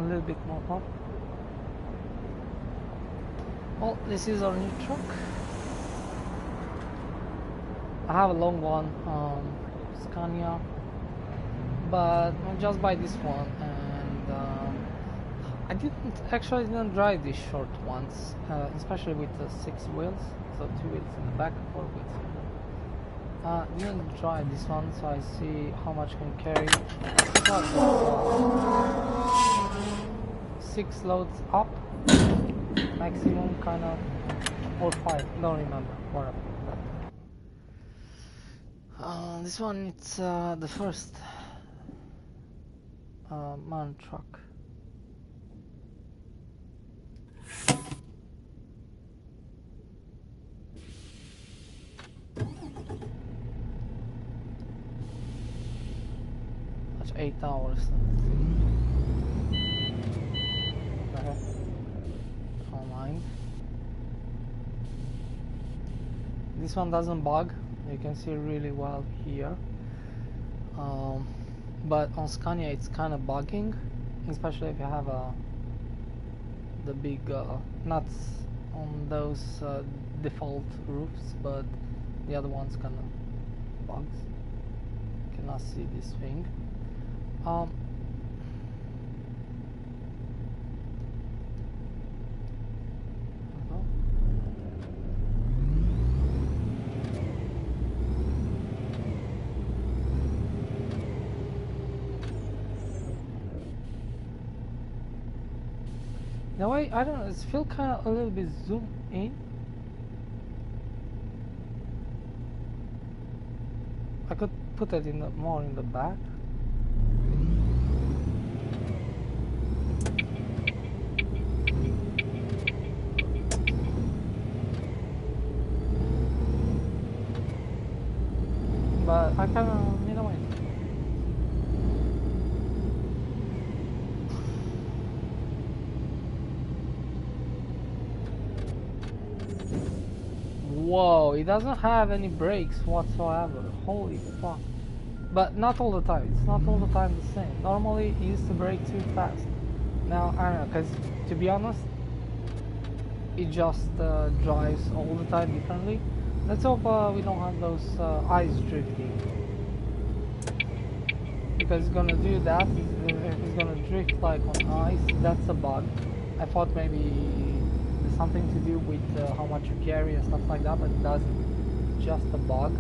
little bit more pop. Well, this is our new truck. I have a long one, Scania, but I just buy this one, and I didn't drive these short ones, especially with the 6 wheels, so 2 wheels in the back, 4 wheels in the didn't try this one, so I see how much can carry. Not 6 loads up, maximum kind of, or 5, don't remember, whatever. This one, it's the first MAN truck. That's 8 hours. Okay. Don't mind. This one doesn't bug. You can see really well here. But on Scania it's kind of bugging, especially if you have the big nuts on those default roofs, but the other ones kind of bugs. Cannot see this thing. Now I don't know, it's feel kind of a little bit zoom in. I could put it in more in the back. But I kind of, you know what? Whoa, it doesn't have any brakes whatsoever. Holy fuck. But not all the time. It's not all the time the same. Normally it used to brake too fast. Now, I don't know, because to be honest, it just drives all the time differently. Let's hope we don't have those ice drifting. Because it's gonna do that, if it's gonna drift like on ice, that's a bug. I thought maybe there's something to do with how much you carry and stuff like that, but it doesn't. It's just a bug.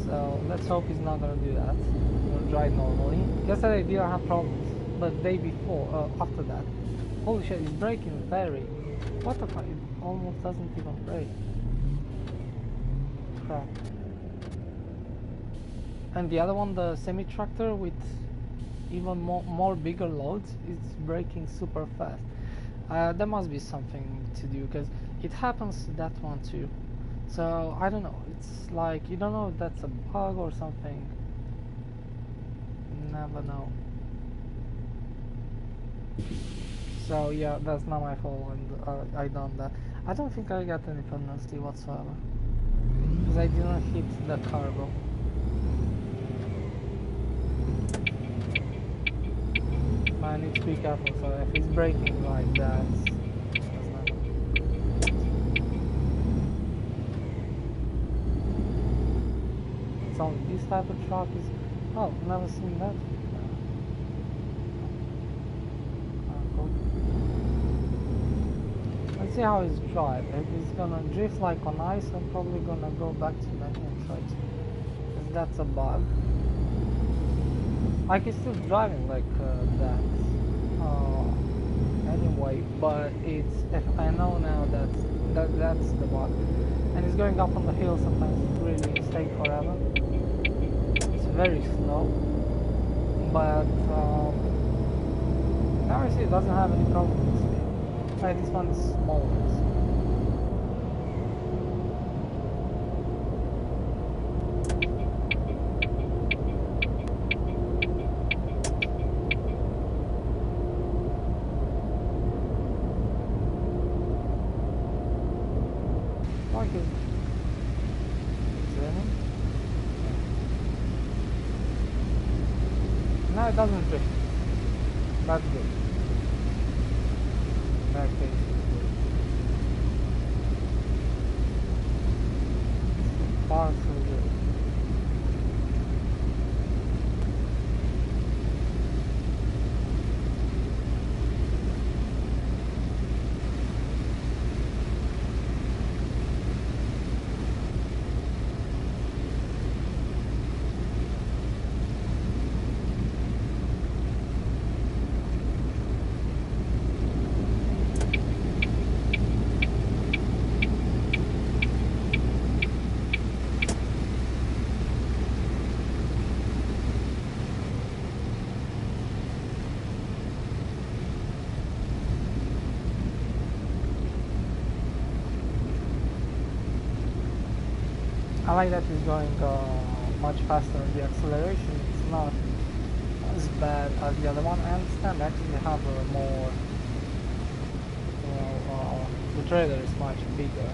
So let's hope he's not gonna do that. We'll drive normally. Yesterday I didn't have problems, but the day before, after that, holy shit, it's braking very. What the fuck? It almost doesn't even brake. Crap. And the other one, the semi-tractor with even more bigger loads, it's braking super fast. There must be something to do, because it happens to that one too. So I don't know, it's like you don't know if that's a bug or something. Never know. So yeah, that's not my fault, and I done that. I don't think I got any penalty whatsoever, because I didn't hit the cargo. I need to be careful, so if it's braking like that, that's not good. It's on this type of truck is... Oh, never seen that. Cool. Let's see how it's drive. If it's gonna drift like on ice, I'm probably gonna go back to menu and try to... Because that's a bug. I can still driving like that anyway, but it's if I know now that's the bug, and it's going up on the hill. Sometimes it really stays forever. It's very slow, but now I see it doesn't have any problem with speed. Like this one is small. No, it doesn't drift. That's good. that case. Far so good. I like that it's going much faster on the acceleration. It's not as bad as the other one. I understand actually they have a more, the trailer is much bigger.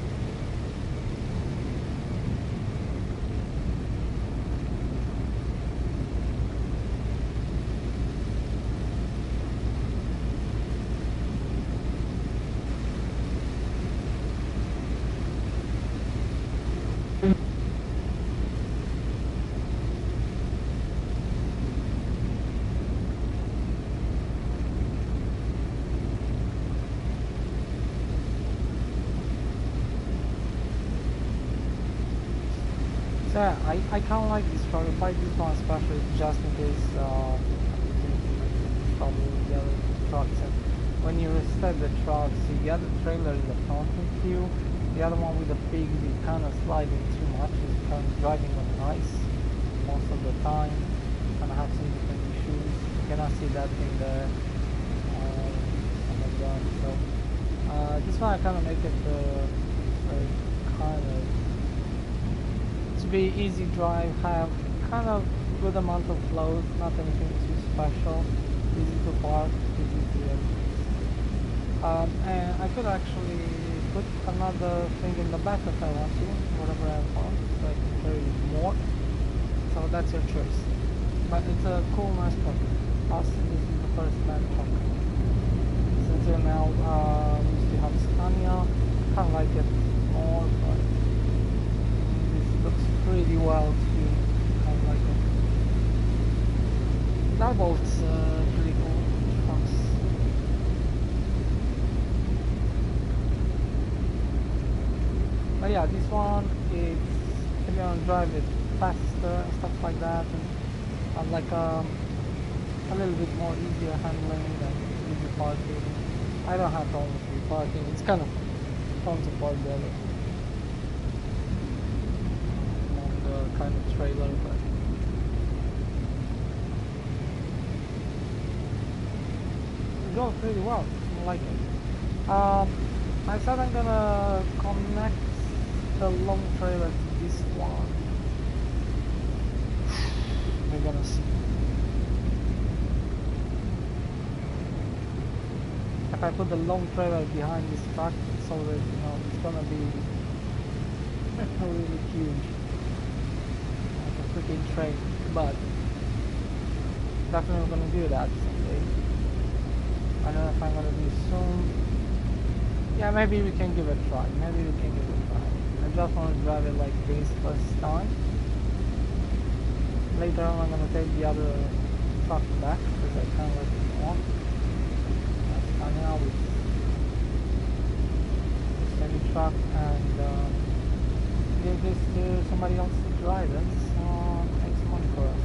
So yeah, I kind of like this truck. I buy this one especially just in case trouble with the other trucks. And when you reset the trucks, you get the trailer in the front with you. The other one with the pig, you kind of sliding too much. It's kind of driving on ice most of the time. Kind of have some different issues. You cannot see that in the on the gun. So this one I kind of make it kind of to be easy drive, have kind of good amount of load, not anything too special, easy to park, easy to and I could actually put another thing in the back if I want to, whatever I want, so I can carry more, so that's your choice. But it's a cool, nice truck. Plus this is the first man truck. Since you're now used to have Scania, kind of like it more, but looks pretty well too. I like it. They're both pretty cool trucks. But yeah, this one is if you want to drive it faster and stuff like that, and have like a little bit more easier handling and easy parking. I don't have problems with parking. It's kind of fun to park there. Kind of trailer, but it goes pretty well. I like it. I said I'm gonna connect the long trailer to this one. We're gonna see. If I put the long trailer behind this truck, so that it's gonna be really huge. Freaking train, but definitely gonna do that someday. I don't know if I'm gonna do it soon. Yeah, maybe we can give it a try. Maybe we can give it a try. I just want to drive it like this first time. Later on I'm gonna take the other truck back because I kind of like this one. That's coming out with the semi truck and give this to somebody else to drive it. Make some money for us.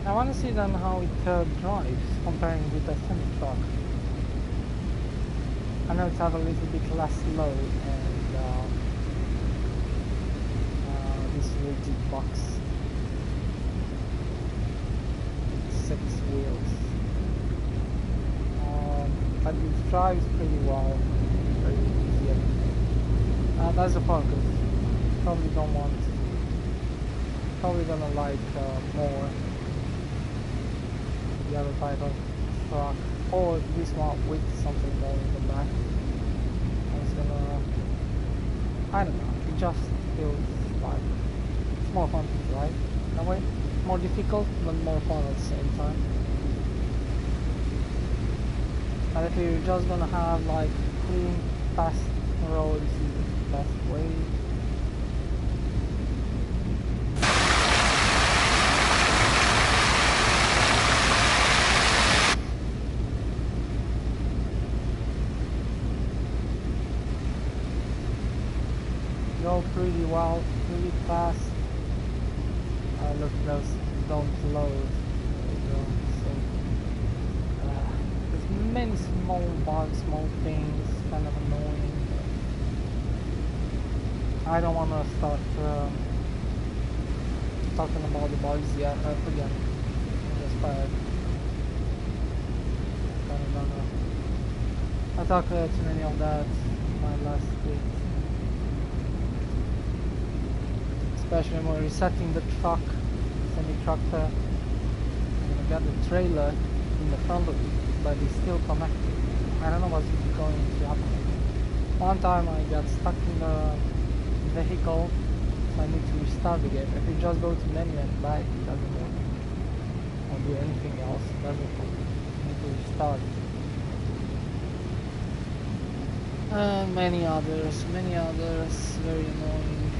I want to see then how it drives comparing with a semi-truck. I know it's have a little bit less load and this rigid box, 6 wheels, but it drives pretty well, very easy. That's the part, because probably don't want, probably gonna like more the other type of truck, or this one with something more in the back. It's gonna, I don't know, it just feels like it's more fun to drive in a way. More difficult, but more fun at the same time. And if you're just gonna have like clean, fast roads, is the best way. Go pretty well, pretty fast. Look, those don't load. There you go. So, there's many small bugs, small things, kind of annoying. But I don't want to start talking about the bugs yet. Again, just kind of don't know. I talked too many of that in my last tweet. Especially when resetting the truck, semi-tractor, and I got the trailer in the front of it, but it's still connected. I don't know what's going to happen. One time I got stuck in the vehicle, so I need to restart the game. If you just go to menu and back, it doesn't work. Or do anything else, it doesn't work. You need to restart. And many others, very annoying.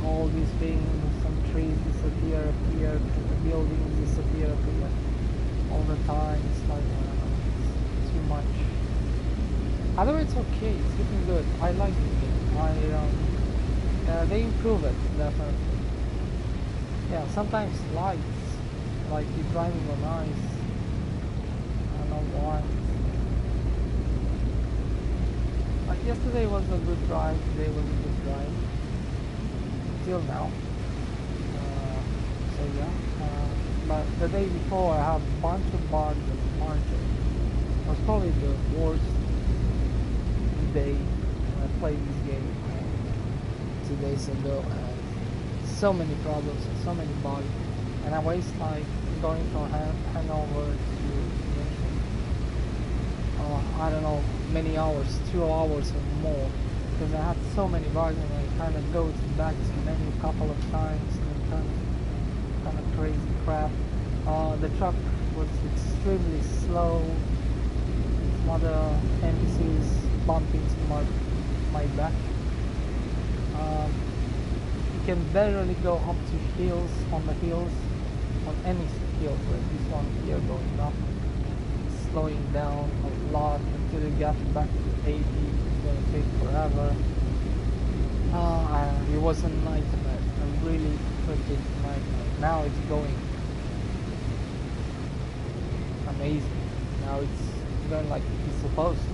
All these things, some trees disappear, appear, the buildings disappear, appear all the time. It's like, I don't know, it's too much. Otherwise it's okay, it's looking good. I like this game. They improve it, definitely. Yeah, sometimes lights, like you're driving on ice. I don't know why. Yesterday was a good drive, today was a good drive, till now, so yeah, but the day before I had a bunch of bugs and margin. It was probably the worst day when I played this game 2 days ago, and so many problems and so many bugs, and I waste like going from Hanover to I don't know, many hours, 2 hours or more, because I had so many bugs and I kind of go back to the menu a couple of times and kind of crazy crap. The truck was extremely slow. Some other NPCs bumped into my back. You can barely go up to hills, on any hills, like this one here going up. Slowing down a lot until you get back to 80. It's gonna take forever. It was a nightmare, a really freaking nightmare. Now it's going amazing. Now it's going like it's supposed to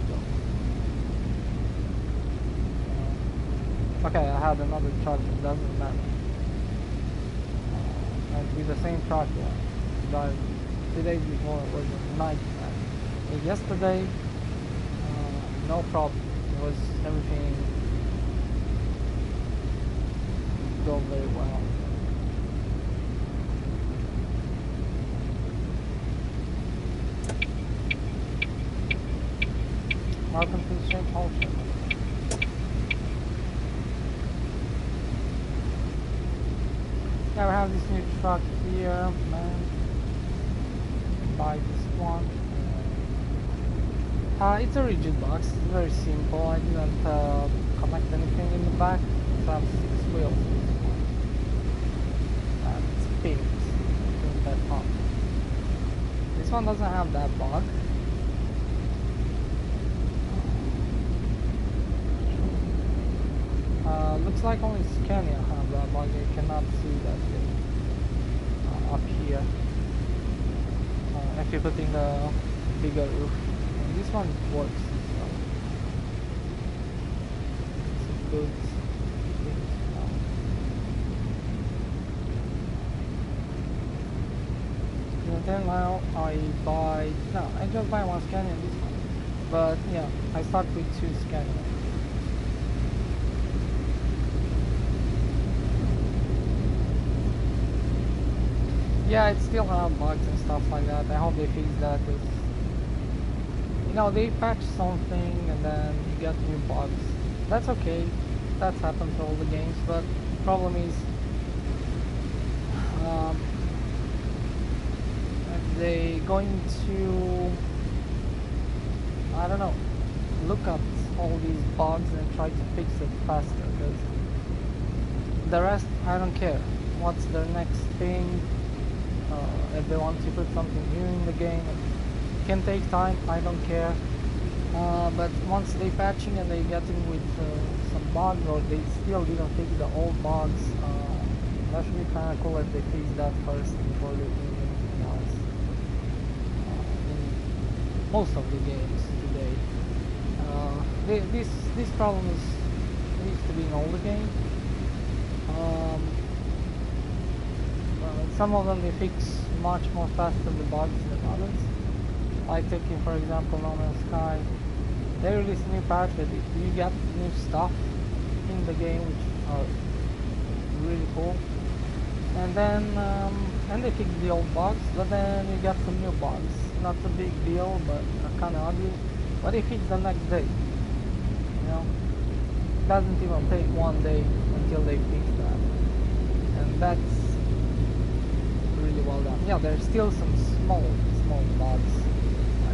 go. Okay, I had another truck, it doesn't matter. And with the same truck, yeah, 2 days before it was a nightmare. Yesterday, no problem. It was everything going very well. Welcome to the St. Paul show. Yeah, we have this new truck here, man. Buy this one. It's a rigid box, it's very simple. I didn't connect anything in the back. It has 6 wheels. And it's pink. It's that hot. This one doesn't have that bug. Looks like only Scania have that bug. You cannot see that thing up here. If you put in the bigger roof. This one works, so it's a good thing. And then now I just buy one Scania this one. But yeah, I start with 2 Scania. Yeah, it still have bugs and stuff like that. I hope they fix that. 'Cause, you know, they patch something and then you get new bugs. That's okay. That's happened to all the games. But the problem is, um, if they going to, I don't know, look at all these bugs and try to fix it faster. Because the rest, I don't care. What's their next thing? If they want to put something new in the game, it can take time. I don't care. But once they patching and they getting with some bugs, or they still didn't fix the old bugs, that should be kind of cool if they fix that first before they do anything else. In most of the games today, these problems used to be in all the games. Some of them they fix much more faster the bugs than others. Like taking for example No Man's Sky, they release a new patch that you get new stuff in the game which are really cool. And then and they fix the old bugs, but then you get some new bugs. Not a big deal, but kind of ugly. But they fix the next day. You know, it doesn't even take one day until they fix that, and that's really well done. Yeah, there's still some small bugs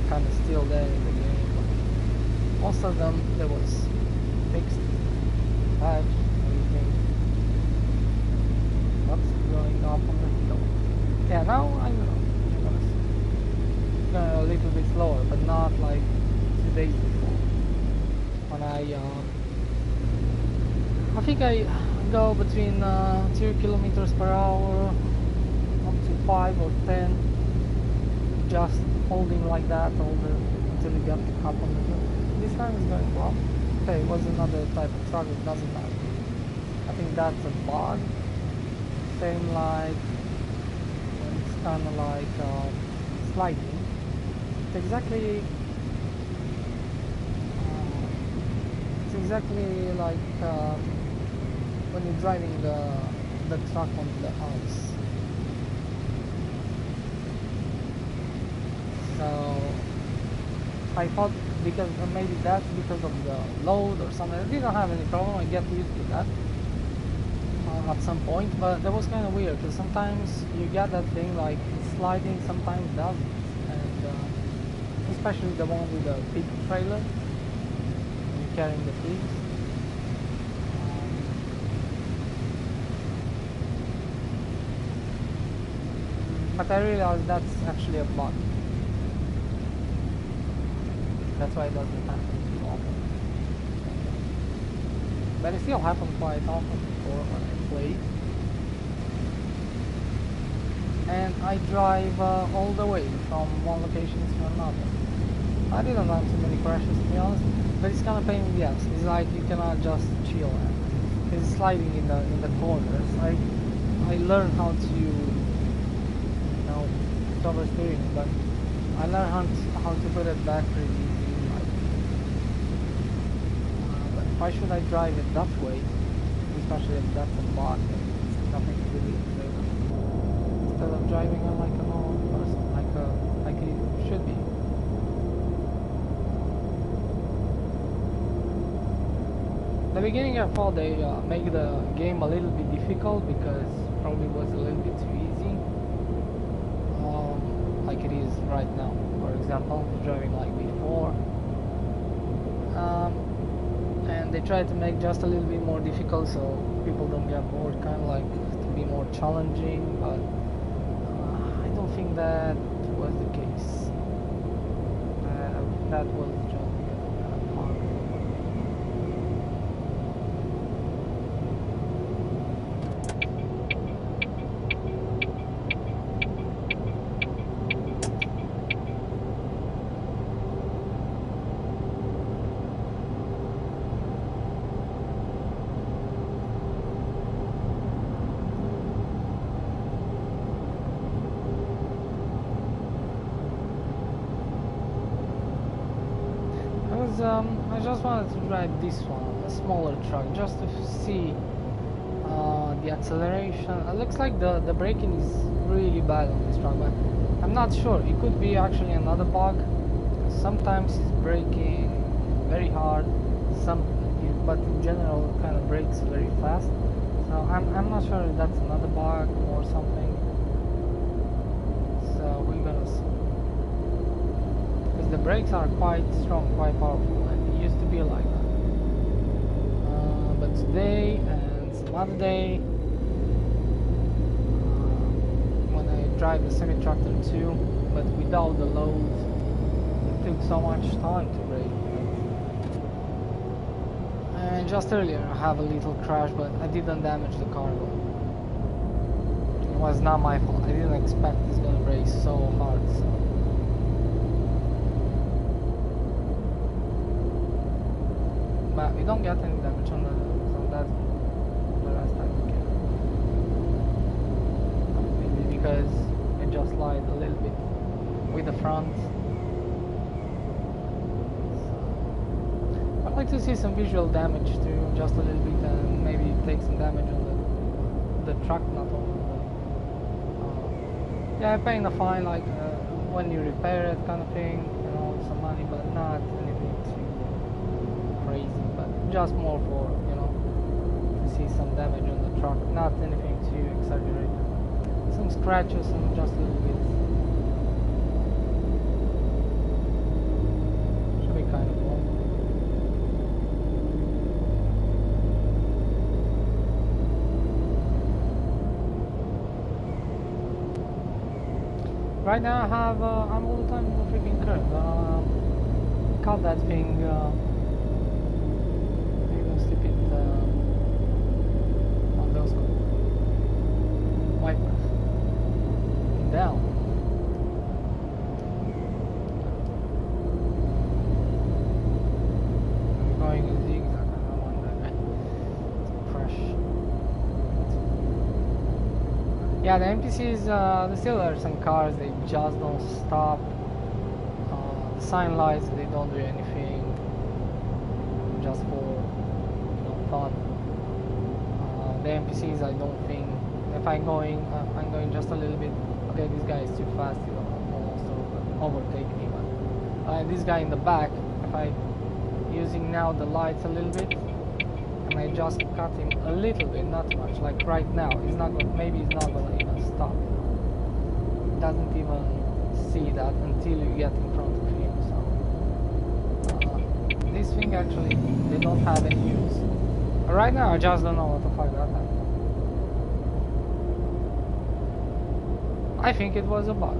kind of still there in the game, but most of them there was fixed, patched, everything. What's going up on the hill? Yeah, now I'm going a little bit slower, but not like 2 days before. When I think I go between 2 kilometers per hour up to 5 or 10, just holding like that until you get up on the hill. This time is going well. Okay, it was another type of truck, it doesn't matter. I think that's a bug. Same like, it's kind of like sliding. It's exactly like when you're driving the truck on the ice. So I thought because maybe that's because of the load or something. I didn't have any problem. I get used to that at some point, but that was kind of weird because sometimes you get that thing like sliding, sometimes doesn't, and especially the one with the pig trailer, when you're carrying the pigs. But I realized that's actually a bug. That's why it doesn't happen too often. But it still happened quite often before when I played. And I drive all the way from one location to another. I didn't have too many crashes to be honest, but it's kind of pain in the ass. It's like you cannot just chill. It's sliding in the corners. I learned how to cover steering, but I learned how to put it back pretty easy. But why should I drive it that way? Especially if that's a bug, it's nothing to do with it. Instead of driving it like a normal person, like it should be. In the beginning I thought they made the game a little bit difficult because probably was a little bit too easy. Like it is right now, for example, driving like before, and they try to make just a little bit more difficult so people don't get bored, kind of like to be more challenging, but I don't think that was the case. That was just fun. I just wanted to drive this one, a smaller truck, just to see The acceleration, it looks like the braking is really bad on this truck, but I'm not sure. It could be actually another bug. Sometimes it's braking very hard, but in general it kind of brakes very fast. So I'm not sure if that's another bug or something. So we're gonna see. Because the brakes are quite strong, quite powerful, and it used to be like that. But today and some other day, when I drive the semi-tractor too, but without the load, it took so much time to brake. And just earlier I have a little crash, but I didn't damage the cargo. It was not my fault. I didn't expect it's gonna brake so hard. So. But we don't get any damage on the, so that's the last time we can. Maybe because I just lied a little bit with the front. So I'd like to see some visual damage too, just a little bit, and maybe take some damage on the truck, not on the. Yeah, paying a fine like when you repair it, kind of thing, you know, some money, but not anything too crazy, but just more for, you know, to see some damage on the truck, not anything too exaggerated. Some scratches and just a little bit. Should be kind of cool. Right now I have, I'm all the time in the freaking curve. Cut that thing. Slip it on those wipers down. I'm going in zigzag. I don't want that to crash. Yeah, the NPCs, there still are some cars, they just don't stop. The sign lights, they don't do anything, just for fun. The NPCs, I don't think, if I'm going just a little bit, okay, this guy is too fast, you know, almost overtake me, but this guy in the back, if I using now the lights a little bit, and I just cut him a little bit, not much, like right now, he's not going, maybe he's not going to even stop. He doesn't even see that until you get in front of him, so this thing actually, they don't have any use. Right now I just don't know what the fuck that happened. I think it was a bug.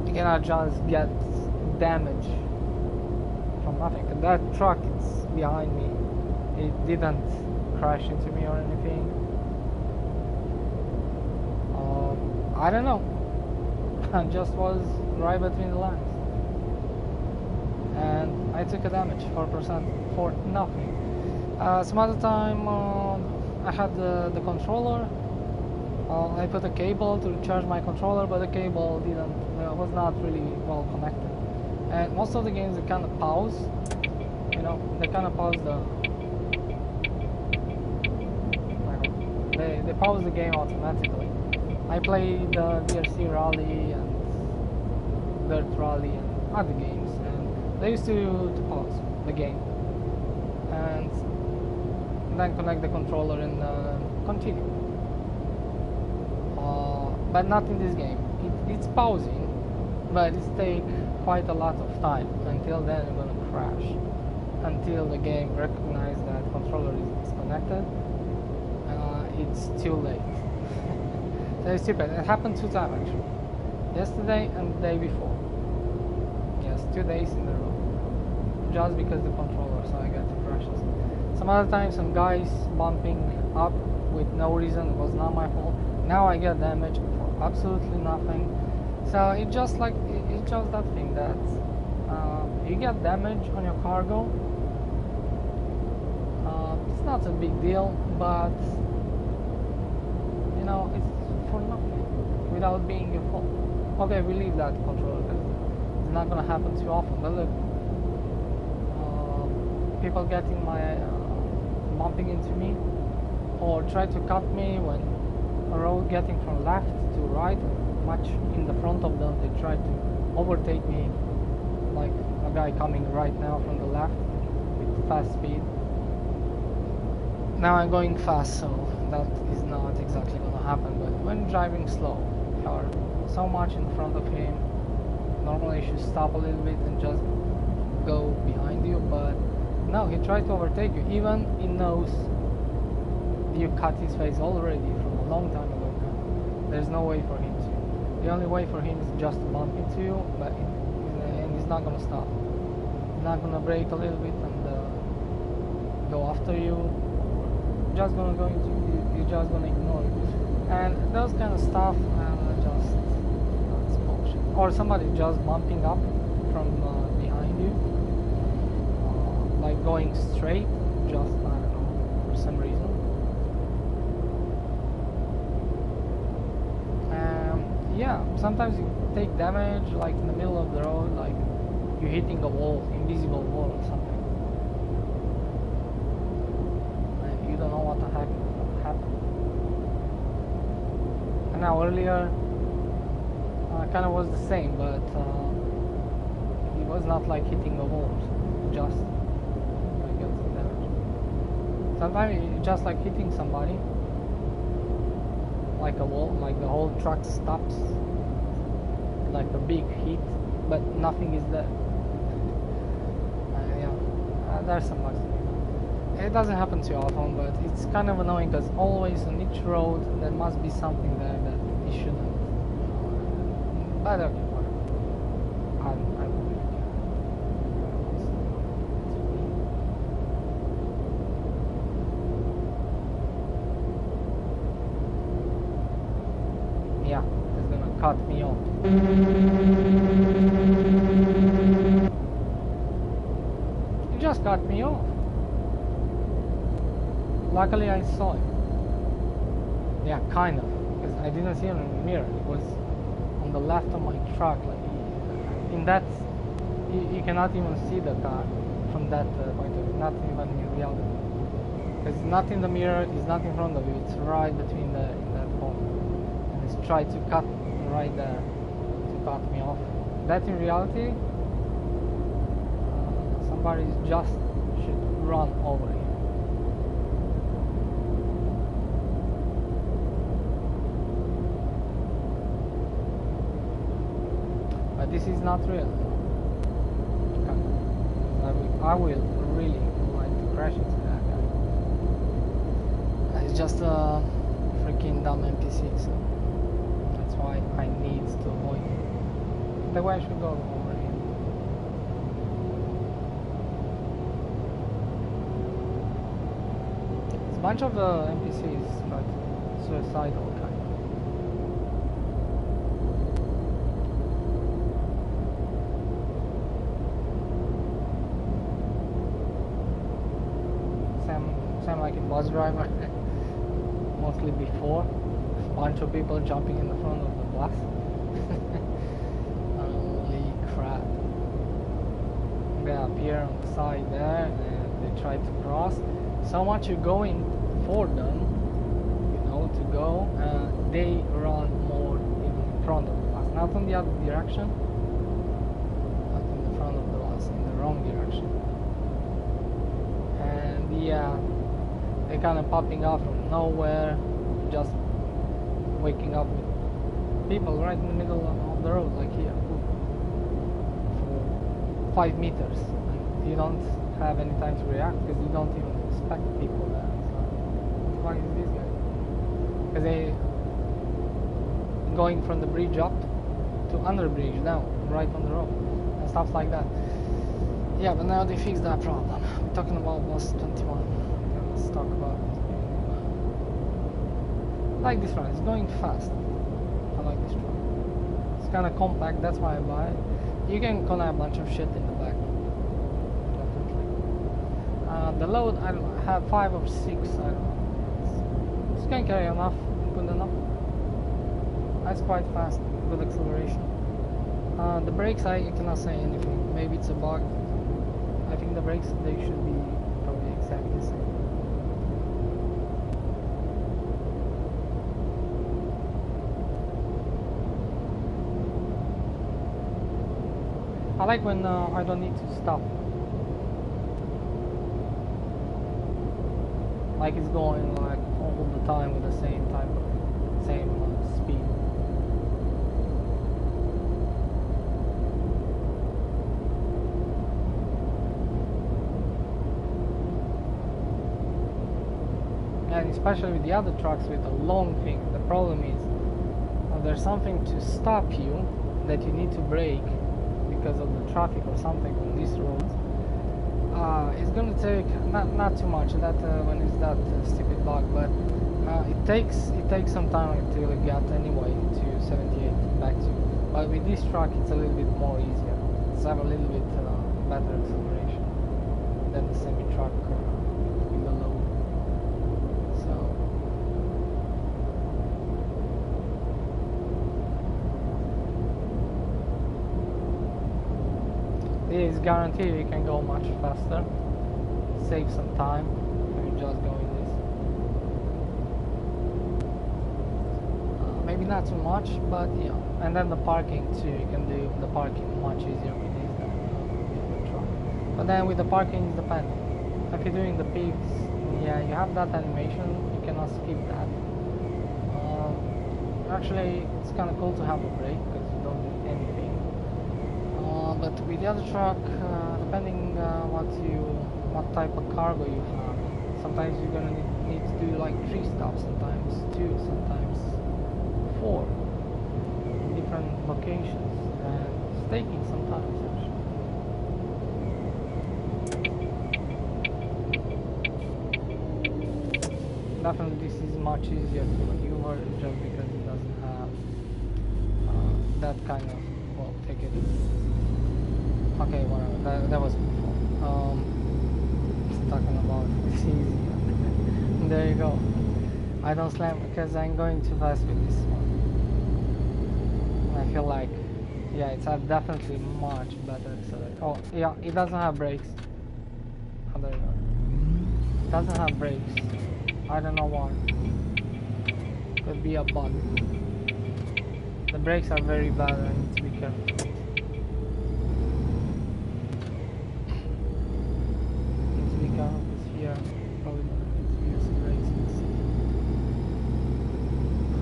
You cannot just get damage from nothing. And that truck is behind me. It didn't crash into me or anything. I don't know. I just was right between the lines. And I took a damage, 4% for nothing. Some other time I had the controller. I put a cable to charge my controller, but the cable was not really well connected. And most of the games they kind of pause. You know, they kind of pause they pause the game automatically. I played VRC Rally and Dirt Rally and other games, and they used to pause the game and then connect the controller and continue. But not in this game. It's pausing, but it's take quite a lot of time. Until then, you're gonna crash. Until the game recognizes that controller is disconnected, it's too late. So it's stupid. It happened 2 times actually. Yesterday and the day before. Yes, 2 days in a row. Just because the controller, so I got the crashes. Some other times, some guys bumping up with no reason. It was not my fault. Now I get damage for absolutely nothing. So it's just like it's just that thing that you get damage on your cargo. It's not a big deal, but you know, it's for nothing without being your fault. Okay, we leave that controller because it's not gonna happen too often. But look, people getting my bumping into me, or try to cut me when a road getting from left to right, much in the front of them. They try to overtake me, like a guy coming right now from the left with fast speed. Now I'm going fast, so that is not exactly gonna happen. But when driving slow, you are so much in front of him. Normally you should stop a little bit and just go behind you, but no, he tried to overtake you. Even he knows you cut his face already from a long time ago now. There's no way for him to. The only way for him is just to bump into you, but and he's not gonna stop. He's not gonna brake a little bit and go after you. Just gonna go into you. You're just gonna ignore it. And those kind of stuff, just that's bullshit. Or somebody just bumping up from behind you, like going straight, just I don't know, for some reason. Yeah, sometimes you take damage, like in the middle of the road, like you're hitting a wall, invisible wall or something. And you don't know what the heck happened. And now earlier, kind of was the same, but it was not like hitting a wall, just like got some damage. Sometimes it's just like hitting somebody, like a wall, like the whole truck stops, like a big hit, but nothing is there. Yeah, there's some bugs. It doesn't happen too often, but it's kind of annoying because always on each road there must be something there that you shouldn't. But okay, whatever. I don't really care. Yeah, it's gonna cut me off. You just cut me off. Luckily I saw it. Yeah, kind of, because I didn't see him in the mirror. It was on the left of my truck. Like in that, you cannot even see the car from that point of view. Not even in reality, because it's not in the mirror. It's not in front of you. It's right between in that corner. And it's tried to cut right there to cut me off. That in reality, somebody just should run over him. This is not real. I will really like to crash into that guy. It's just a freaking dumb NPC, so that's why I need to avoid him. The way I should go over here. It's a bunch of NPCs, but suicidal kind. Like a bus driver, mostly before. A bunch of people jumping in the front of the bus. Holy crap. They appear on the side there and they try to cross. So much you're going for them, to go, they run more even in front of the bus. Not on the other direction, but in the front of the bus, in the wrong direction. And yeah, they're kind of popping out from nowhere, just waking up with people right in the middle of the road, like here, for 5 meters. And you don't have any time to react because you don't even expect people there. So, what the fuck is this guy? Because they going from the bridge up to under the bridge down, right on the road, and stuff like that. Yeah, but now they fixed that problem. We're talking about bus 21. Let's talk about it. I like this one, it's going fast. I like this one. It's kind of compact, that's why I buy it. You can connect a bunch of shit in the back. Definitely. The load, I don't know, I have 5 or 6, I don't know. It's going to carry enough, good enough. That's quite fast, good acceleration. The brakes, I cannot say anything. Maybe it's a bug. I think the brakes, they should be probably exactly the same. I like when I don't need to stop. Like it's going like all the time with the same speed. And especially with the other trucks with a long thing, the problem is there's something to stop you that you need to brake because of the traffic or something on these roads. It's gonna take not too much that when it's that stupid bug, but it takes some time until you get anyway to 78 back to. But with this truck, it's a little bit more easier. It's have a little bit better acceleration than the semi truck with the load. So it is guaranteed you can go much faster, save some time if you just go in this. Maybe not too much, but yeah. And then the parking too, you can do the parking much easier with this than with the truck. But then with the parking, it's depending. If you're doing the peaks, yeah, you have that animation, you cannot skip that. Actually, it's kind of cool to have a brake because you don't do anything. But with the other truck, depending what type of cargo you have, sometimes you're gonna need to do like 3 stops, sometimes 2, sometimes 4, different locations, and it's taking sometimes actually. Definitely, this is much easier to maneuver just because it doesn't have that kind of, well, take it. Okay, whatever. That was before. Just talking about it's easy. There you go. I don't slam because I'm going too fast with this one. I feel like, yeah, it's definitely much better accelerator. Oh, yeah, it doesn't have brakes. Oh, there you go. It doesn't have brakes. I don't know why. Could be a bug. The brakes are very bad. I need to be careful. Yeah, probably need to use brakes in the city.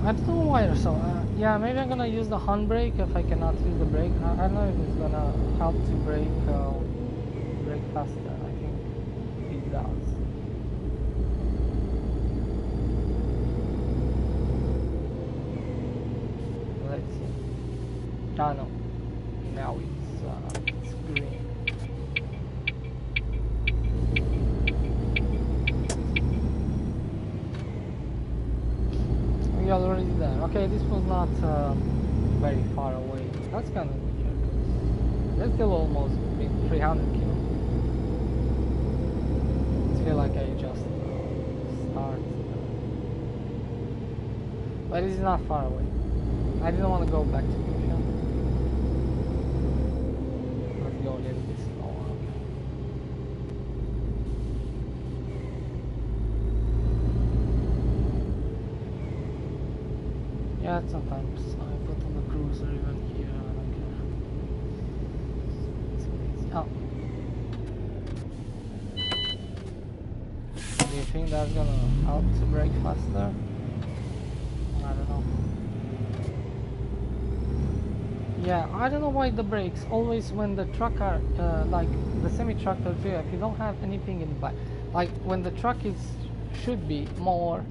I don't know why or so. Yeah, maybe I'm gonna use the handbrake if I cannot use the brake. I don't know if it's gonna help to brake faster. I think it does. Let's see. Ah no, now it's green. Already there. Okay, this was not very far away. That's kind of weird. That's still almost 300 kilos. I feel like I just start. But it's not far away. I didn't want to go back to Lucia. Let's go a little bit slower. Yeah, sometimes I put on the cruiser even here, I don't care. It's crazy. Oh. Do you think that's gonna help to brake faster? I don't know. Yeah, I don't know why the brakes always when the truck are like the semi-tractor too, if you don't have anything in the back, like when the truck should be more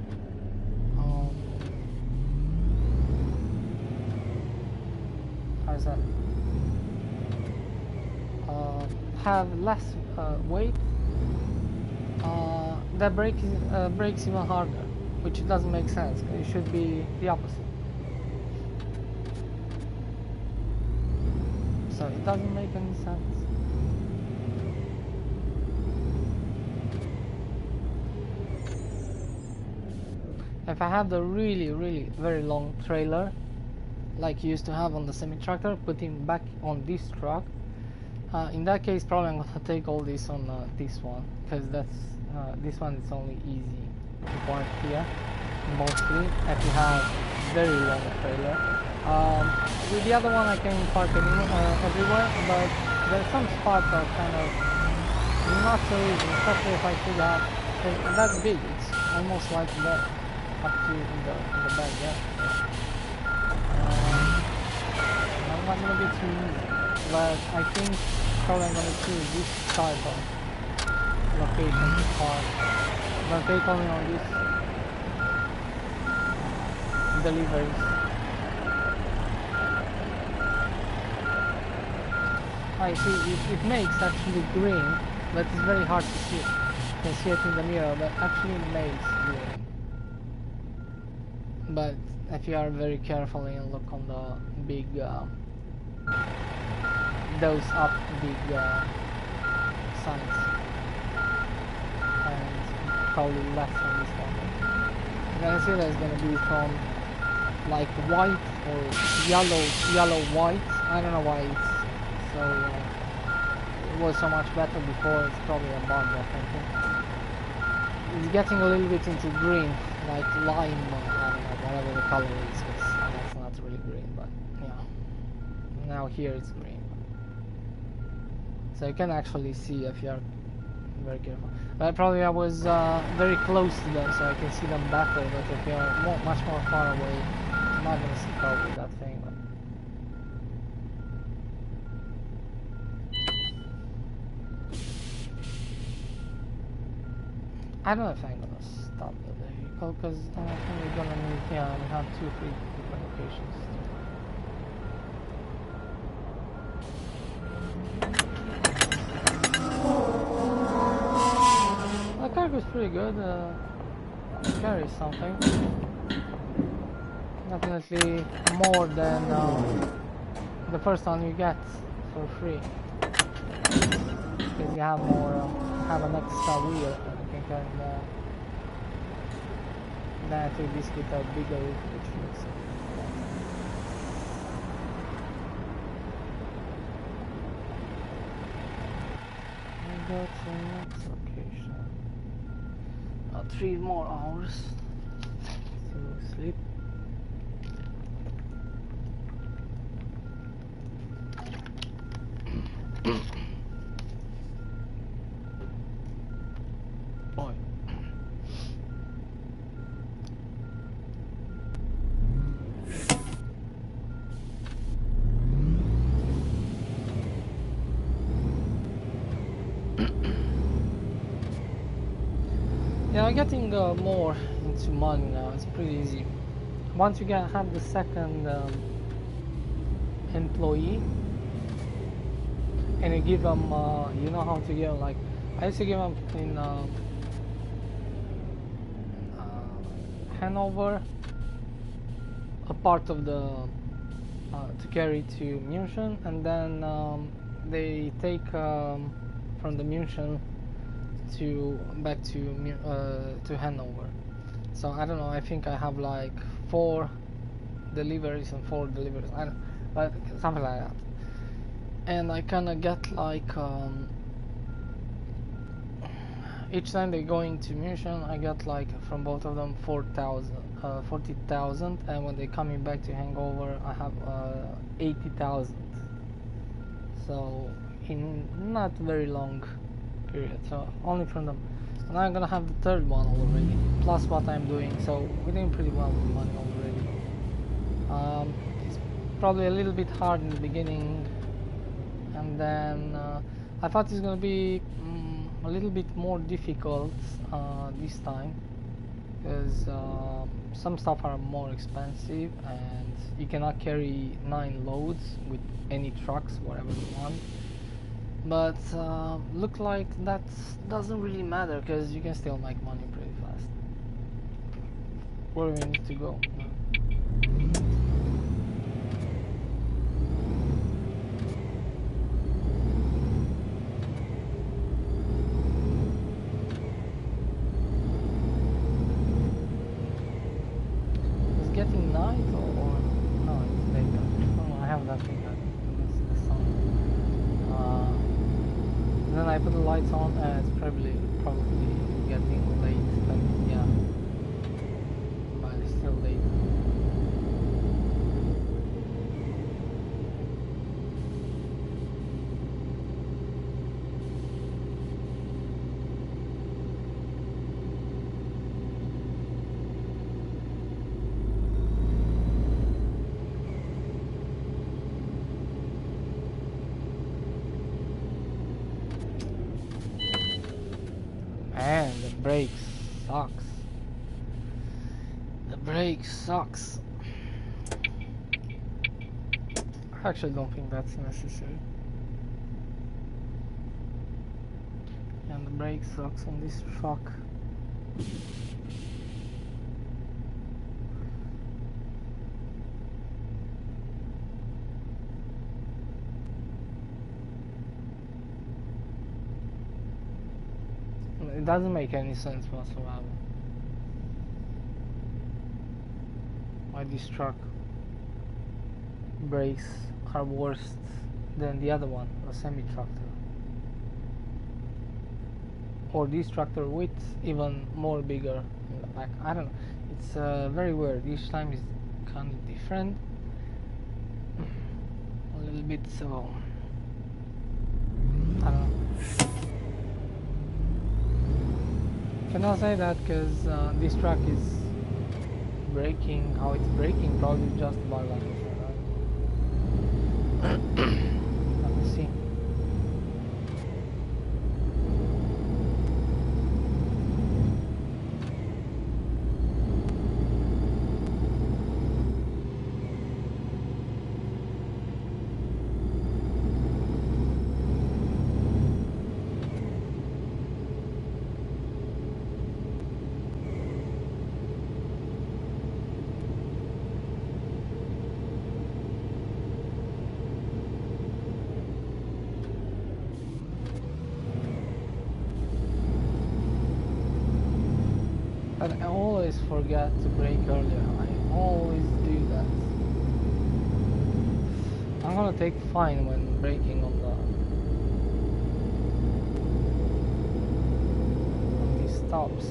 have less weight, that brakes even harder, which doesn't make sense. It should be the opposite. So it doesn't make any sense. If I have the really very long trailer like you used to have on the semi-tractor, put him back on this truck, in that case probably I'm gonna take all this on this one, because that's this one is only easy to park here mostly if you have very long trailer. With the other one I can park everywhere, but There's some spots that are kind of not so easy, especially if I should have. Cause that's big. It's almost like that up to in the back. Yeah. I'm not gonna be too easy, but I think probably I'm gonna choose this type of location to park. I'm gonna take only on this deliveries. I see it makes actually green, but it's very hard to see it. You can see it in the mirror, but actually it makes green. But if you are very careful and look on the big, those up big signs, and probably less on this one. You're gonna see there's gonna be from like white or yellow white. I don't know why it's so it was so much better before. It's probably a bug, I think. It's getting a little bit into green, like lime, I don't know, whatever the color is, because that's not really green, but yeah. Now here it's green. So you can actually see if you're very careful. But probably I was very close to them, so I can see them better, but if you're much more far away, I'm not going to see probably that thing. But I don't know if I'm going to stop the vehicle, because I think we're going to need, yeah, we have 2 or 3 different locations. The cargo is pretty good, carries something. Definitely more than the first one you get for free. Because you have more, have an extra wheel, you can carry more. Then I think this with a bigger wheel, which makes it. We got the next location. 3 more hours to sleep. Boy. Yeah, I'm getting more into money now. It's pretty easy. Once you have the second employee, and you give them, you know how to give them, like, I used to give them in Hanover a part of the to carry to München, and then they take from the München to back to Hanover. So I don't know, I think I have like 4 deliveries and 4 deliveries, I don't, but something like that. And I kinda get like each time they go into München, I get like from both of them 40,000, and when they coming back to Hangover, I have 80,000. So in not very long period, so only from them. And I'm gonna have the third one already, plus what I'm doing, so we're doing pretty well with money already. It's probably a little bit hard in the beginning, and then I thought it's gonna be a little bit more difficult this time, because some stuff are more expensive and you cannot carry 9 loads with any trucks, whatever you want. But look like that doesn't really matter, because you can still make money pretty fast. Where do we need to go? It's getting night or no, it's daytime. Oh, I have that thing that is the sun. Then I put the lights on, and it's probably getting late, but yeah, but it's still late. brake sucks. The brake sucks. I actually don't think that's necessary. And the brake sucks on this truck. It doesn't make any sense whatsoever. Why this truck brakes are worse than the other one, a semi-tractor. Or this tractor with even more bigger in the back. I don't know. It's very weird. Each time is kind of different. A little bit so. I don't know. Cannot say that because this truck is braking. How it's braking probably just about like this. Let me see. But I always forget to brake earlier. I always do that. I'm gonna take fine when braking on these stops.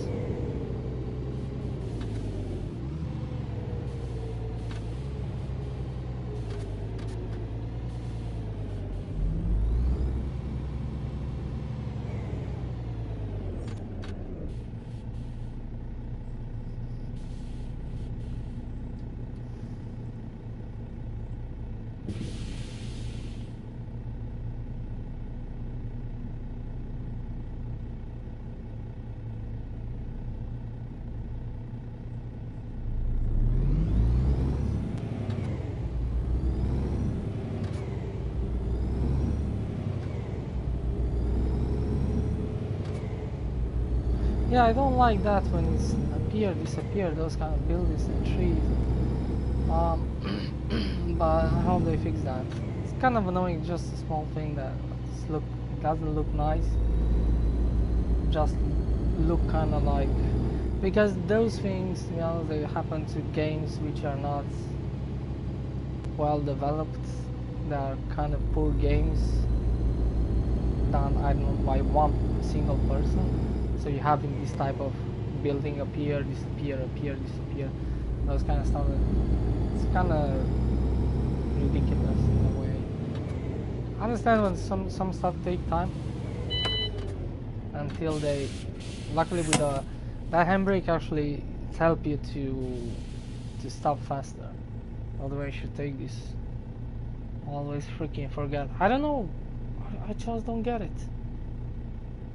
Yeah, I don't like that when it's appear, disappear, those kind of buildings and trees. But I hope they fix that. It's kind of annoying, just a small thing that doesn't look nice. Just look kind of like, because those things, you know, they happen to games which are not well developed. They are kind of poor games done, I don't know, by one single person. So you're having this type of building appear, disappear, appear, disappear, those kind of stuff. It's kind of ridiculous in a way. I understand when some stuff take time until they. Luckily, with that handbrake actually help you to stop faster. Otherwise, you should take this. Always freaking forget. I don't know. I just don't get it.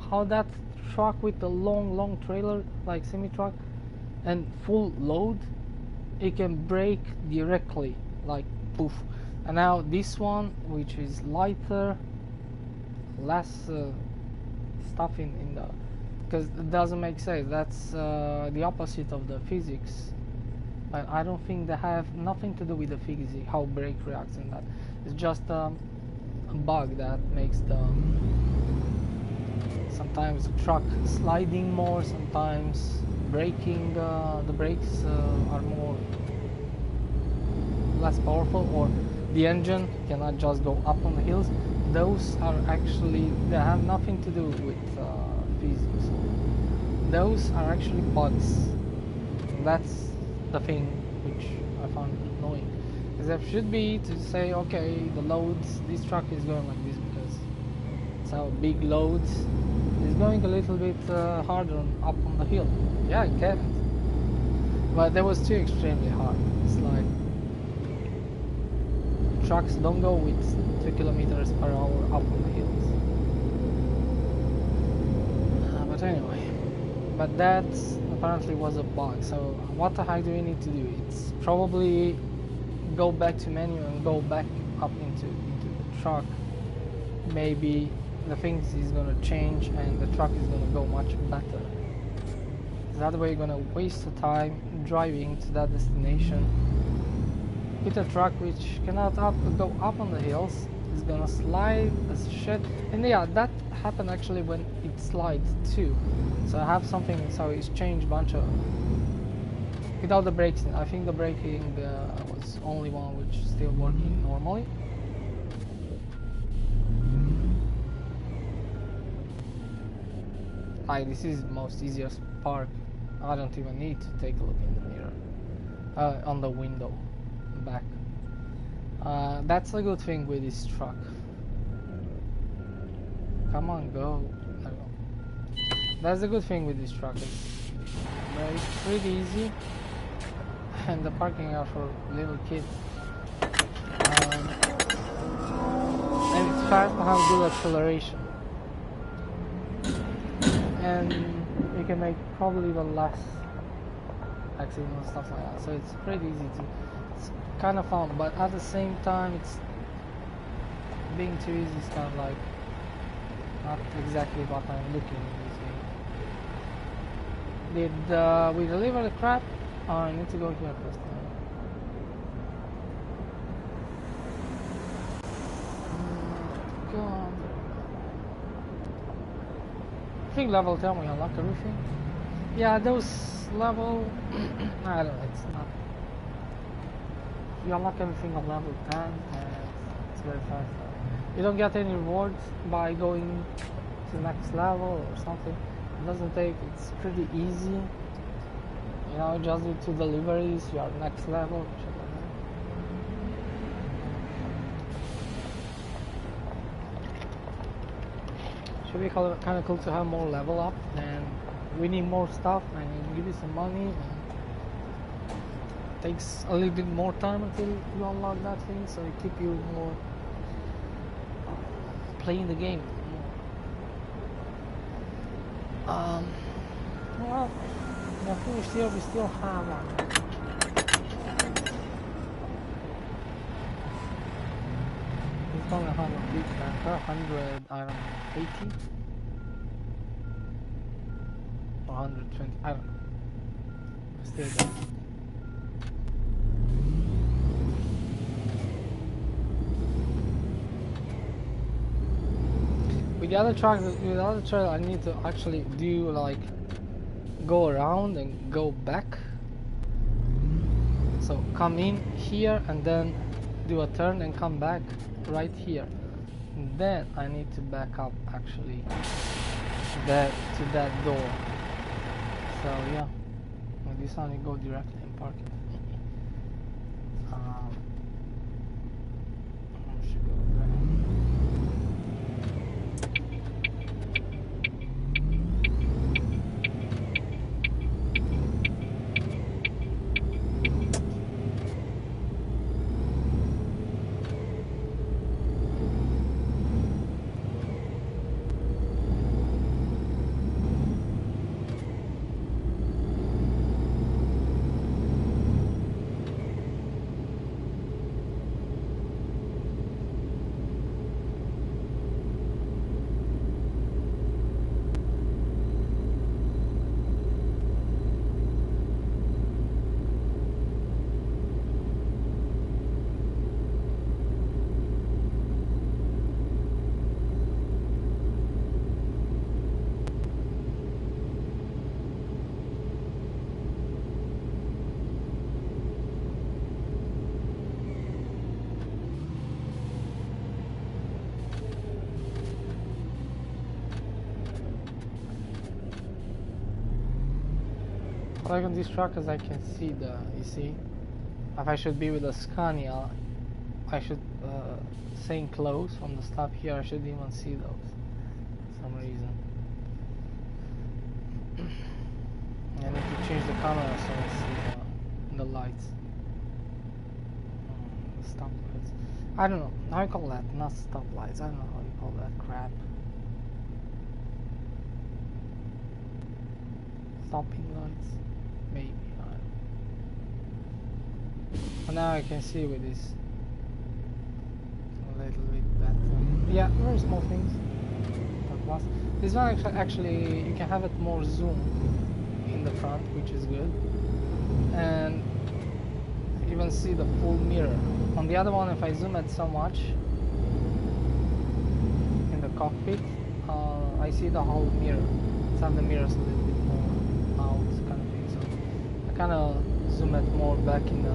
How that truck with the long trailer, like semi truck, and full load, it can brake directly, like poof. And now this one, which is lighter, less stuff in the, because it doesn't make sense. That's the opposite of the physics. But I don't think they have nothing to do with the physics, how brake reacts and that. It's just a bug that makes the sometimes the truck sliding more, sometimes braking, the brakes are more less powerful, or the engine cannot just go up on the hills. Those are actually, they have nothing to do with physics. Those are actually bugs. And that's the thing which I found annoying. Because it should be to say, okay, the loads, this truck is going like this because it's how big loads. It's going a little bit harder up on the hill. Yeah, I get it. But that was too extremely hard. It's like trucks don't go with 2 kilometers per hour up on the hills. But anyway, but that apparently was a bug. So what the heck do we need to do? It's probably go back to menu and go back up into the truck. Maybe the things is gonna change and the truck is gonna go much better. That way you're gonna waste the time driving to that destination with a truck which cannot go up on the hills. It's gonna slide as shit. And yeah, that happened actually when it slides too. So I have something, so it's changed bunch of without the brakes. I think the braking was only one which is still working normally. Like, this is the most easiest park. I don't even need to take a look in the mirror, on the window back. That's a good thing with this truck. Come on, go. No. That's a good thing with this truck. It's pretty easy, and the parking are for little kids. And it's fast to have good acceleration. And you can make probably even less accidents and stuff like that. So it's pretty easy to. It's kind of fun, but at the same time, it's being too easy is kind of like not exactly what I'm looking in this game. Did we deliver the crap? Oh, I need to go here first. God. I think level 10 we unlock everything. Yeah, those level I don't know, it's not. You unlock everything on level 10 and it's very fast. You don't get any rewards by going to the next level or something. It doesn't take, it's pretty easy. You know, just do 2 deliveries, you are next level. Should be kind of cool to have more level up, and we need more stuff and give you some money. And it takes a little bit more time until you unlock that thing, so it keep you more playing the game. Well, I think we still have it's only 100 feet, 100, I don't know, 80 or 120, I don't know. Still there. With the other trail, I need to actually do like go around and go back. So come in here and then do a turn and come back right here. And then I need to back up actually to that door. So yeah, with this one you go directly and park it. I should go there. Like on these truckers I can see you see, if I should be with a Scania, I should, saying close from the stop here, I should even see those for some reason. I need to change the camera so I see the lights. The stop lights. I don't know, how you call that, not stop lights, I don't know how you call that crap. stopping lights. Maybe. I don't know. But now I can see with this a little bit better. Yeah, very small things. This one actually you can have it more zoom in the front, which is good, and even see the full mirror. On the other one, if I zoom it so much in the cockpit, I see the whole mirror. Some of the mirrors a little bit more out, kind of thing. So I kind of zoom it more back in the.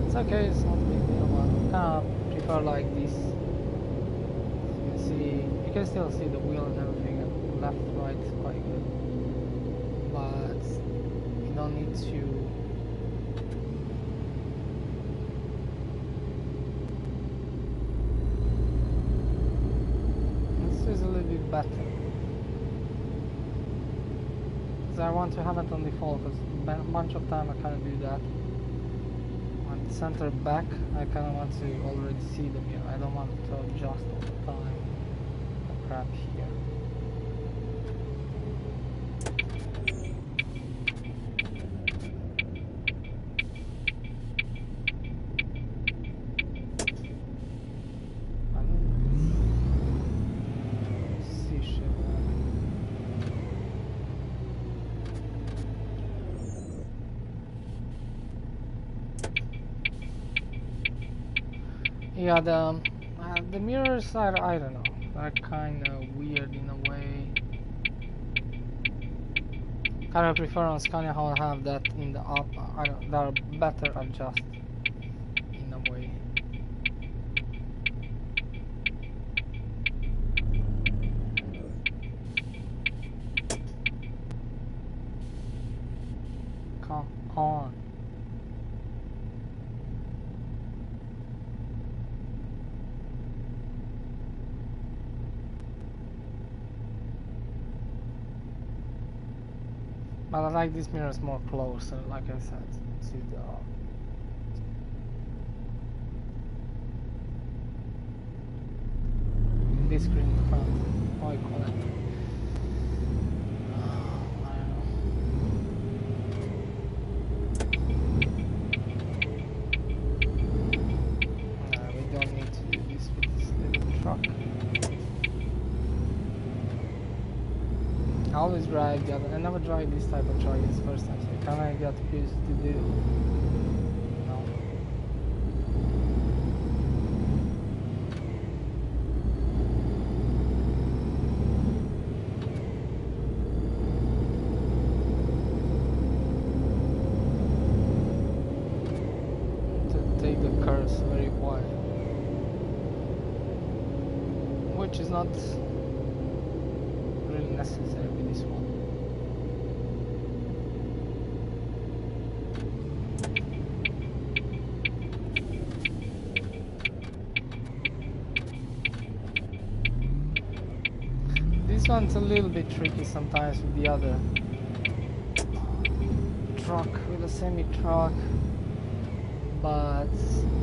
It's okay, it's not a big deal, but I kind of prefer like this. You can see, you can still see the wheel and everything, and left, right, quite good. But you don't need to. This is a little bit better. I want to have it on default because a bunch of time I kind of do that. On center back, I kind of want to already see the mirror. I don't want to adjust all the time. The crap here. Yeah, the mirrors are, I don't know, they're kind of weird in a way. Kind of prefer on Scania how I have that in the up. I don't, they're better adjusted in a way. Come on. But I like these mirrors more closer, like I said, to the this screen in the front. How I call it? I don't know. We don't need to do this with this little truck. I always drive the other. I never drive this type of truck. It's the first time, so I kind of got used to do. No. To take the curves very wide, which is not really necessary with this one. This one's a little bit tricky sometimes with the other truck, with a semi-truck, but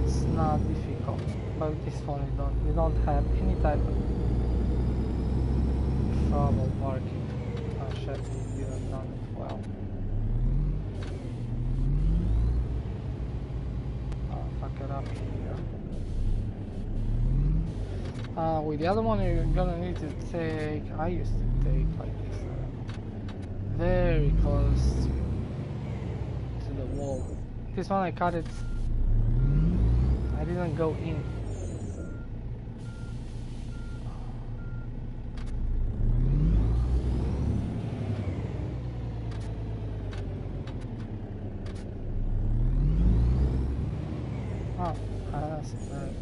it's not difficult. But with this one we don't have any type of trouble parking. Oh shit, we didn't done it well. Oh, fuck it up here. With the other one you're gonna need to take, I used to take like this, very close to the wall. This one I cut it, I didn't go in. Oh, that's very.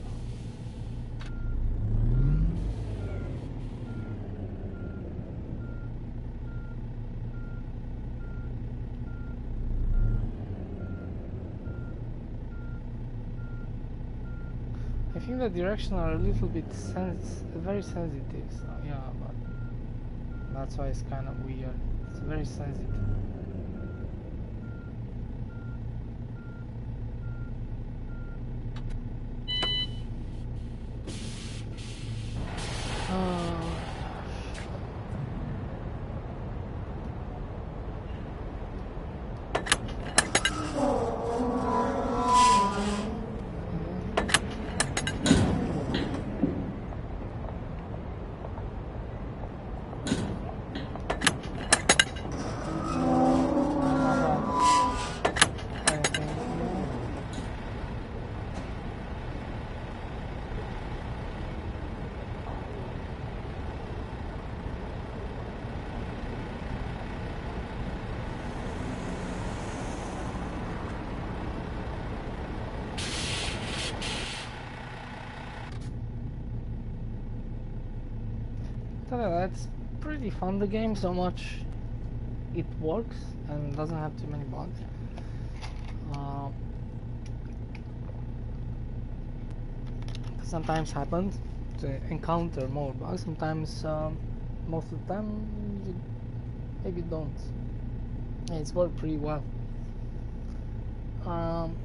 I think the directions are a little bit very sensitive, so yeah, but that's why it's kind of weird. It's very sensitive. tell you that's pretty fun. The game so much it works and doesn't have too many bugs. Uh, Sometimes happens to encounter more bugs. Sometimes, most of the time, you maybe don't. And it's worked pretty well. Um,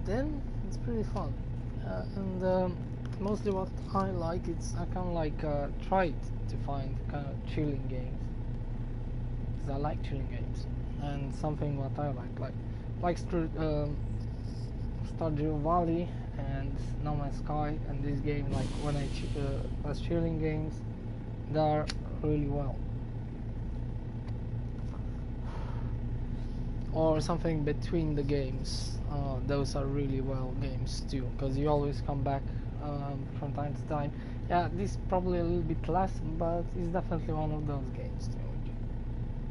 then it's pretty fun, and mostly what I like it's I kind of like tried to find kind of chilling games because I like chilling games and something what I like Stardew Valley and No Man's Sky and this game like when I was chilling games they are really well. Or something between the games. Those are really well games too, because you always come back from time to time. Yeah, this is probably a little bit less, but it's definitely one of those games too.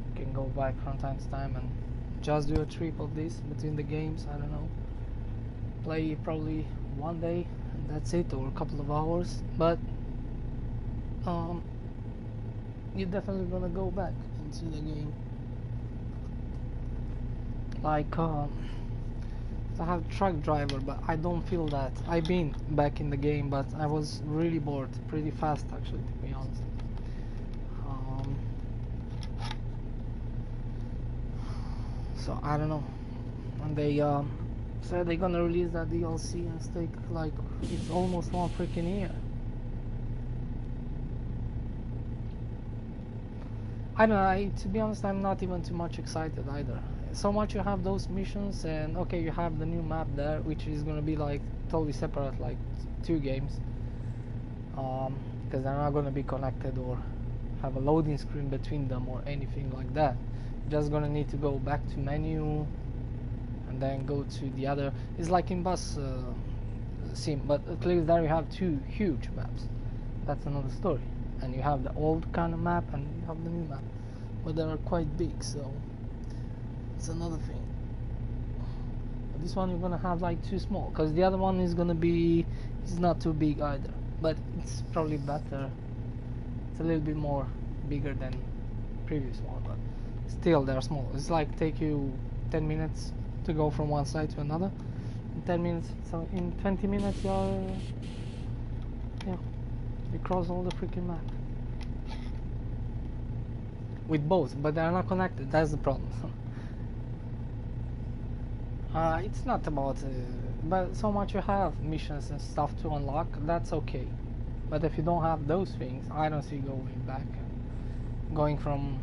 You can go back from time to time and just do a trip of this between the games. I don't know, play probably one day and that's it, or a couple of hours. But um, you're definitely gonna go back into the game. Like I have truck driver, but I don't feel that. I've been back in the game, but I was really bored pretty fast actually, to be honest. So I don't know. And they said they're gonna release that DLC and take like it's almost 1 freaking year. I don't know. To be honest, I'm not even too much excited either. So much you have those missions, and okay, you have the new map there, which is gonna be like totally separate, like two games, because they're not gonna be connected or have a loading screen between them or anything like that. You're just gonna need to go back to menu and then go to the other. It's like in Bus Sim, but at least there you have two huge maps. That's another story. And you have the old kind of map and you have the new map, but they are quite big, so it's another thing. But this one you're gonna have like too small, because the other one is gonna be it's not too big either, but it's probably better. It's a little bit more bigger than previous one, but still they're small. It's like take you 10 minutes to go from one side to another. In 10 minutes, so in 20 minutes you cross all the freaking map with both, but they're not connected. That's the problem. It's not about but so much you have missions and stuff to unlock, that's okay. But if you don't have those things, I don't see going back and going from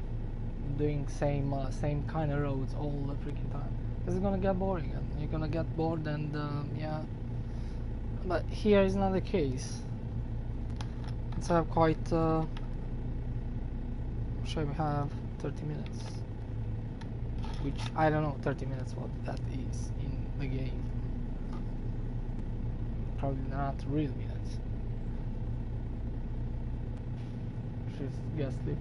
doing same kind of roads all the freaking time. It's gonna get boring and you're gonna get bored, and yeah. But here is not the case. Let's have quite sure we have 30 minutes, which I don't know 30 minutes what that is in the game. Probably not real minutes. Just get sleep.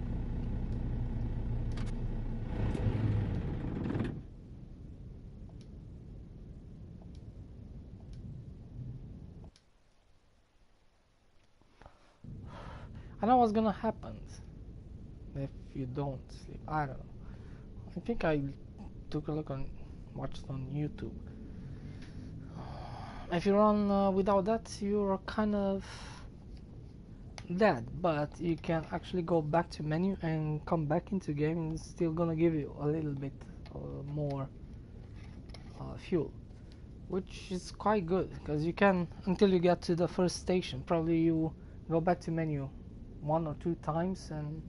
I know what's gonna happen if you don't sleep. I don't know. I think I took a look on watched on YouTube. If you run without that, you're kind of dead. But you can actually go back to menu and come back into game, and it's still gonna give you a little bit more fuel, which is quite good because you can until you get to the first station. Probably you go back to menu 1 or 2 times, and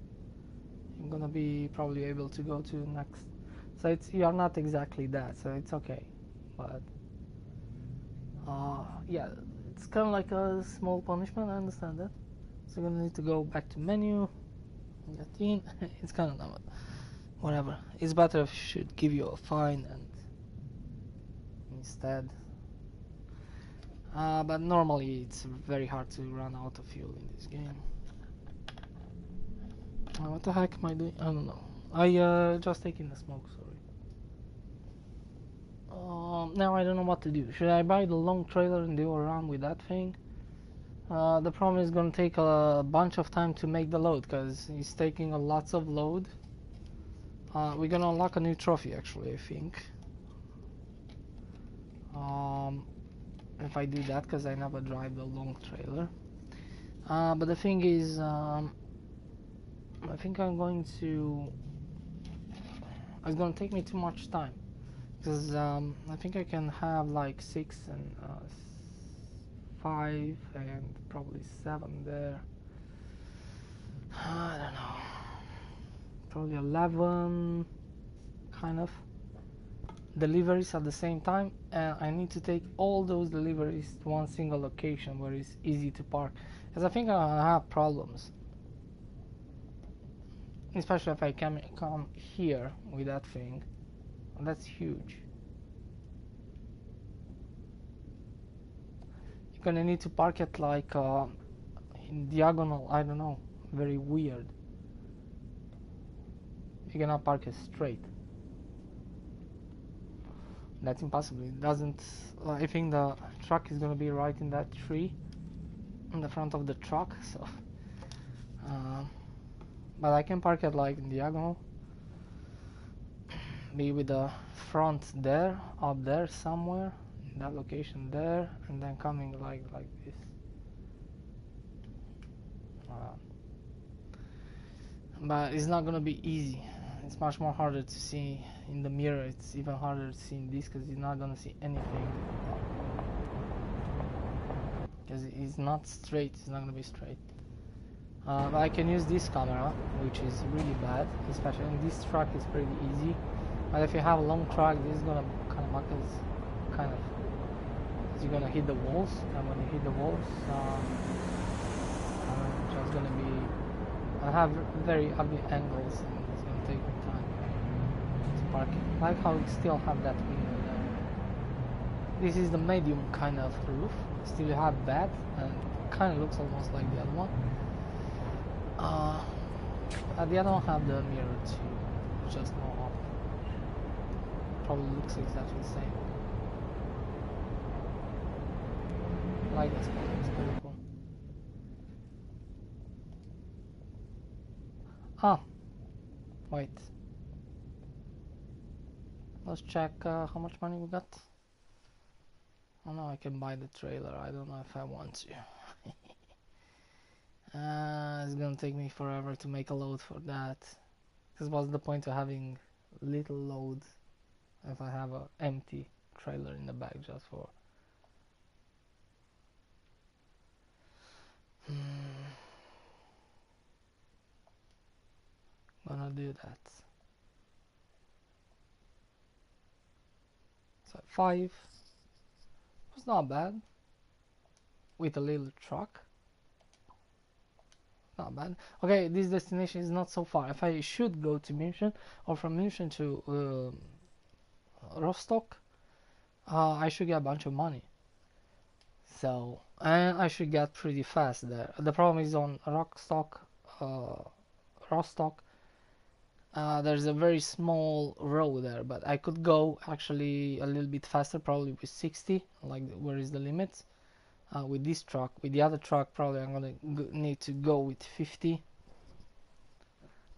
you're gonna be probably able to go to next. So you're not exactly that, so it's okay. But yeah, it's kind of like a small punishment. I understand that. So you're gonna need to go back to menu and get in. It's kind of dumb, but whatever. It's better if you should give you a fine and instead. But normally it's very hard to run out of fuel in this game. What the heck am I doing? I don't know. I just taking the smoke, sorry. Now I don't know what to do. Should I buy the long trailer and do around with that thing? The problem is gonna take a bunch of time to make the load because it's taking a lots of load. We're gonna unlock a new trophy actually, I think. Um, if I do that, because I never drive the long trailer. But the thing is, I think I'm going to. It's gonna take me too much time because I think I can have like 6 and 5 and probably 7 there. I don't know. Probably 11 kind of deliveries at the same time, and I need to take all those deliveries to one single location where it's easy to park, because I think I have problems, especially if I can come here with that thing. That's huge. You're gonna need to park it like in diagonal, I don't know, very weird. You cannot park it straight. That's impossible. It doesn't. I think the truck is gonna be right in that tree in the front of the truck, so. But I can park it like in diagonal, be with the front there, up there somewhere, in that location there, and then coming like this. Uh, but it's not gonna be easy. It's much more harder to see in the mirror. It's even harder to see in this because you're not gonna see anything. Because it's not straight. It's not gonna be straight. But I can use this camera, which is really bad, especially in this truck. It's pretty easy. But if you have a long truck, this is gonna kind of you're gonna hit the walls, and when you hit the walls, just gonna be. I have very ugly angles, and it's gonna take me time to park it. Like how you still have that window there. This is the medium kind of roof. Still you have that, and kind of looks almost like the other one. The other one have the mirror too, just more up. Probably looks exactly the same. I like this one, it's pretty cool. Ah, wait. Let's check how much money we got. Oh no, I can buy the trailer. I don't know if I want to. It's gonna take me forever to make a load for that. Because what's the point of having little load if I have an empty trailer in the back just for. Gonna do that. So 5 was not bad with a little truck. Not bad. Okay, this destination is not so far. If I should go to München or from München to Rostock, I should get a bunch of money. So, and I should get pretty fast there. The problem is on Rostock. There's a very small road there, but I could go actually a little bit faster, probably with 60, like where is the limit. With this truck, with the other truck, probably I'm gonna need to go with 50.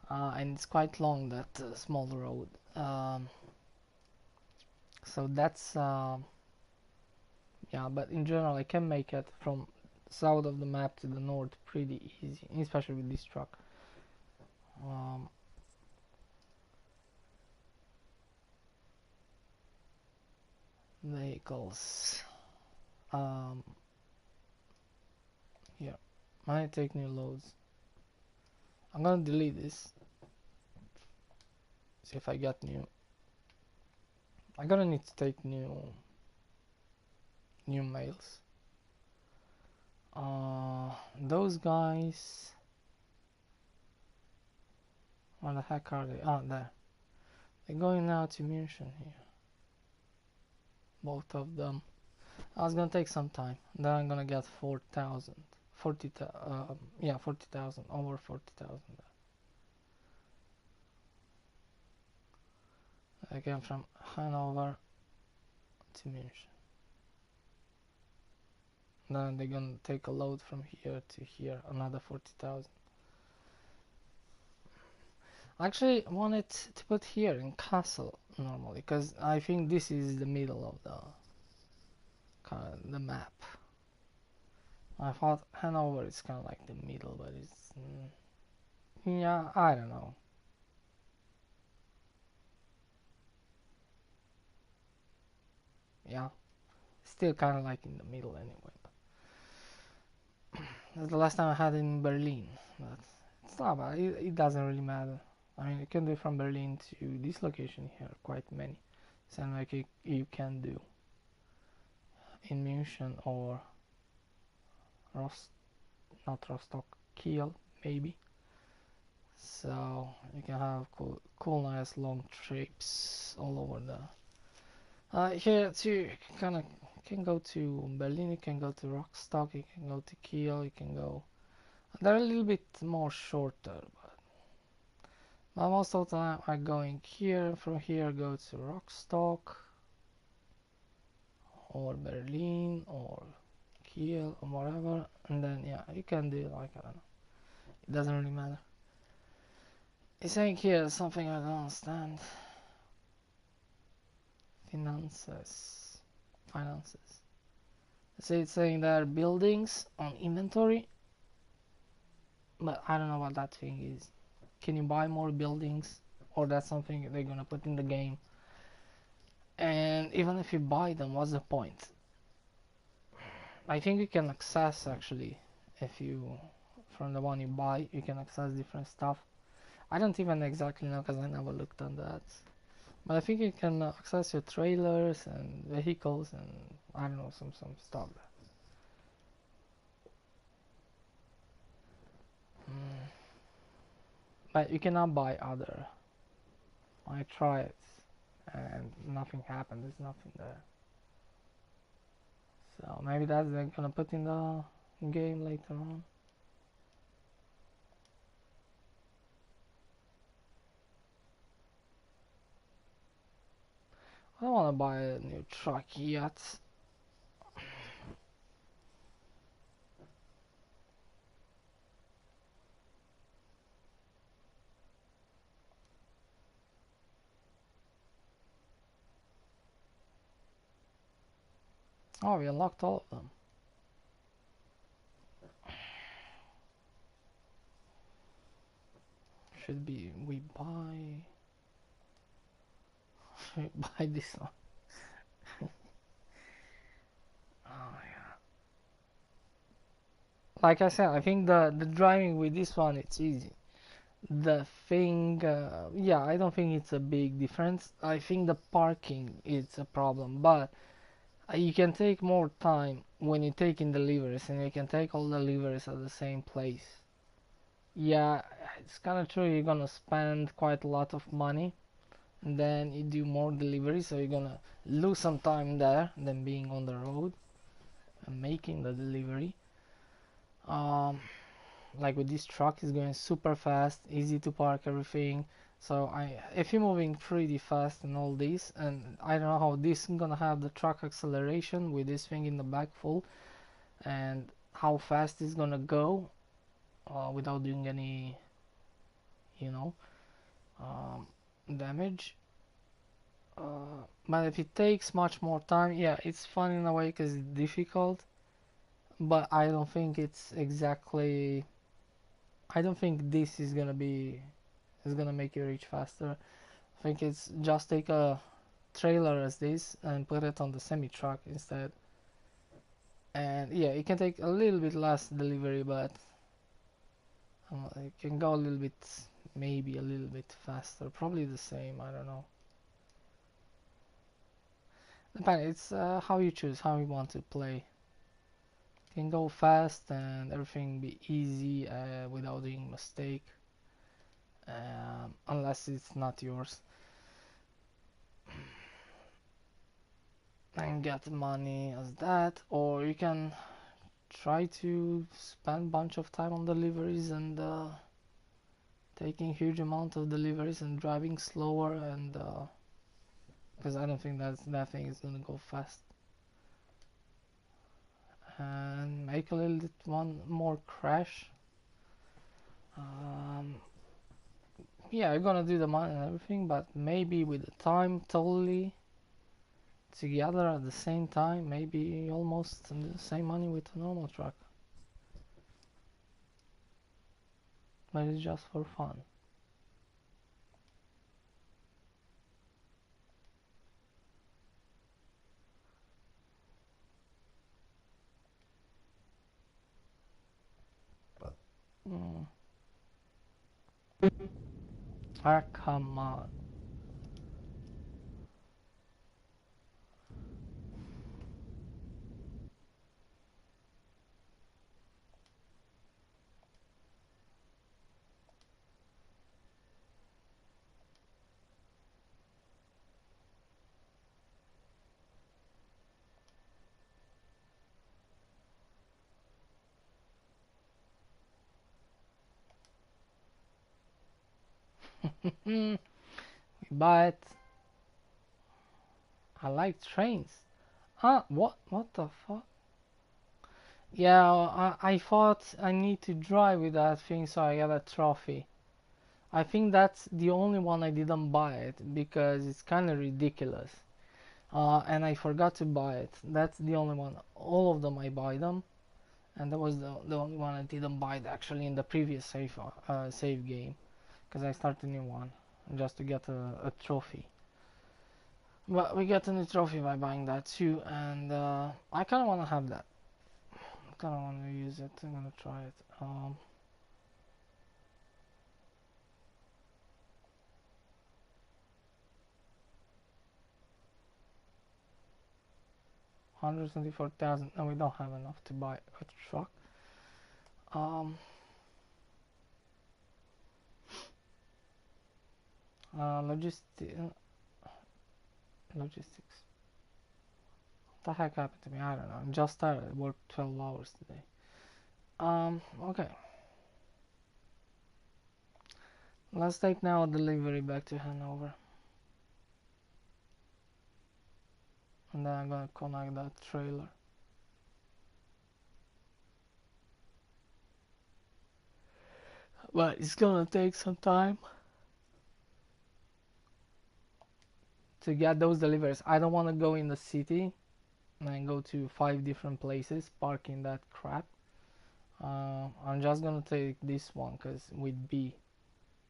And it's quite long, that small road. So that's yeah, but in general I can make it from south of the map to the north pretty easy, especially with this truck. Vehicles. Here, I take new loads. I'm gonna delete this. See if I get new. I'm gonna need to take new mails. Those guys. Where the heck are they? Ah, there. They're going now to München here. Both of them. I was gonna take some time. Then I'm gonna get 4,000. 40,000. Yeah, 40,000. Over 40,000. Again from Hanover to München. Then they're gonna take a load from here to here, another 40,000. Actually, I wanted to put here in Castle normally, because I think this is the middle of the map. I thought Hanover is kind of like the middle, but it's yeah, I don't know. Yeah, still kind of like in the middle anyway. That's the last time I had it in Berlin, but it's not bad. It doesn't really matter. I mean, you can do from Berlin to this location here, quite many. Same like you can do in München or Rost, not Rostock, Kiel maybe. So you can have cool, nice long trips all over here too. You can go to Berlin, you can go to Rostock, you can go to Kiel, you can go. They're a little bit more shorter, but most of the time I'm going here. From here, go to Rostock or Berlin or Kiel or whatever, and then yeah, you can do like I don't know. It doesn't really matter. It's saying here something I don't understand. Finances. Finances. So it's saying there are buildings on inventory, but I don't know what that thing is. Can you buy more buildings? Or that's something they're gonna put in the game? And even if you buy them, what's the point? I think you can access actually, if you, from the one you buy, you can access different stuff. I don't even exactly know because I never looked on that. But I think you can access your trailers and vehicles and I don't know, some stuff. Mm. But you cannot buy other. I tried and nothing happened. There's nothing there. So maybe that's they're gonna put in the game later on. I don't want to buy a new truck yet. Oh, we unlocked all of them. Should be we buy. We buy this one. Oh yeah. Like I said, I think the driving with this one it's easy. The thing, yeah, I don't think it's a big difference. I think the parking is a problem, but you can take more time when you take in deliveries, and you can take all the deliveries at the same place. Yeah, it's kind of true. You're gonna spend quite a lot of money, and then you do more deliveries, so you're gonna lose some time there than being on the road and making the delivery. Um, like with this truck, is going super fast, easy to park everything. So if you're moving pretty fast and all this, and I don't know how this is gonna have the truck acceleration with this thing in the back full, and how fast it's gonna go without doing any, you know, um, damage. But if it takes much more time, yeah, it's fun in a way because it's difficult. But I don't think it's exactly. I don't think this is gonna make you reach faster. I think it's just take a trailer as this and put it on the semi truck instead. And yeah, it can take a little bit less delivery, but it can go a little bit, maybe a little bit faster. Probably the same. I don't know. Depends. It's how you choose, how you want to play. You can go fast and everything be easy without doing mistake, unless it's not yours. And get money as that, or you can try to spend bunch of time on deliveries and taking huge amount of deliveries and driving slower and because I don't think that thing is gonna go fast. and make a little bit one more crash. Um, yeah, I'm gonna do the money and everything, but maybe with the time totally together at the same time, maybe almost the same money with a normal truck, but it's just for fun. Mm. Ah, come on. But I like trains. Ah, what the fuck? Yeah, I thought I need to drive with that thing so I get a trophy. I think that's the only one I didn't buy it because it's kind of ridiculous. And I forgot to buy it. That's the only one. All of them I buy them, and that was the only one I didn't buy it actually in the previous save game because I started a new one just to get a trophy. But we get a new trophy by buying that too, and I kind of want to have that. I kind of want to use it. I'm gonna try it. 124,000, and we don't have enough to buy a truck. Um, logistics. What the heck happened to me? I don't know. I just started. I worked 12 hours today. Okay. Let's take now a delivery back to Hanover. And then I'm gonna connect that trailer. But it's gonna take some time to get those deliveries. I don't wanna go in the city and go to 5 different places parking that crap. I'm just gonna take this one cause with B,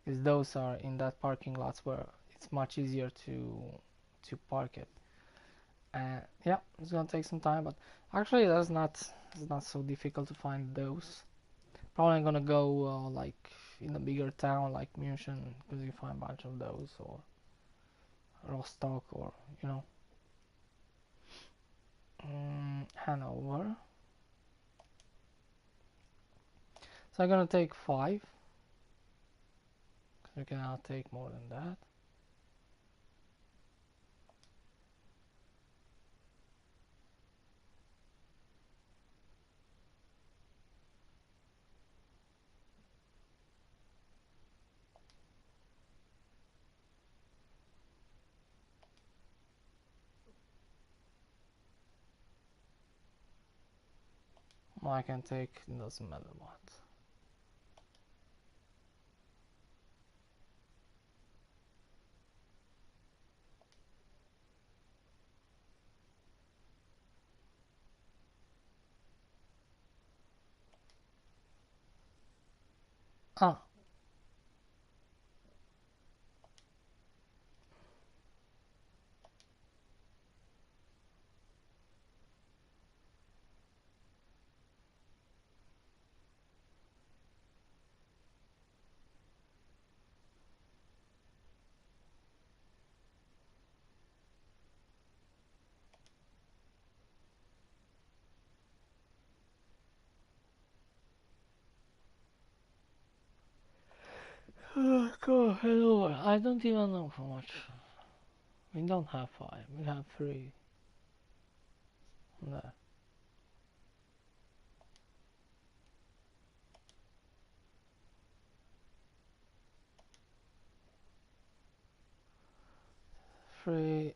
because those are in that parking lots where it's much easier to park it. And yeah, it's gonna take some time, but actually it's not so difficult to find those. Probably I'm gonna go like in a bigger town like München because you find a bunch of those, or Rostock, or you know, Hanover. So I'm gonna take 5 because we cannot take more than that. I can take, it doesn't matter what. Ah, go Hanover. I don't even know how much. We don't have 5. We have 3. There. 3,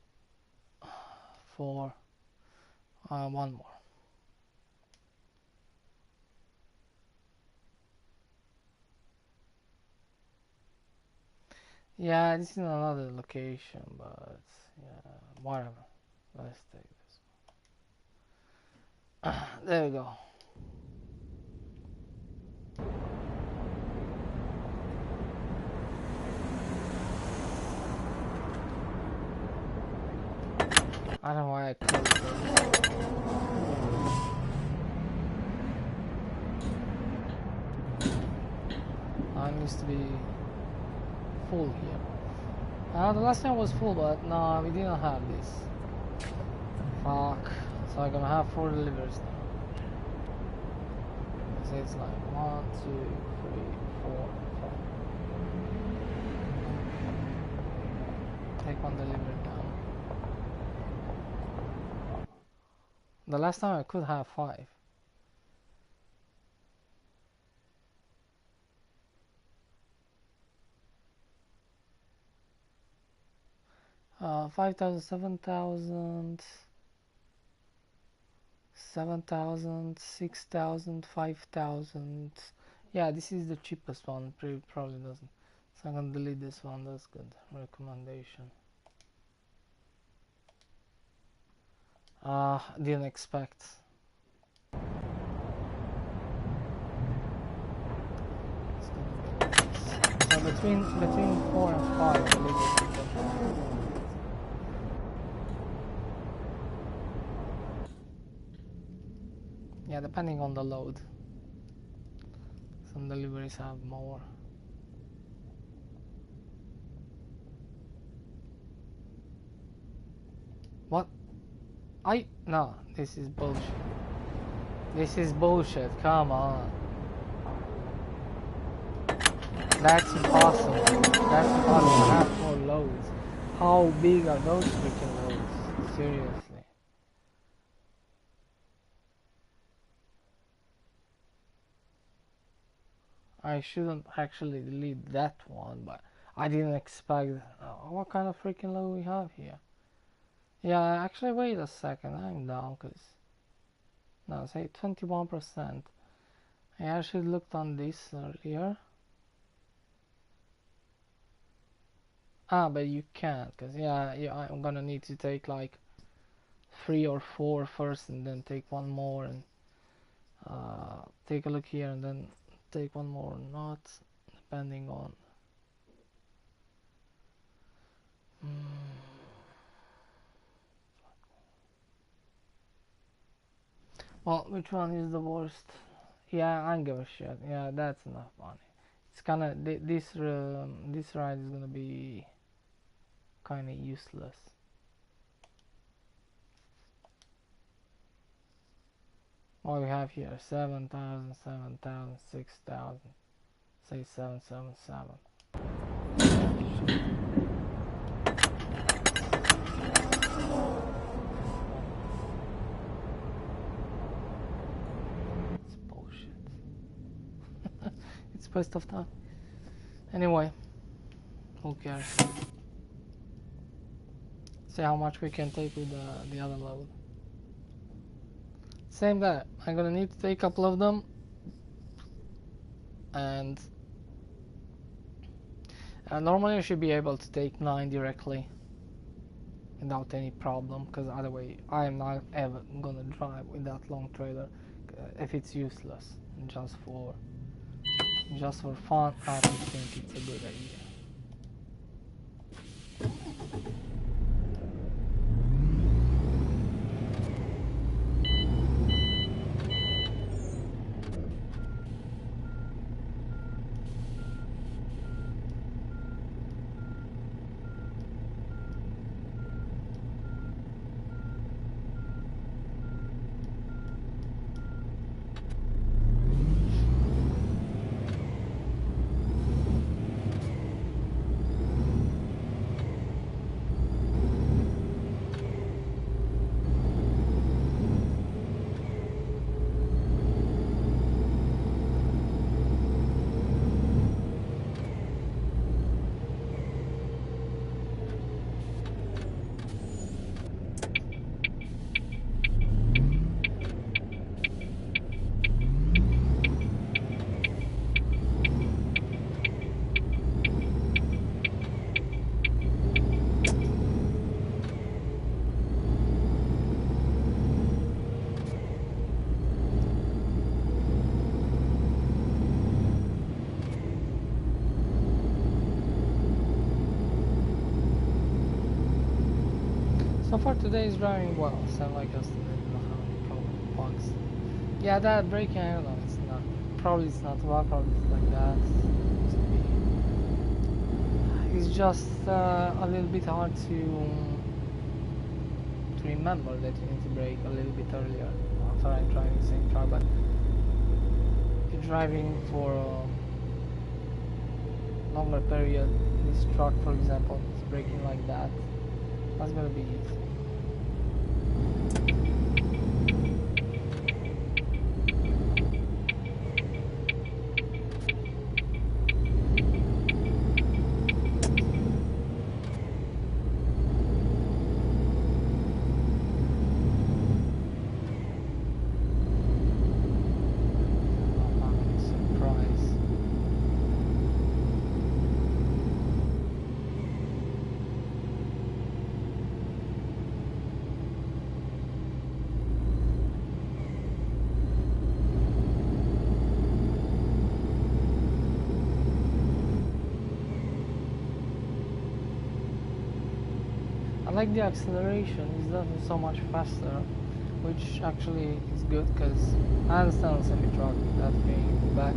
4. One more. Yeah, this is another location, but yeah, whatever. Let's take this. There we go. I don't know why I closed this. I used to be full here. The last time was full, but no, we didn't have this. Fuck. So I'm gonna have 4 deliveries now. So it's like 1, 2, 3, 4, 5. Take one delivery down. The last time I could have 5. 5,000, 7,000, 7,000, 6,000, 5,000. Yeah, this is the cheapest one. Probably doesn't. So I'm gonna delete this one. That's good. Recommendation. Didn't expect. So between 4 and 5 deliveries. Yeah, depending on the load. Some deliveries have more. What? No, this is bullshit. This is bullshit, come on. That's impossible. That's impossible. I have 4 loads. How big are those freaking loads? Seriously. I shouldn't actually delete that one, but I didn't expect. What kind of freaking load we have here? Yeah, actually, wait a second. I'm down, cause no, say 21%. I actually looked on this earlier. But you can't, cause yeah, I'm gonna need to take like 3 or 4 first, and then take one more, and take a look here, and then take one more, not depending on. Well, which one is the worst? Yeah, I don't give a shit. Yeah, that's enough money. It's kinda this ride is gonna be kinda useless. What we have here: 7,000, 7,000, 6,000. Say 777. It's bullshit. It's waste of time. Anyway, who cares? See how much we can take with the other load. Same that. I'm gonna need to take a couple of them, and normally I should be able to take 9 directly without any problem, because otherwise I am not ever gonna drive with that long trailer if it's useless. Just for fun, I don't think it's a good idea. So far today is driving well, same like yesterday, did not have any problem, bugs. Yeah, that braking, I don't know, it's not, probably it's not well, probably it's like that. It's just a little bit hard to remember that you need to brake a little bit earlier. After I'm driving the same car, but if you're driving for a longer period, this truck for example is braking like that, that's gonna be easy. I like the acceleration, it's done so much faster, which actually is good because I understand on semi-truck that being back,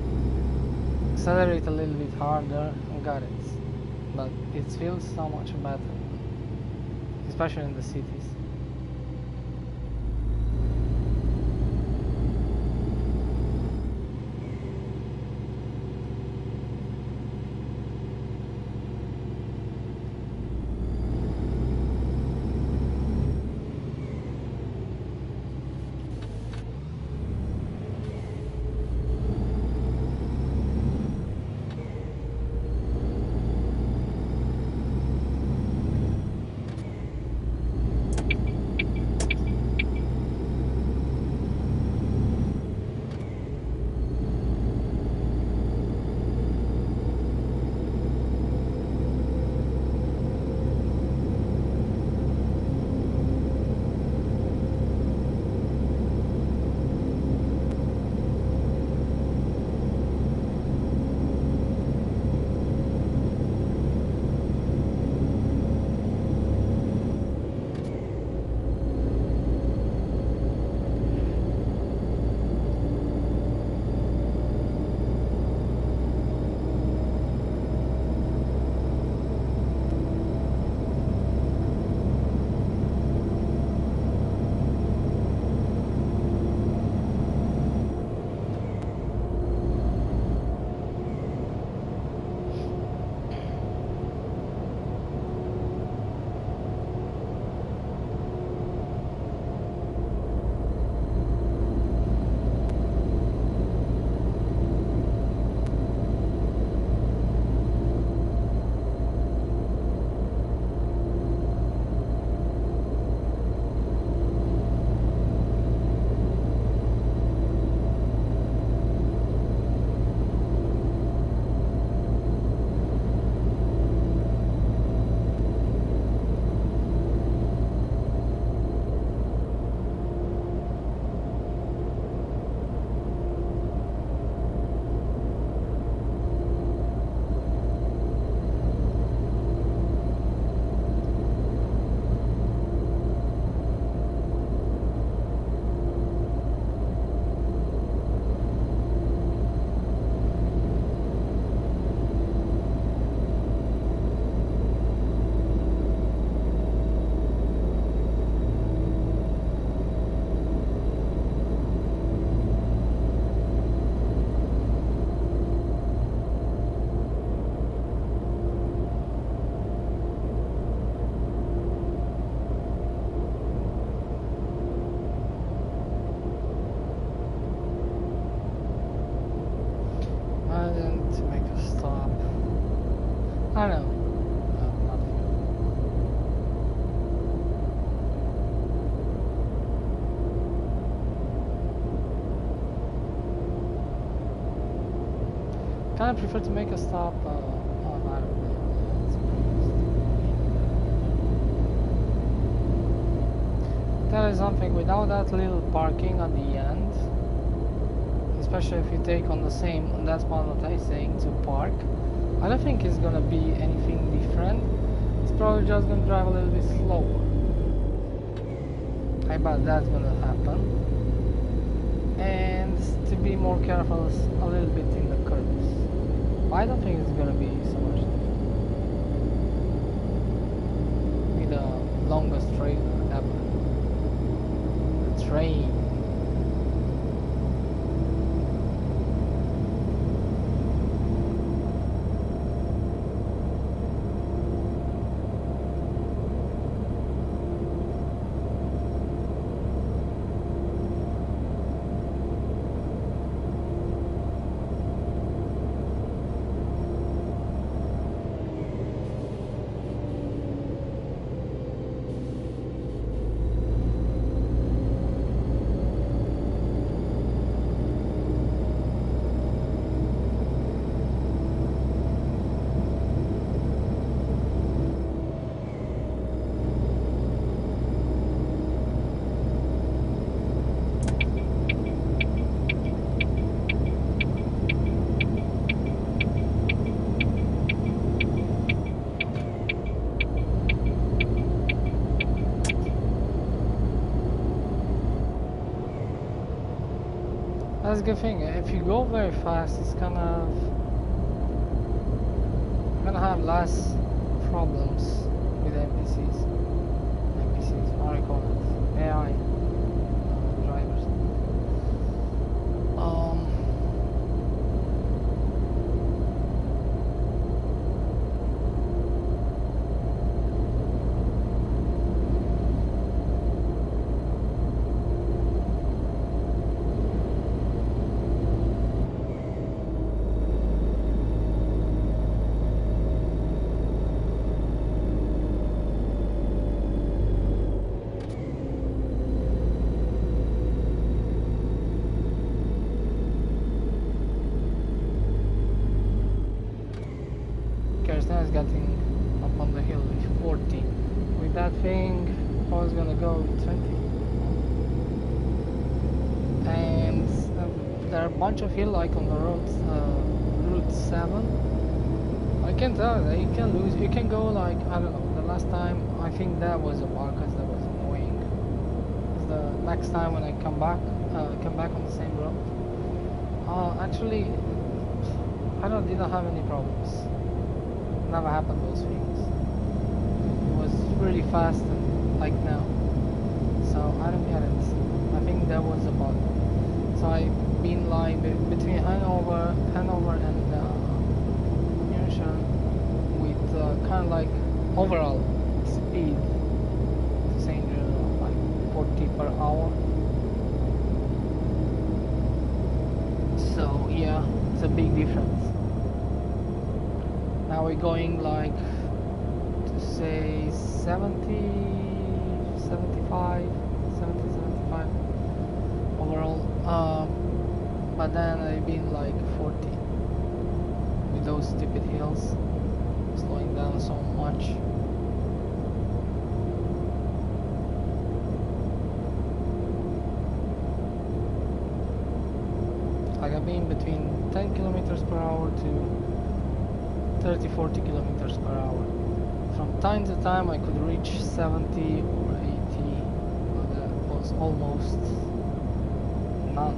accelerate a little bit harder, I got it, but it feels so much better, especially in the cities. I don't know. No, nothing. Kind of prefer to make a stop on, I don't know. Tell you something, without that little parking at the end, especially if you take on the same, and that's what I'm saying, to park, I don't think it's gonna be anything different. It's probably just gonna drive a little bit slower. I bet that's gonna happen. And to be more careful a little bit in the curves. I don't think it's gonna be so much different. Be the longest train ever. The train. That's a good thing. If you go very fast, it's gonna have less problems with NPCs. NPCs, how do you call it? AI drivers. Now is getting up on the hill with 40. With that thing, I was gonna go with 20. And there are a bunch of hill like on the road, Route 7. I can tell that you can lose. You can go like, I don't know. The last time I think that was a bug because that was annoying. The next time when I come back on the same road. Actually, I didn't have any problems. Never happened those things. It was really fast and like now. So I don't get it. I think that was a bug. So I've been like between Hanover and München with kind of like overall speed, saying like 40 per hour. So yeah, it's a big difference. Now we're going like to say 70, 75 overall. But then I've been like 40 with those stupid hills, slowing down so much. Like I've been between 10 kilometers per hour to 30-40 kilometers per hour. From time to time I could reach 70 or 80, but that was almost none.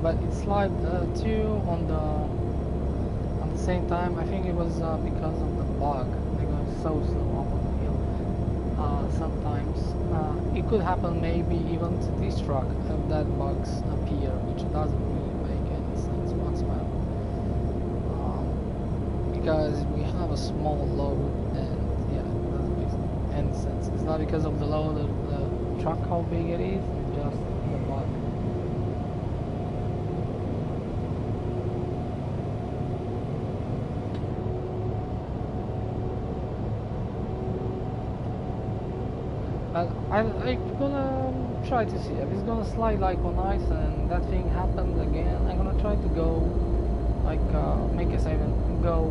But it's like too on the same time. I think it was because of the bug. They're going so slow up on the hill. Sometimes it could happen maybe even to this truck if that bugs appear, which doesn't really make any sense whatsoever. Because we have a small load and yeah, it doesn't make any sense. It's not because of the load of the truck how big it is, it's just the bug. I'm gonna try to see if it's gonna slide like on ice and that thing happens again. I'm gonna try to go like make a save and go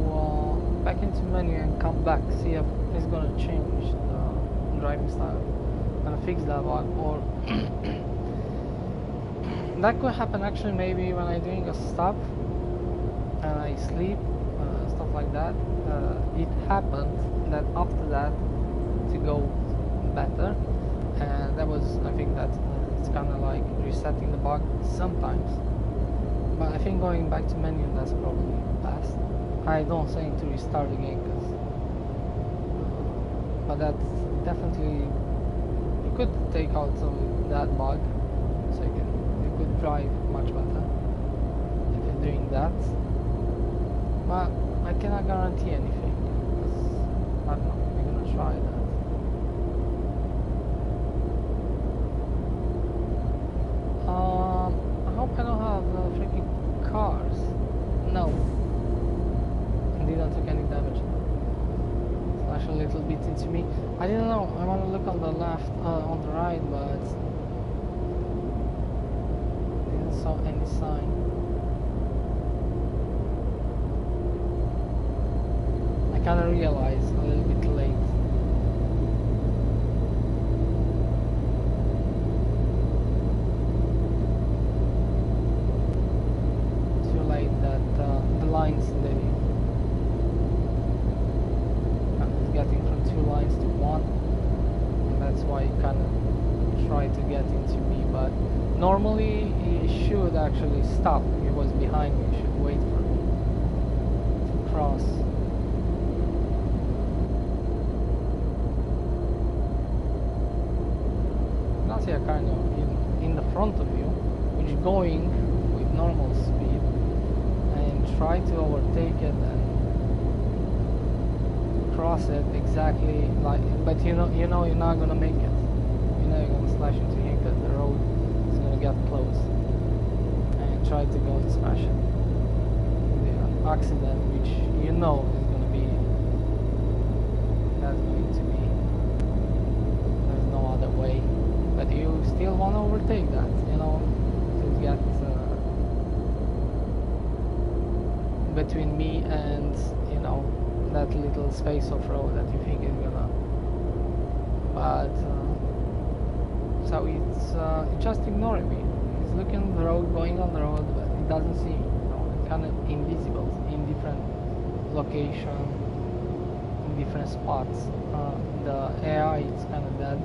back into menu and come back, see if it's gonna change the driving style, gonna fix that bug, or that could happen actually maybe when I'm doing a stop and I sleep, stuff like that. It happened that after that to go better, and that was, I think that it's kind of like resetting the bug sometimes, but I think going back to menu, that's probably best. I don't think to restart the game, but that's definitely, you could take out that bug, so you could drive much better if you're doing that, but I cannot guarantee anything, because I don't know, we're gonna try that. I hope I don't have freaking cars. No, I didn't take any damage. Flash a little bit into me. I didn't know, I want to look on the left, on the right, but didn't saw any sign. I kind of realized a little bit late. Too late that the lines they getting from 2 lines to 1, and that's why you kind of try to get into me, but normally he should actually stop. He was behind me, he should wait for me to cross. Now see a kind of in the front of you, which is going with normal speed, and try to overtake it and cross it exactly like, but you know you're not gonna make it. You know you're gonna slash into him because the road is gonna get close, and try to go and smash it. The accident, which you know is gonna be, that's going to be, there's no other way, but you still want to overtake that, you know, to get between me and, you know, that little space of road that you think is gonna, but so it's just ignoring me. He's looking at the road, going on the road, but it doesn't see me. You know, it's kind of invisible in different locations, in different spots. The AI is kind of dead.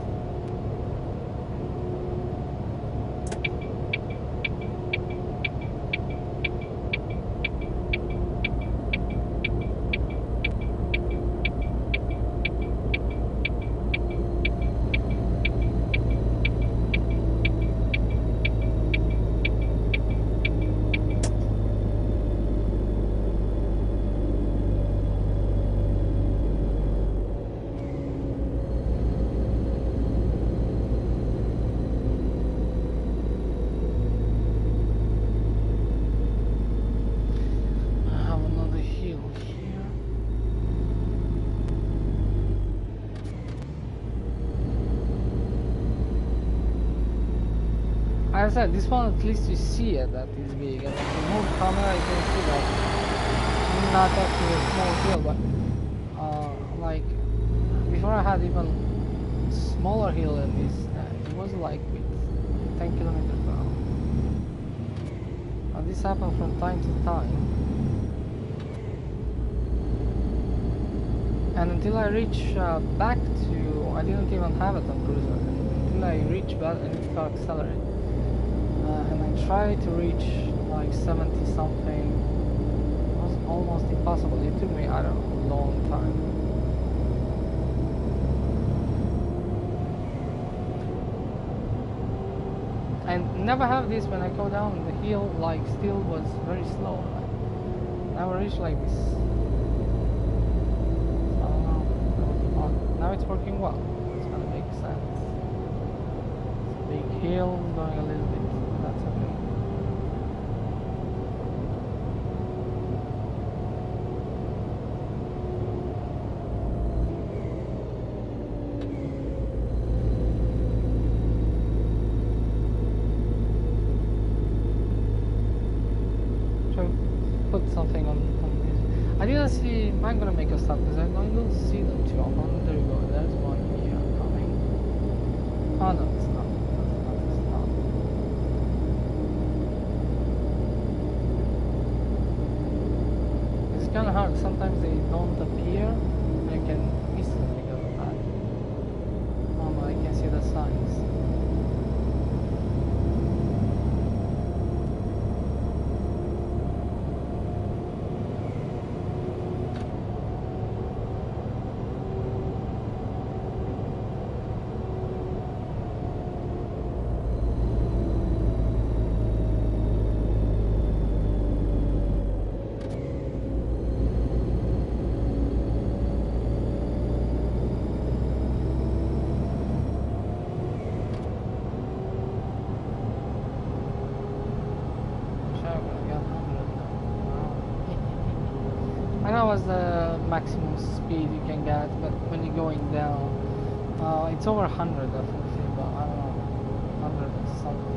As I said, this one at least you see it that is big, and if you move the camera you can see that not actually a small hill, but like before I had even smaller hill than this, it was like with 10 kilometers per hour. And this happens from time to time, and until I reach back to, I didn't even have it on cruiser, until I reach back and it started accelerating. And I tried to reach like 70 something. It was almost impossible. It took me, I don't know, a long time. And never have this when I go down the hill, like still was very slow. Like, never reached like this. I don't know. Now it's working well. It's gonna make sense. It's a big hill going a little bit. That's okay. Try to put something on this. I didn't see, I'm gonna make a stop because I don't see them too often. There you go, there's one here coming. Oh no, it's not. kind of hard. Sometimes they don't appear. I can easily go back. I can see the signs. I know what's the maximum speed you can get, but when you're going down, it's over 100 definitely, but I don't know, 100 or something.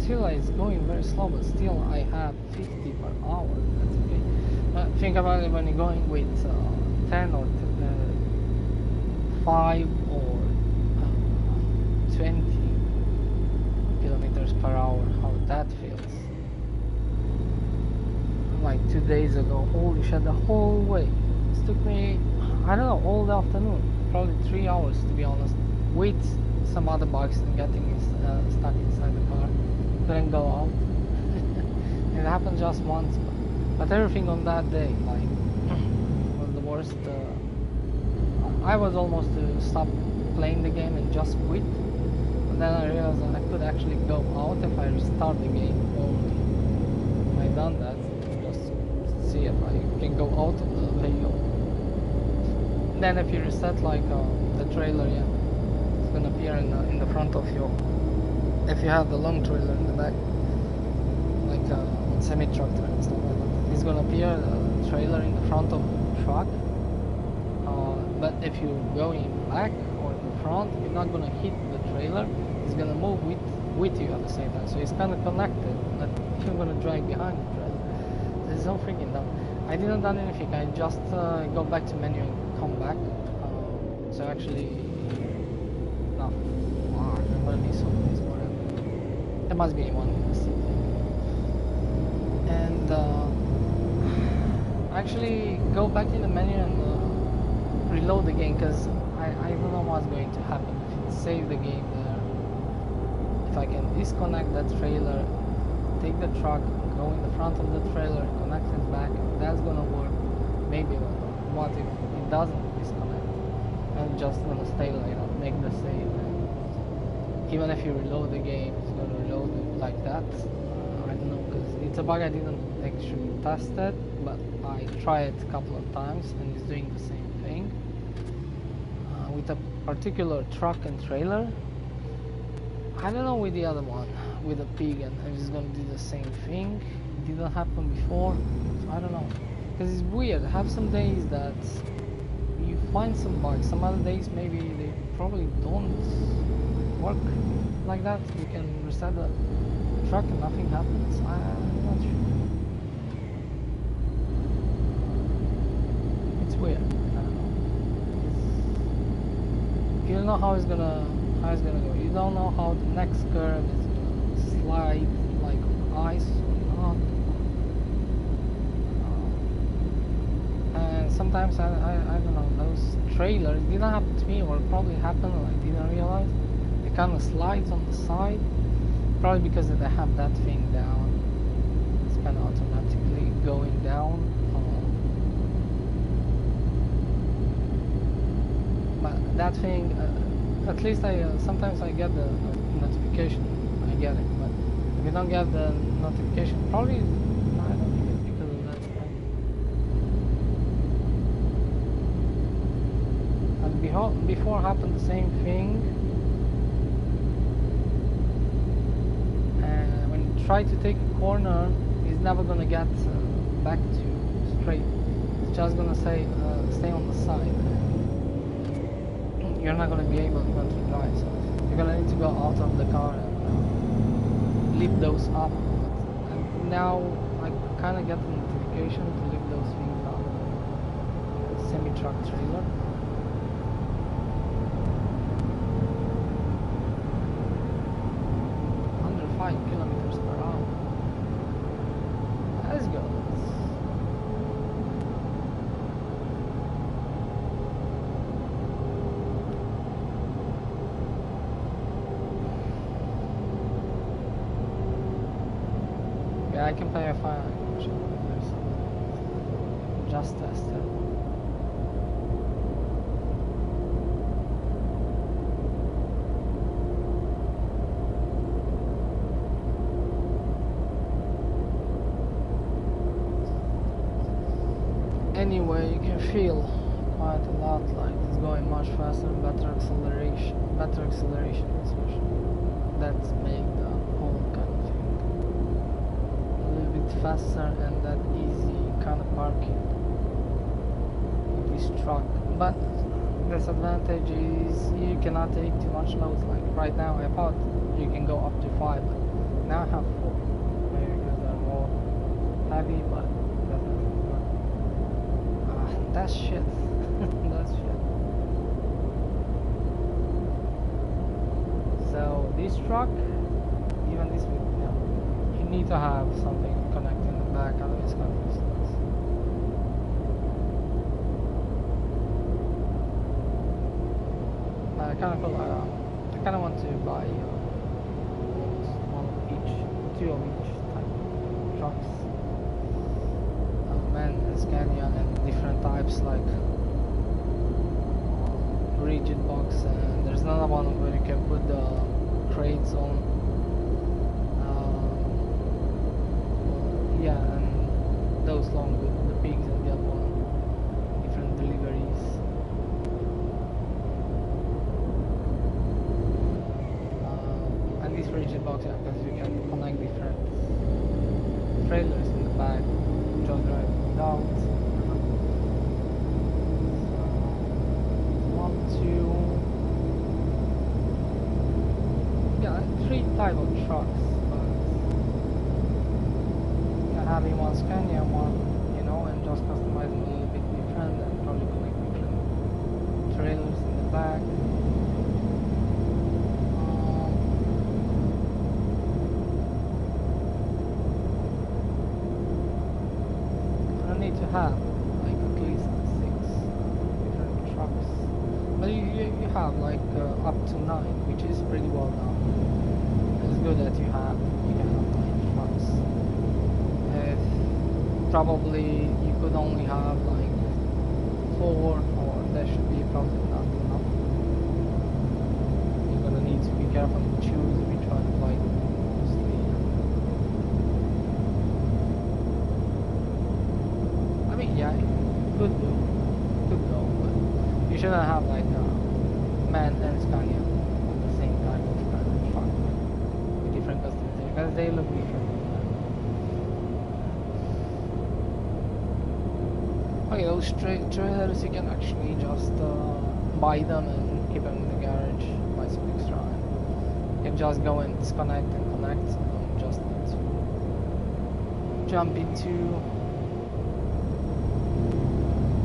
Hilla is going very slow, but still I have 50 per hour. That's okay. But think about it when you're going with 10 or 5 or 20 kilometers per hour, how that feels. Like 2 days ago, holy shit, the whole way. It took me, I don't know, all the afternoon, probably 3 hours to be honest, with some other bugs and getting stuck inside the car. Couldn't go out. It happened just once, but everything on that day like was the worst. I was almost to stop playing the game and just quit, and then I realized that I could actually go out if I restart the game only. I done that just to see if I can go out of the vehicle. Then if you reset like the trailer, yeah, it's gonna appear in the front of your. If you have the long trailer in the back, like a semi-tractor and stuff like that, it's gonna appear the trailer in the front of the truck. But if you go in back or in the front, you're not gonna hit the trailer. It's gonna move with you at the same time. So it's kind of connected. But if you're gonna drag behind the trailer, there's no freaking doubt. I didn't done anything. I just go back to menu and come back. So actually, no. I'm gonna be so pleased. There must be one mistake. And actually go back in the menu and reload the game, because I don't know what's going to happen if it save the game there. If I can disconnect that trailer, take the truck, go in the front of the trailer, connect it back, that's gonna work. Maybe. What if it doesn't disconnect? I'm just gonna stay like that, make the save. Even if you reload the game, it's going to reload like that. I don't know, because it's a bug I didn't actually test it, but I tried it a couple of times and it's doing the same thing. With a particular truck and trailer, I don't know with the other one, with the pig, and it's going to do the same thing. It didn't happen before, so I don't know. Because it's weird, I have some days that you find some bugs, some other days maybe they probably don't work like that. You can reset the truck and nothing happens. I'm not sure. It's weird. I don't know. You don't know how it's gonna go. You don't know how the next curve is gonna slide like on ice or not. And sometimes I don't know, those trailers, it didn't happen to me, or probably happened and I didn't realize. Kind of slides on the side, probably because they have that thing down. It's kind of automatically going down. But that thing, at least I sometimes I get the notification. I get it, but if you don't get the notification, probably I don't think it's because of that. And before happened the same thing. try to take a corner, he's never gonna get back to straight. It's just gonna say stay on the side. You're not gonna be able even to drive. So you're gonna need to go out of the car and lift those up. And now I kind of get the notification to lift those things up. Semi-truck trailer. Under 5 kilometers per hour. Let's go. Yeah, I can pay a fine. Just test it. Anyway, you can feel quite a lot like it's going much faster, better acceleration especially. That's make the whole kind of thing a little bit faster and that easy kind of parking with this truck. But disadvantage is you cannot take too much loads. Like right now I thought you can go up to 5, but now I have 4. Maybe because they're more heavy, but that's shit. That's shit. So this truck, even this, you need to have something connecting the back, otherwise it's gonna be useless. I kind of feel like I kind of want to buy one of each, 2 of each type of trucks. MAN and Scania and different types like rigid box, and there's another one where you can put the crates on. Yeah, and those long with the pigs and the other one, different deliveries. And this rigid box, yeah, because you can connect different trailers in the back, just drive without. Yeah, 3 type of trucks, but having one Scania, one, and just customizing a little bit different and probably connect different trailers in the back. I need to have like at least 6 different trucks. But you have like up to 9, which is pretty well done. It's good that you can have 9 trucks. Probably you could only have like 4, or there should be probably not enough. You're gonna need to be careful and choose which one to like mostly. I mean, yeah, could go, but you shouldn't have like MAN and Scania on the same type of kind of truck with different customization, because they look different. Okay, those trailers you can actually just buy them and keep them in the garage, buy some extra. You can just go and disconnect and connect, so you just need to jump into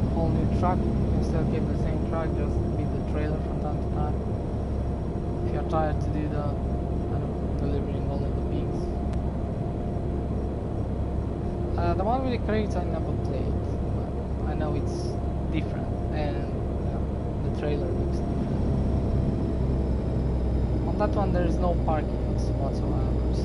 a whole new truck. You can still keep the same truck, just beat the trailer from time to time. If you're tired to do the delivering only the pigs. The one with the crates I never played. I know it's different, and the trailer looks different. On that one there is no parkings whatsoever, so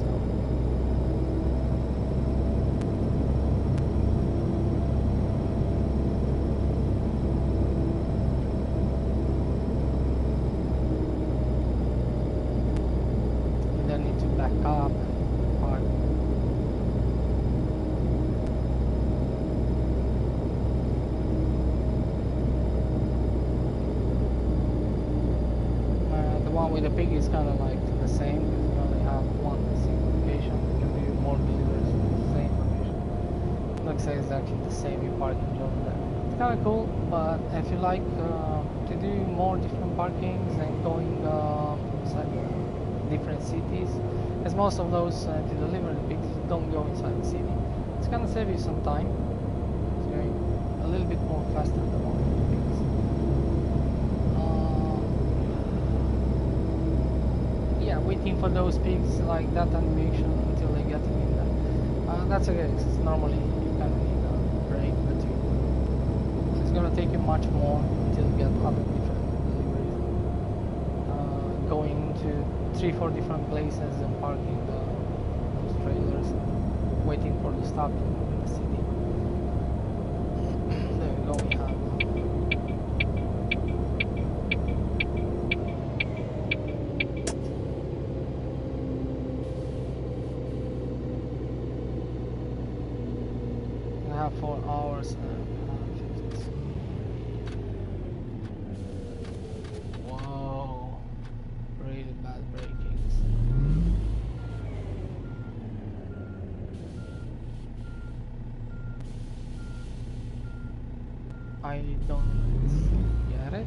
you don't need to back up and park. With the pig is kind of like the same, because you only have one single location. You can do looks exactly the same. You park in over there. It's kind of cool, but if you like to do more different parkings and going inside different cities, as most of those to deliver the pigs don't go inside the city, it's gonna save you some time. It's going a little bit more faster than all the pigs. Yeah, waiting for those pigs like that animation until they get in there. That's okay, because normally you kind of need a break, but it's gonna take you much more until you get other different deliveries. Going to 3-4 different places and parking those trailers, waiting for the stop in the city. There we go, we have we have 4 hours and 50. Whoa, really bad breakings. I don't get it.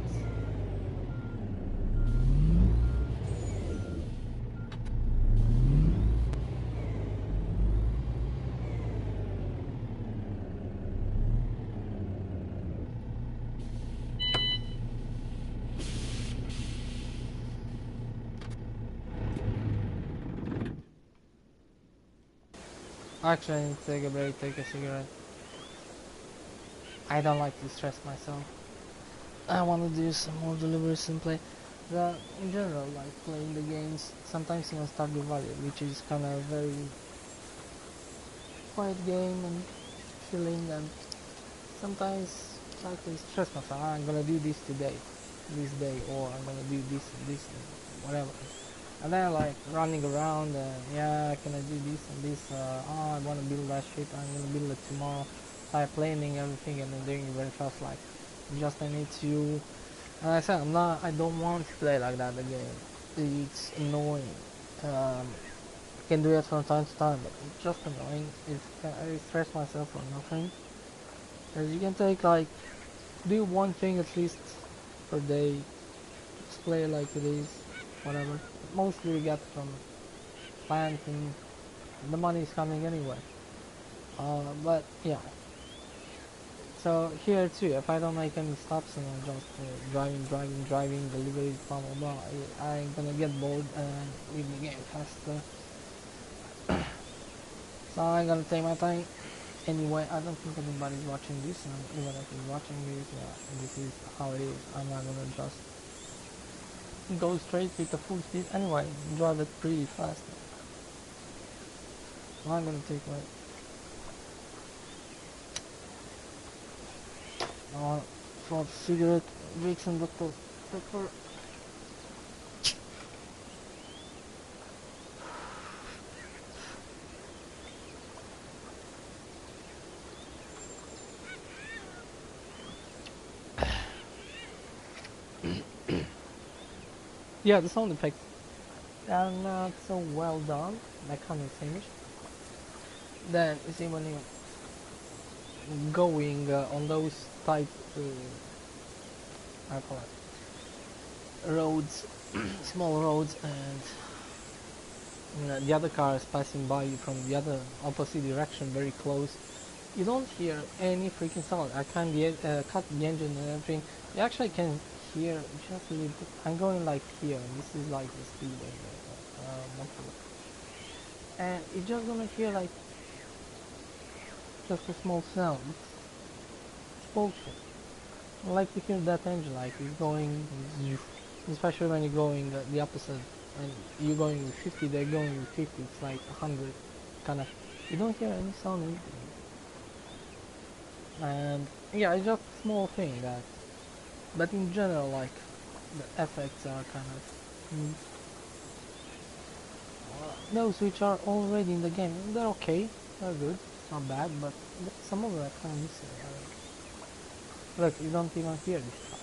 Actually, I need to take a break, take a cigarette. I don't like to stress myself. I want to do some more deliveries and play. In general, like playing the games, sometimes you want Stardew Valley, which is kind of a very quiet game and chilling, and sometimes I try to stress myself. I'm gonna do this today, this day, or I'm gonna do this and this and whatever. And then like running around, yeah, can I do this and this? Oh, I want to build that shit. I'm gonna build it tomorrow. Start planning everything and then doing it very fast. Like, just I need to. And I said, I don't want to play like that again. It's annoying. I can do it from time to time, but it's just annoying. I stress myself for nothing. As you can take like, do one thing at least per day. Just play like it is, whatever. Mostly we get from planting. The money is coming anyway. But yeah. So here too, if I don't make any stops and I'm just driving, deliveries, blah blah blah, I'm gonna get bored and leave the game faster. So I'm gonna take my time. Anyway, I don't think anybody's watching this, and even if you're watching this, yeah, this is how it is. I'm not gonna just go straight with the full speed. Anyway, drive it pretty fast. So I'm gonna take my for cigarette breaks and Dr. Pepper. Yeah, the sound effects are not so well done, like kind of finished. Then you see when you going on those type I call it roads, small roads, and the other cars passing by you from the other opposite direction very close, you don't hear any freaking sound. I can cut the engine and everything. You actually can hear just a little bit. I'm going like here, and this is like the speed of the motor, and you're just gonna hear like just a small sound. It's bullshit. I like to hear that engine like it's going, especially when you're going the opposite, and you're going with 50, they're going with 50, it's like 100, kind of, you don't hear any sound or anything. And yeah, it's just a small thing that, but in general, like, the effects are kind of, those which are already in the game, they're okay, they're good, it's not bad, but some of them are kind of missing. Look, you don't even hear this stuff.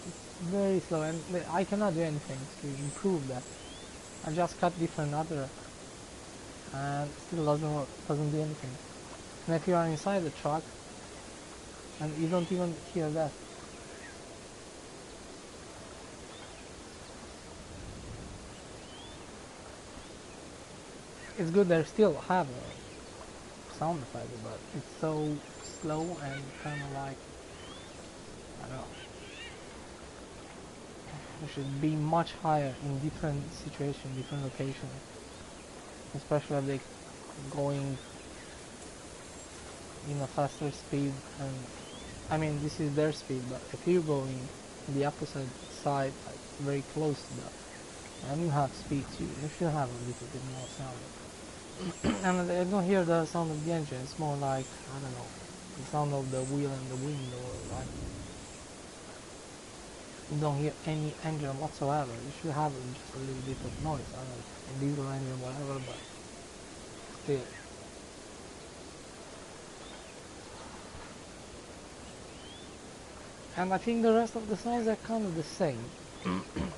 It's very slow, and I cannot do anything to improve that. I just cut different other and still doesn't work, doesn't do anything. And if you are inside the truck and you don't even hear that. It's good they still have a sound effect, but it's so slow and kind of like, I don't know, it should be much higher in different situations, different locations, especially if they going in a faster speed. And I mean, this is their speed, but if you're going the opposite side, like very close to that, and you have speed too, you should have a little bit more sound. And I don't hear the sound of the engine, it's more like, I don't know, the sound of the wheel and the wind, or like, you don't hear any engine whatsoever. You should have just a little bit of noise, I don't know, a diesel engine, whatever, but still. And I think the rest of the sounds are kind of the same.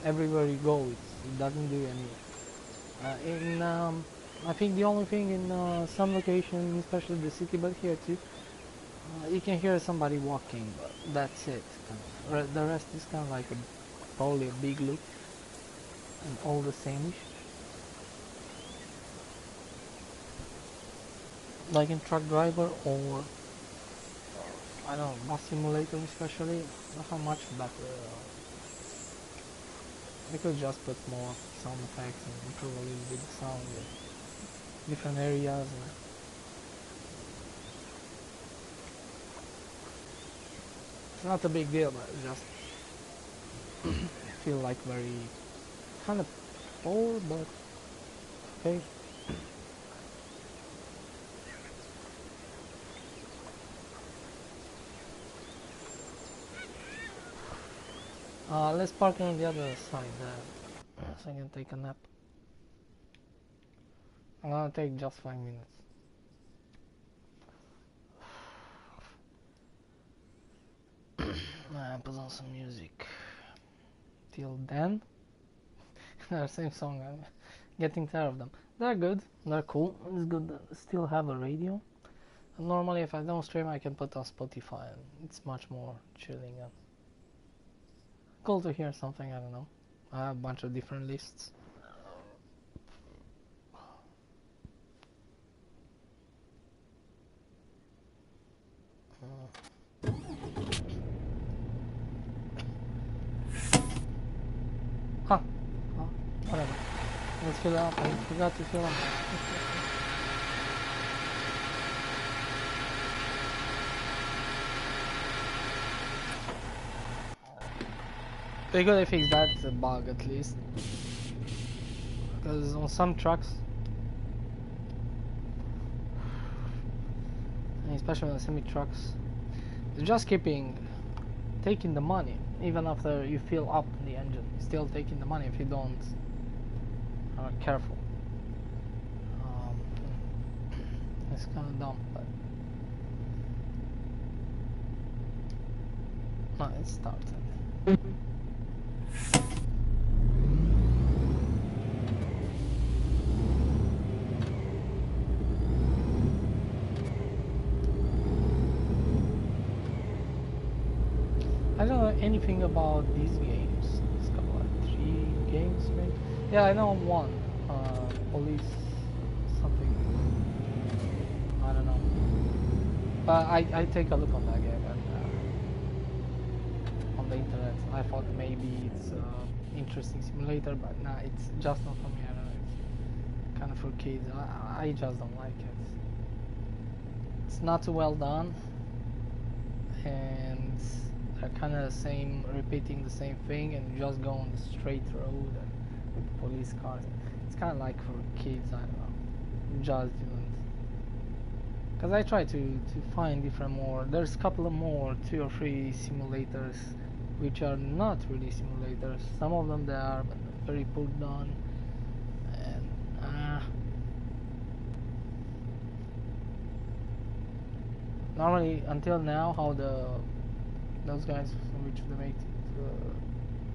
Everywhere you go, it doesn't do any. I think the only thing in some locations, especially the city, but here too, you can hear somebody walking, but that's it. The rest is kind of like probably a big loop and all the same-ish. Like in Truck Driver or I don't know, Bus Simulator especially, not how much, but they could just put more sound effects and improve a little bit the sound in different areas. It's not a big deal, but it just feel like very kind of poor, but okay. Let's park on the other side there, so I can take a nap. I'm gonna take just 5 minutes. Put on some music. Till then, they're same song. I'm getting tired of them. They're good. They're cool. It's good. Still have a radio. And normally, if I don't stream, I can put on Spotify, and it's much more chilling and cool to hear something. I don't know. I have a bunch of different lists. Huh. Oh, whatever. Let's fill up. I forgot to fill up. They gotta fix that bug at least. Because on some trucks, especially on the semi-trucks, they're just taking the money. Even after you fill up the engine, still taking the money if you don't are careful. It's kind of dumb, but no, it started. I don't know anything about these games. It's got like 3 games, maybe. Yeah, I know one. Police something. I don't know. But I take a look on that game and on the internet. I thought maybe it's interesting simulator, but nah, it's just not for me. I don't know. It's kind of for kids. I just don't like it. It's not too well done, and kind of repeating the same thing, and just go on the straight road and with police cars. It's kind of like for kids. I don't know. Just didn't. Because I try to find different more. There's a couple of more 2 or 3 simulators, which are not really simulators. Some of them they are, but very poor done. And normally until now, how those guys which they make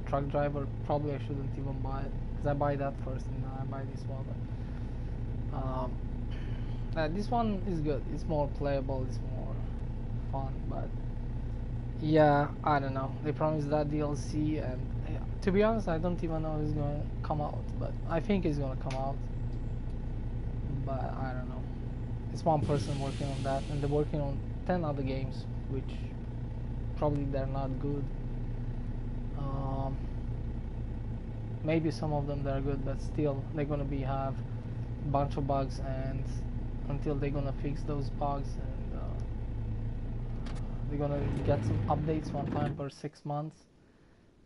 Truck Driver, probably I shouldn't even buy it, because I buy that first and then I buy this one. But This one is good. It's more playable. It's more fun. But yeah, I don't know. They promised that DLC, and to be honest, I don't even know if it's going to come out. But I think it's going to come out. But I don't know. It's one person working on that, and they're working on 10 other games, which probably they're not good. Um, Maybe some of them they're good, but still they're gonna be have a bunch of bugs, and until they're gonna fix those bugs, and they're gonna get some updates one time per 6 months.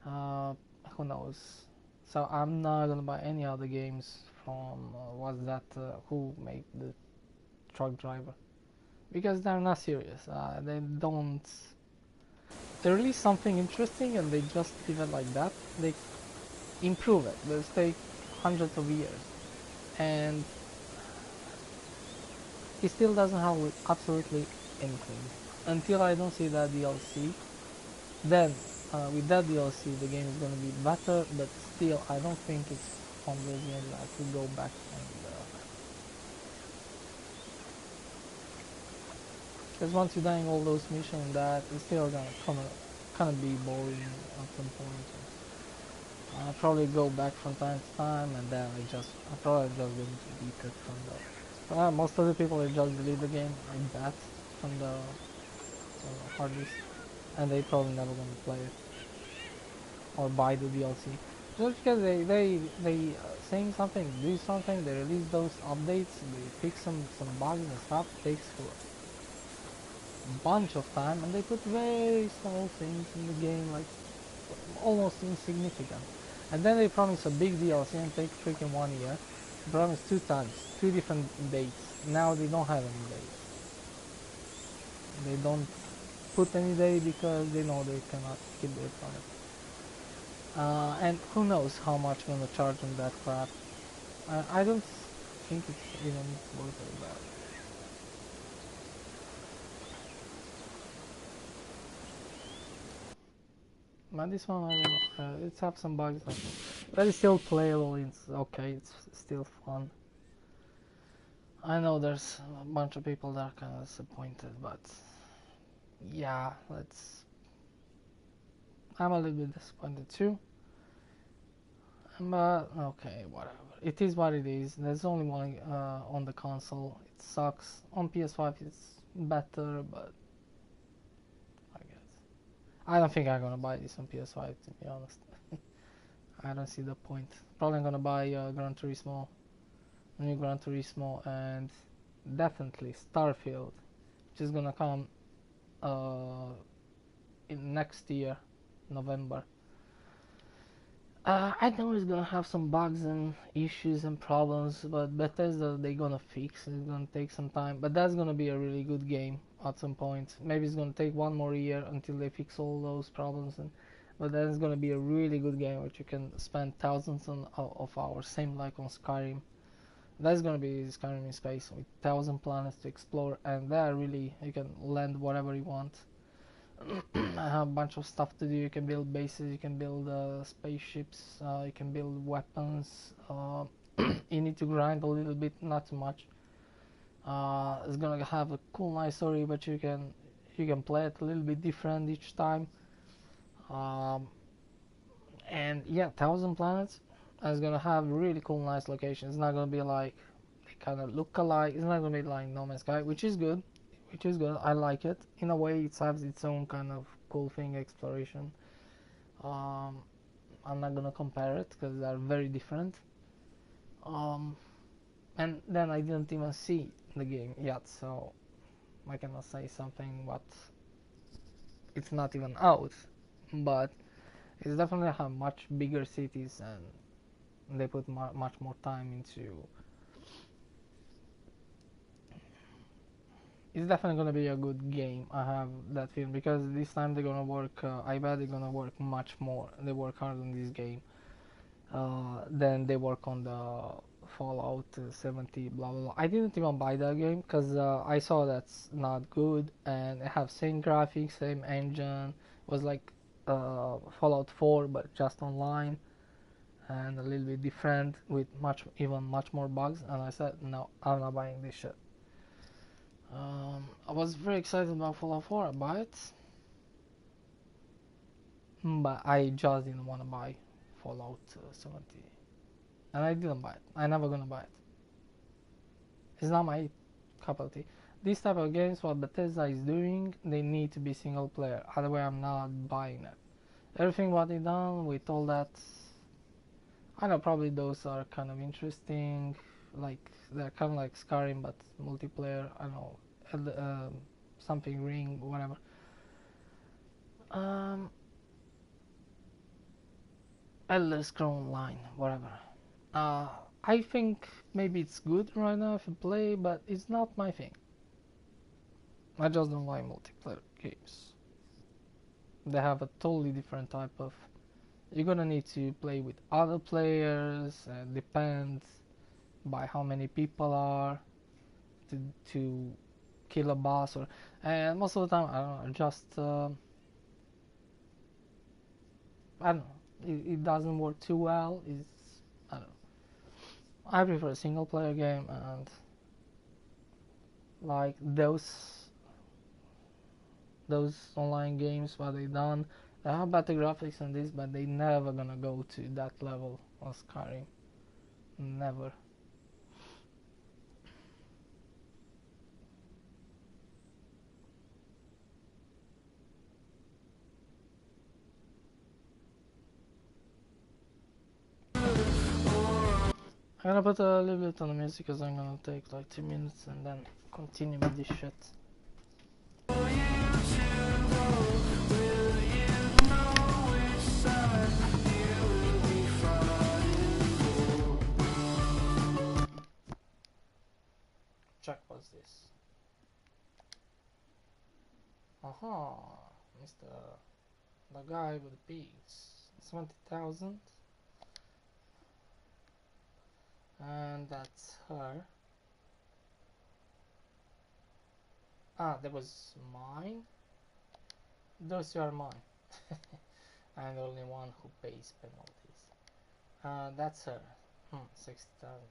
Uh, who knows? So I'm not gonna buy any other games from what's that? Who made the truck driver? Because they're not serious. They don't. They release something interesting and they just leave it like that. They improve it. They'll take hundreds of years, and it still doesn't have absolutely anything until I don't see that DLC. Then with that DLC, the game is gonna be better, but still, I don't think it's one of those games that I could go back and. Because once you're doing all those missions, that it's still gonna kind of be boring at some point. I'll probably go back from time to time, and then I probably just going to delete it from the. Most of the people they just delete the game like that from the hard disk, and they probably never gonna play it or buy the DLC. Just because they saying something, do something, they release those updates, they fix some bugs and stuff. Takes for a bunch of time, and they put very small things in the game, like almost insignificant. And then they promise a big DLC and take freaking 1 year. They promise 2 times, 2 different dates. Now they don't have any dates. They don't put any date because they know they cannot keep their promise. And who knows how much gonna charge them that crap. I don't think it's even worth it. But this one, I don't know. It's have some bugs, but it's still playable. It's okay. It's still fun. I know there's a bunch of people that are kind of disappointed, but yeah, let's. I'm a little bit disappointed too. But okay, whatever. It is what it is. There's only one on the console. It sucks. On PS5 it's better, but I guess I don't think I'm gonna buy this on PS5 to be honest. I don't see the point. Probably I'm gonna buy Gran Turismo, new Gran Turismo, and definitely Starfield, which is gonna come uh, in next year, November. I know it's gonna have some bugs and issues and problems, but Bethesda they gonna fix. It's gonna take some time, but that's gonna be a really good game at some point. Maybe it's gonna take one more year until they fix all those problems, but then it's gonna be a really good game which you can spend thousands of hours, same like on Skyrim. That's gonna be Skyrim in space with 1,000 planets to explore, and there really you can land whatever you want. I have a bunch of stuff to do. You can build bases, you can build spaceships, you can build weapons. You need to grind a little bit, not too much. It's gonna have a cool, nice story, but you can play it a little bit different each time. Um, and yeah, 1,000 planets. And it's gonna have really cool, nice locations. It's not gonna be like they kind of look alike. It's not gonna be like No Man's Sky, which is good. Which is good. I like it. In a way, it has its own kind of cool thing, exploration. Um, I'm not gonna compare it because they're very different. Um, and then I didn't even see the game yet, so I cannot say something. But it's not even out. But it's definitely have much bigger cities, and they put much more time into. It's definitely gonna be a good game. I have that feeling because this time they're gonna work. I bet they're gonna work much more. They work hard on this game than they work on the Fallout 70. Blah blah blah. I didn't even buy that game because I saw that's not good, and it have same graphics, same engine. It was like Fallout 4, but just online and a little bit different with much more bugs. And I said no, I'm not buying this shit. I was very excited about Fallout 4. I buy it, but I just didn't want to buy Fallout 70, and I didn't buy it. I'm never gonna buy it. It's not my cup of tea. These type of games, what Bethesda is doing, they need to be single player. Otherwise, I'm not buying it. Everything what they done with all that, I know probably those are kind of interesting. Like they're kind of like Skyrim but multiplayer. I don't know, something Ring, whatever. Elder Scrolls Online, whatever. I think maybe it's good right now if you play, but it's not my thing. I just don't like multiplayer games. They have a totally different type of. You're gonna need to play with other players. Depends by how many people are to kill a boss, or and most of the time I don't know. Just I don't know. It doesn't work too well. I don't know. I prefer a single player game, and like those online games what they done, they have better graphics than this, but they never gonna go to that level of Skyrim. Never. I'm gonna put a little bit on the music because I'm gonna take like 2 minutes and then continue with this shit. Check what's this. Aha, Mr. The guy with the pigs. 70,000. And that's her. Ah, that was mine. Those are mine. I'm the only one who pays penalties. That's her. 60,000.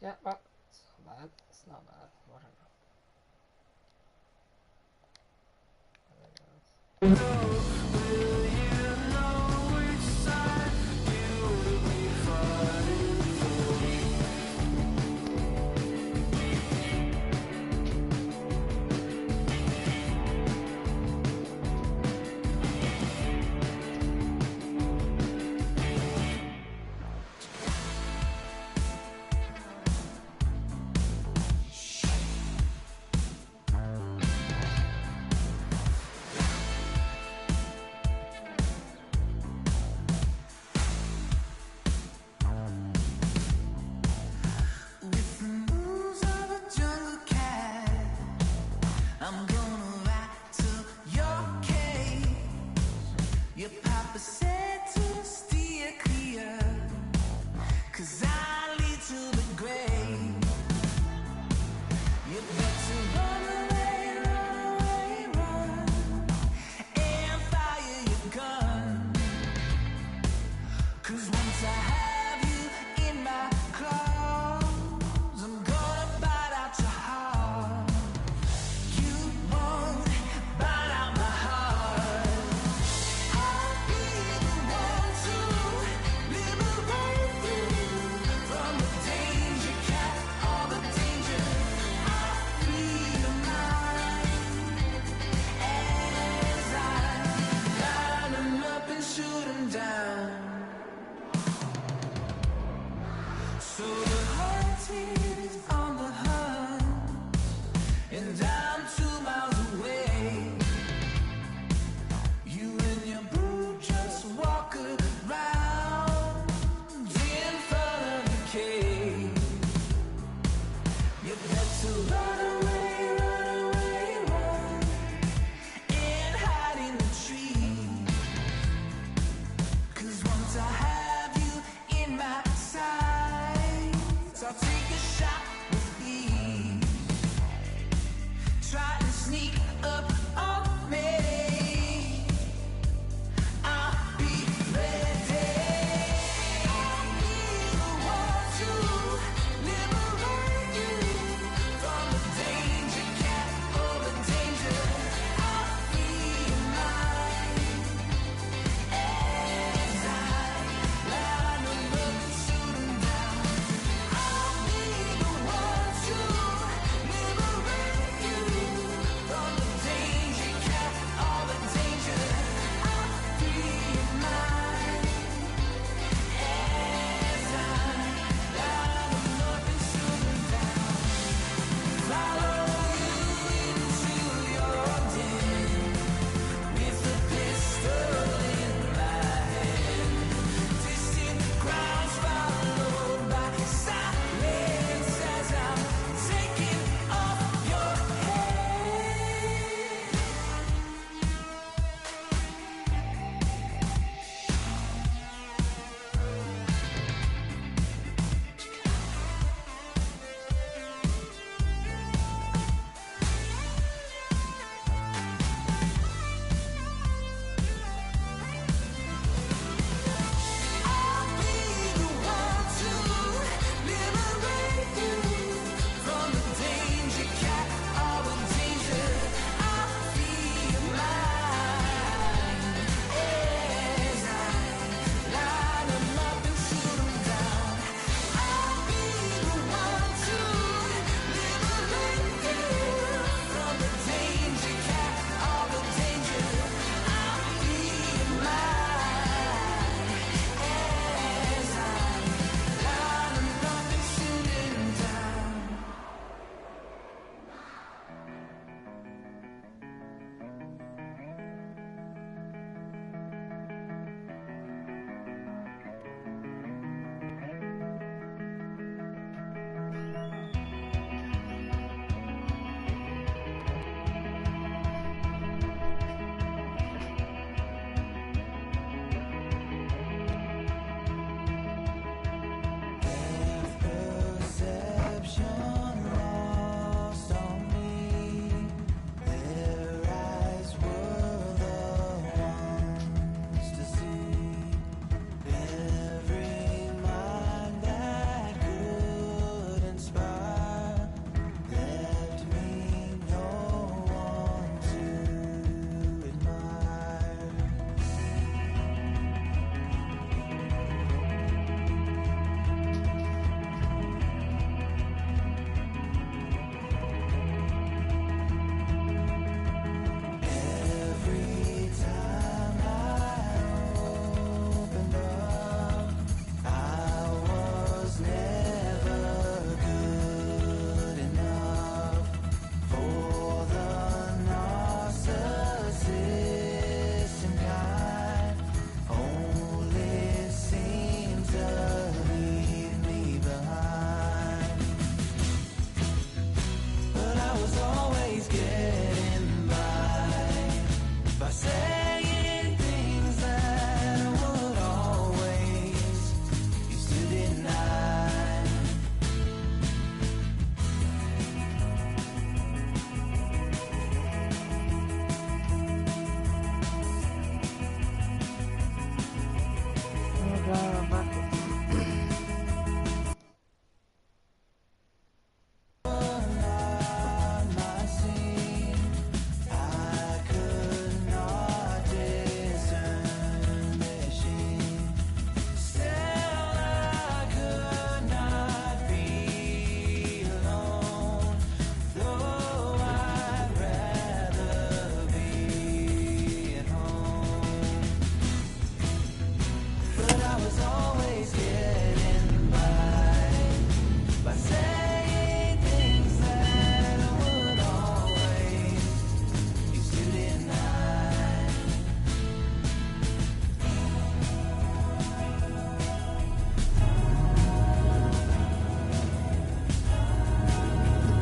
Yeah, but it's not bad. It's not bad. Whatever.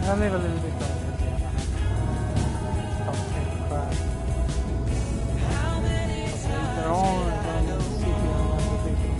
I live a little bit on Louisiana. Stop taking crap. They're all in the city and everything.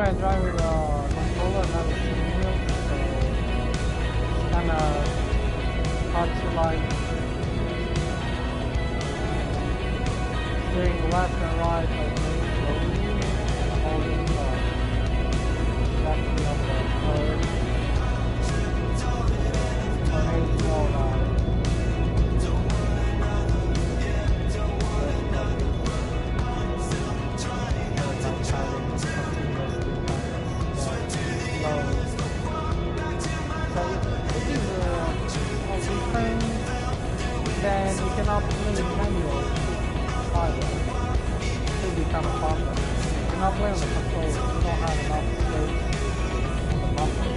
I drive with a controller, not a steering wheel, so it's kind of hard to like steering left and right like very slowly and holding that play on the controller. You don't have enough space on the button.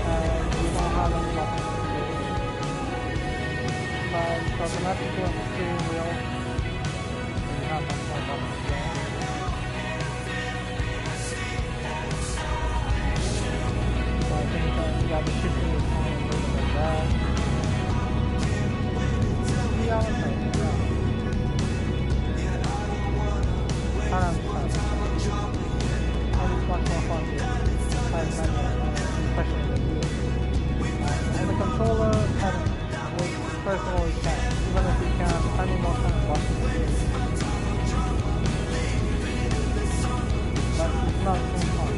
And you don't have any buttons to do it. But it's automatically on the steering wheel. You have much more buttons there. So I think you got the shifting is kind of moving like that. Yeah, okay, yeah. And it's much more fun to have manual, especially in the wheel. And the controller can, first of all, it can, even if you can, depending what kind of buttons it is. But it's not so fun.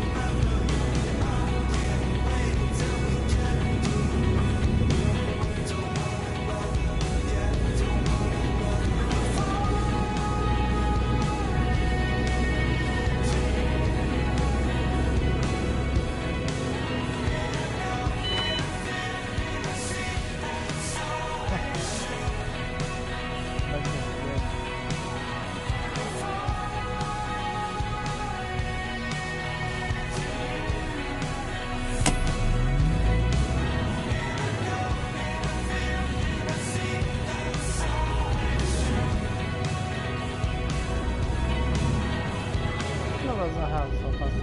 Doesn't have so fast as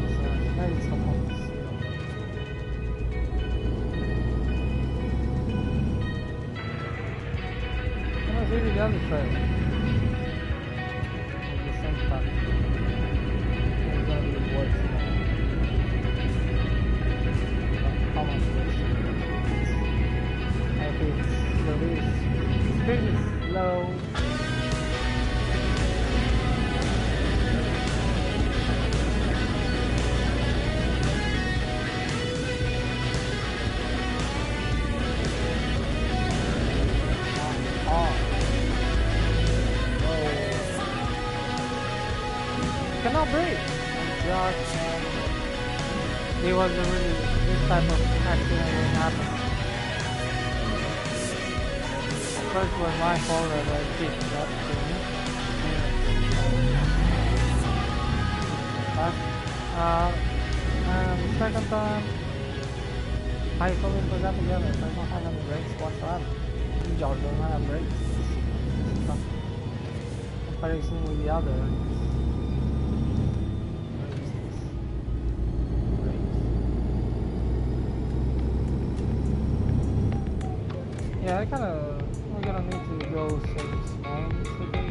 maybe someone will see it. Let's see the other trailer. At the same time. It's gonna be worse now. How much worse? I think the speed is low. Cannot breathe. Just it was really this type of accident will happen. First was my fault that I did that to me. And the second time I totally put that together. I don't have any brakes whatsoever. George don't have brakes. Comparison with the other. Yeah, we're gonna need to go save spawns again.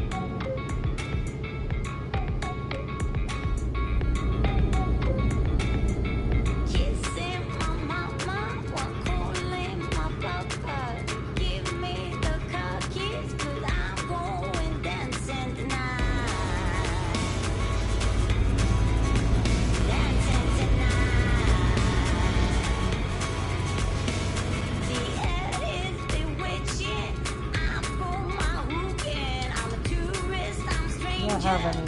Have any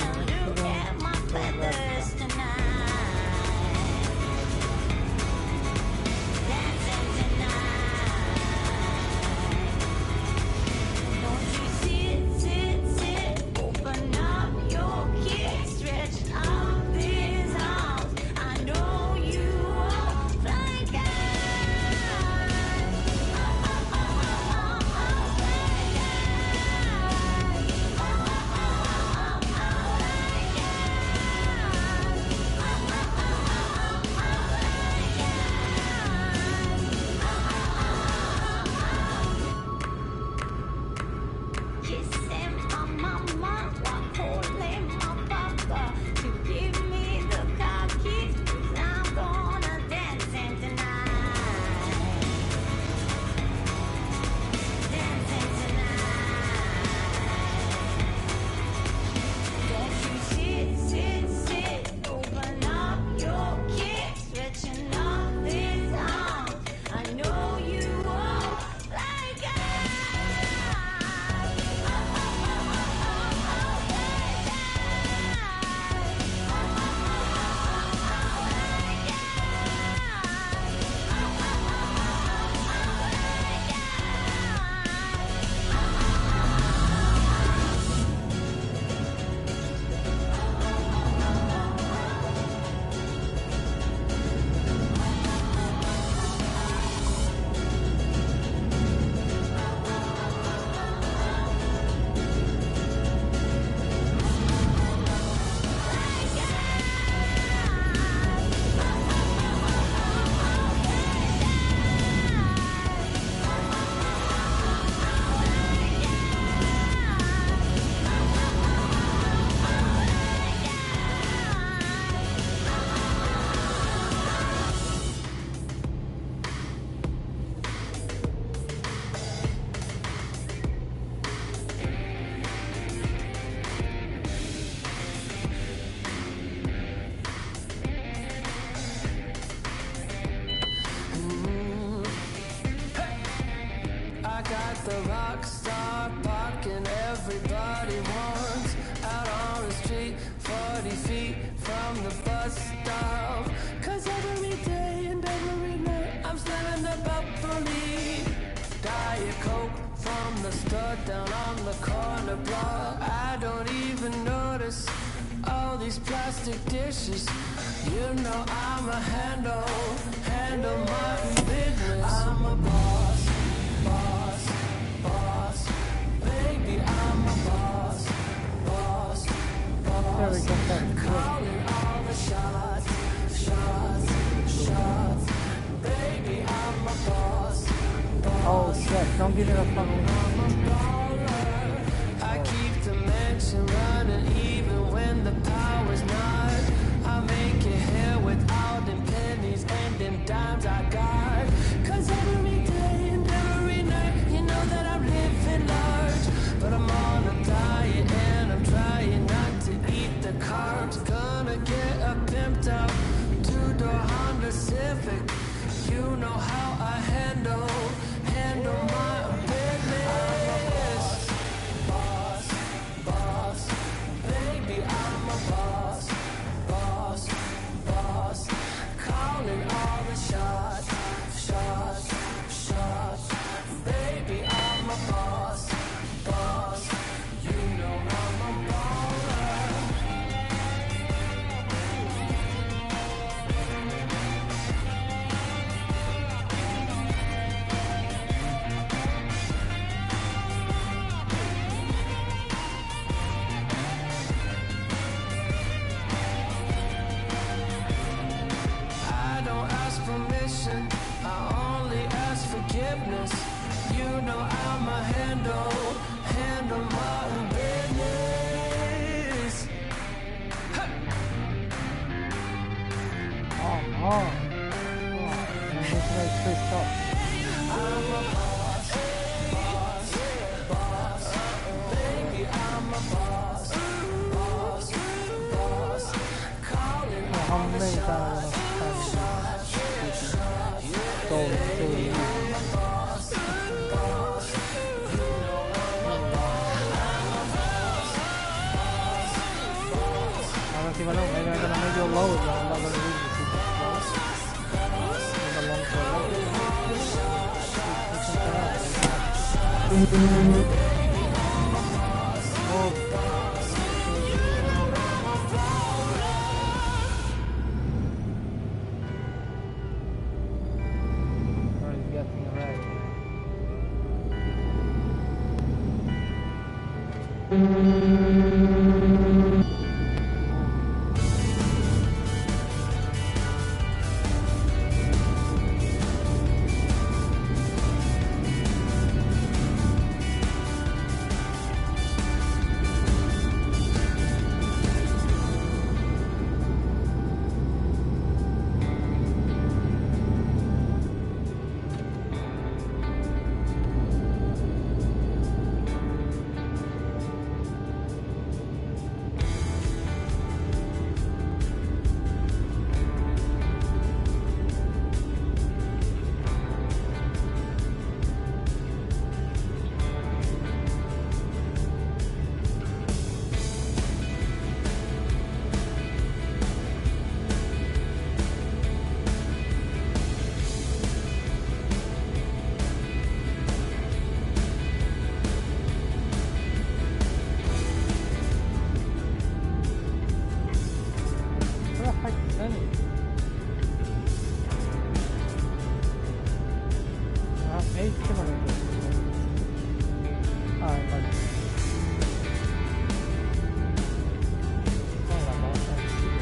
foot down on the corner block. I don't even notice all these plastic dishes. You know I'm a handle my business. I'm a boss, boss, boss. Baby, I'm a boss, boss, boss. Calling all the shots, shots, shots. Baby, I'm a boss. Oh shit, don't give me the fucking. I keep the mansion running even when the power's not. I make it here without them pennies and them dimes I got. Cause every day and every night, you know that I'm living large. But I'm on a diet and I'm trying not to eat the carbs. Gonna get a pimped out two-door Honda Civic. You know how I handle my business. Boss, boss, baby, I'm a boss, boss, boss. Calling all the shots, shots, shots. Baby, I'm a boss, boss. You know I'm a baller. I don't ask permission, I only ask forgiveness. You know I'm a handle my business. Hey. Oh, this makes twist up. I'm a boss, boss, boss. Baby, I'm a boss, boss, boss. Calling How all the many shots. times I don't even know, maybe I'm gonna make you load, but I'm not gonna read the secret. It's a long Or he's getting ready. Where the heck is Lenny? I have 8 kilometers. Alright, buddy. Oh my god, I see it.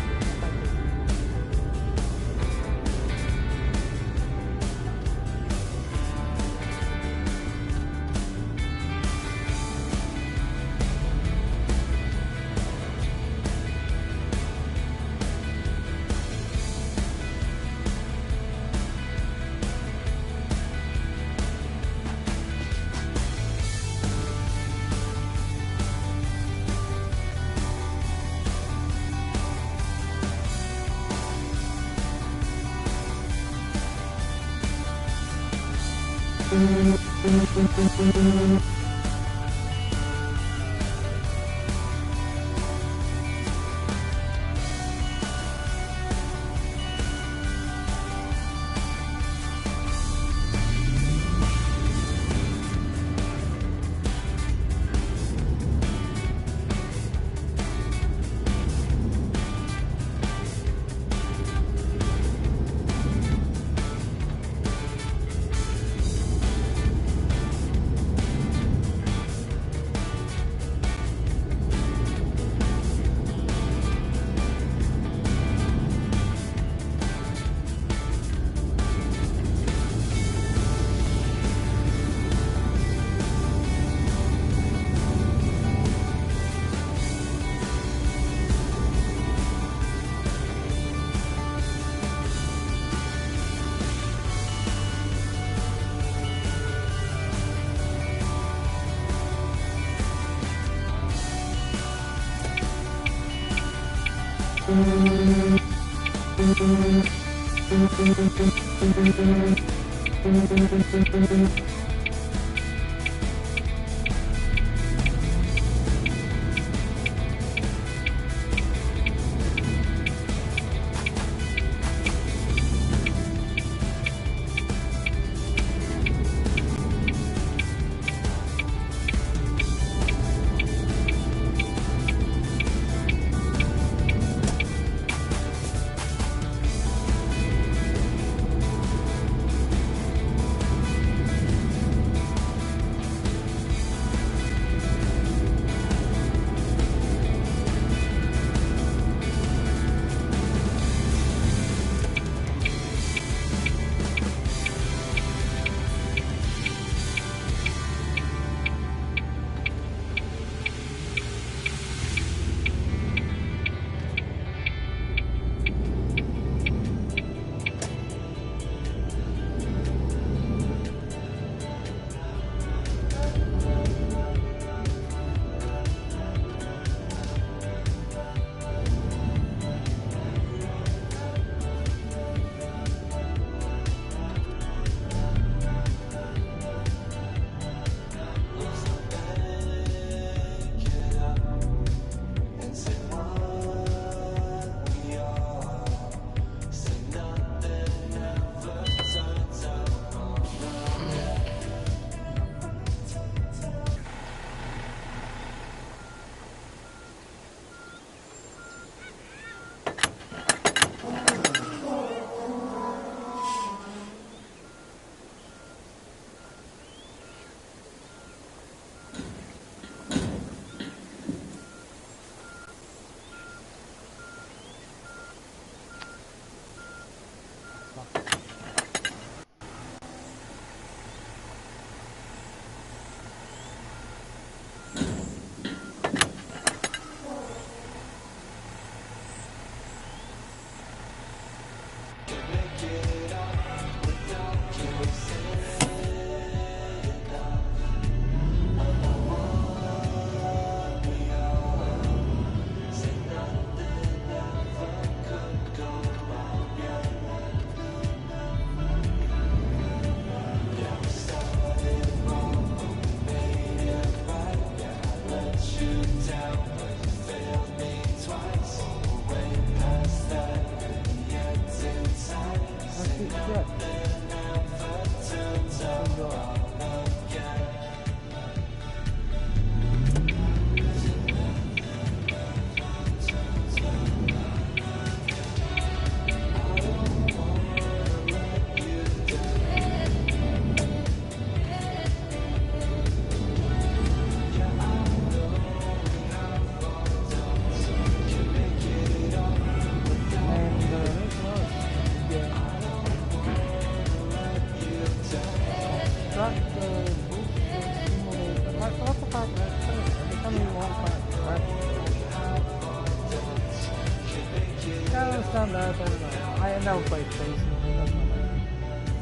understand that, and I never played Space, that's not my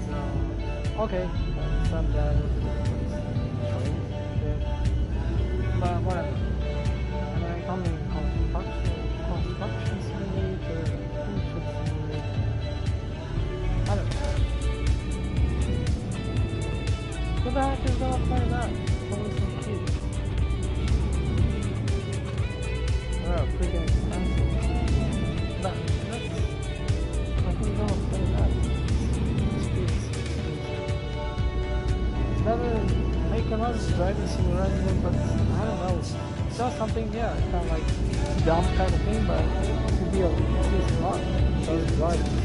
So, okay, I understand that. But whatever. And then coming construction simulator, food simulator. I don't know. Who the heck is gonna play that? Probably some kids. Oh, freaking expensive. But that's... who's gonna play that? It's better make another driving simulator, but I don't know. It's just something, yeah, kind of like dumb kind of thing, but it could be a decent lot. Just driving.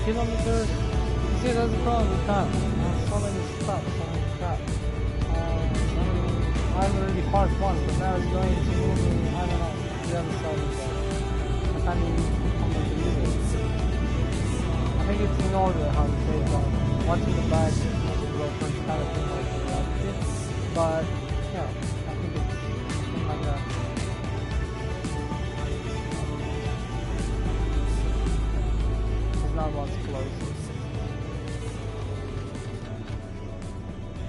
kilometers. You see, that's the problem with town. So many stuff, so many crap. I'm already parked once, but now it's going to move me, I don't know, the other side of the I can't even come to believe it. I think it's in order how to say that. What's in the bag, go first kind of thing like that. But yeah, I think it's something like that. It's not what's closest.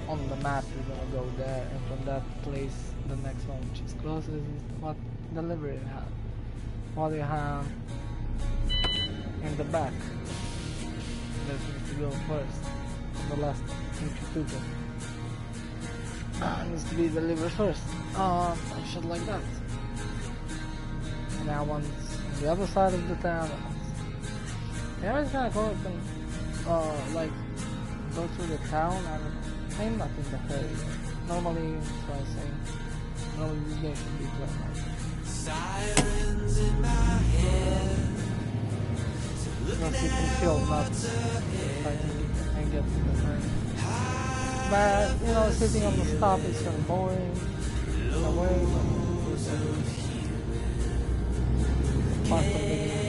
On the map you're gonna go there, and from that place the next one which is closest is what delivery you have. What you have in the back that needs to go first. The last incubator needs to be delivered first. Shit like that. And now one's on the other side of the town. Yeah, it's kinda cool and like go through the town. I don't know. I'm not in the hurry. Normally, that's what I'm saying. Normally this game should be played like Sirens in my head. not keeping chill, not fighting and get to the hurry. But, you know, sitting on the stop is kind of boring in a way, but part of the game.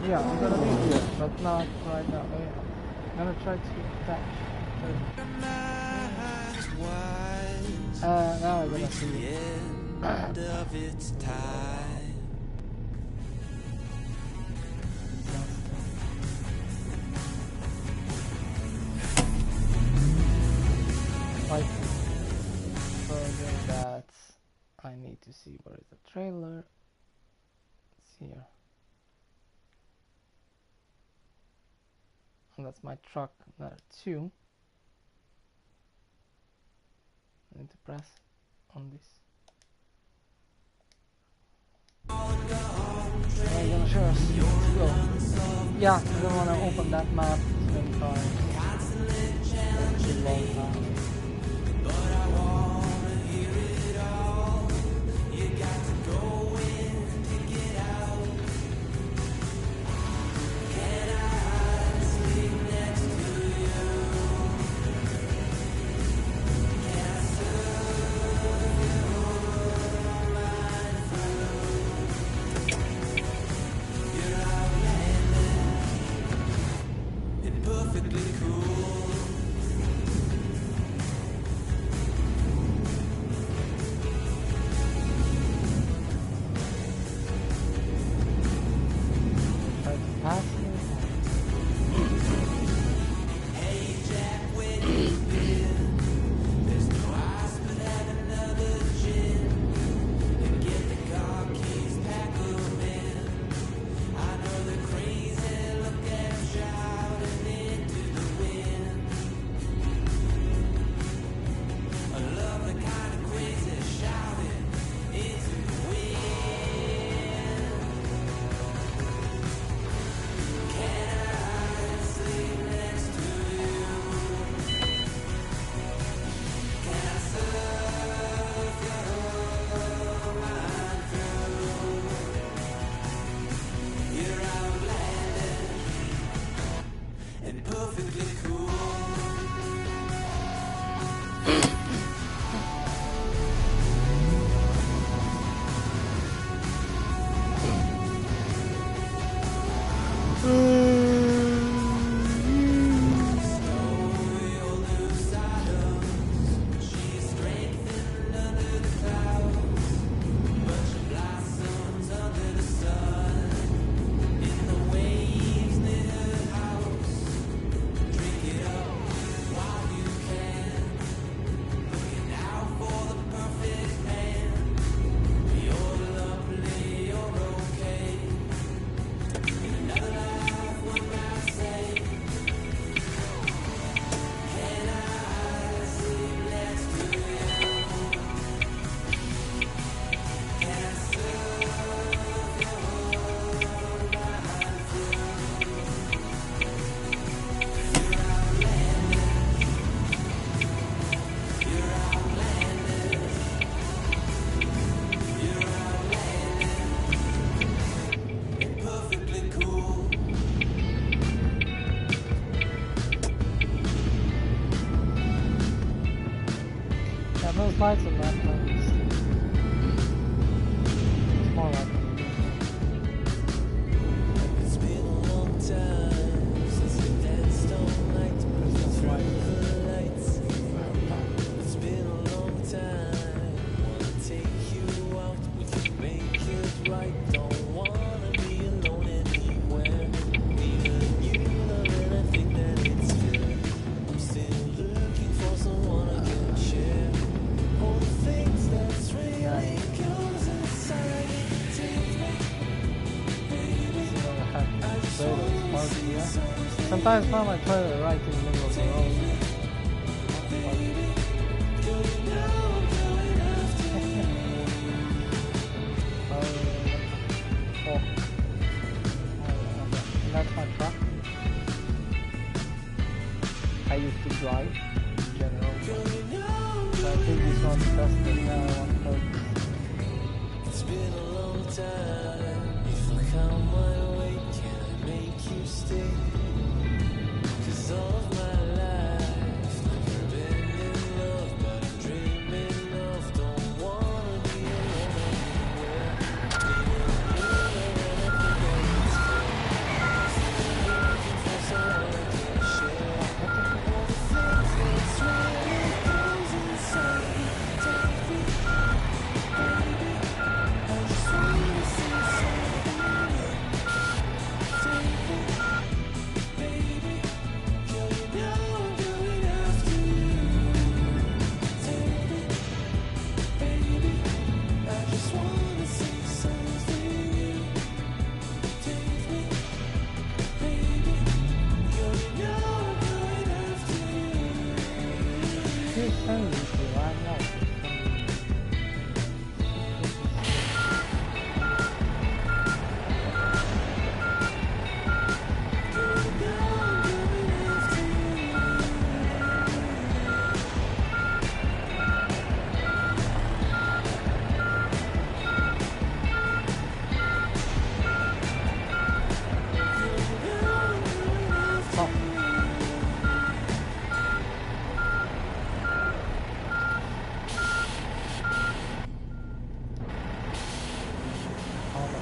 Yeah, I'm gonna be here, but not right now. I'm gonna try to attach. Now I'm gonna see it. End of its time. Like, further that I need to see where is the trailer. It's here. That's my truck number 2. I need to press on this. I'm gonna show us. Let's go. Yeah, I don't wanna open that map. It's been fine. It's a long time. Lights on that place. It's more like It's been a long time since we danced all night with the lights. It's been a long time. Wanna take you out, we can make it right. Don't wanna be alone anywhere. Even you know that I think that it's fair. I'm still looking for someone I can share. All the things that's really comes inside it takes me. sometimes find my trailer right in the middle of the road. That's my truck. I used to drive in general, so I think this one's best than the other one. It's been a long time. If I come my way, can I make you stay? 'Cause all of my life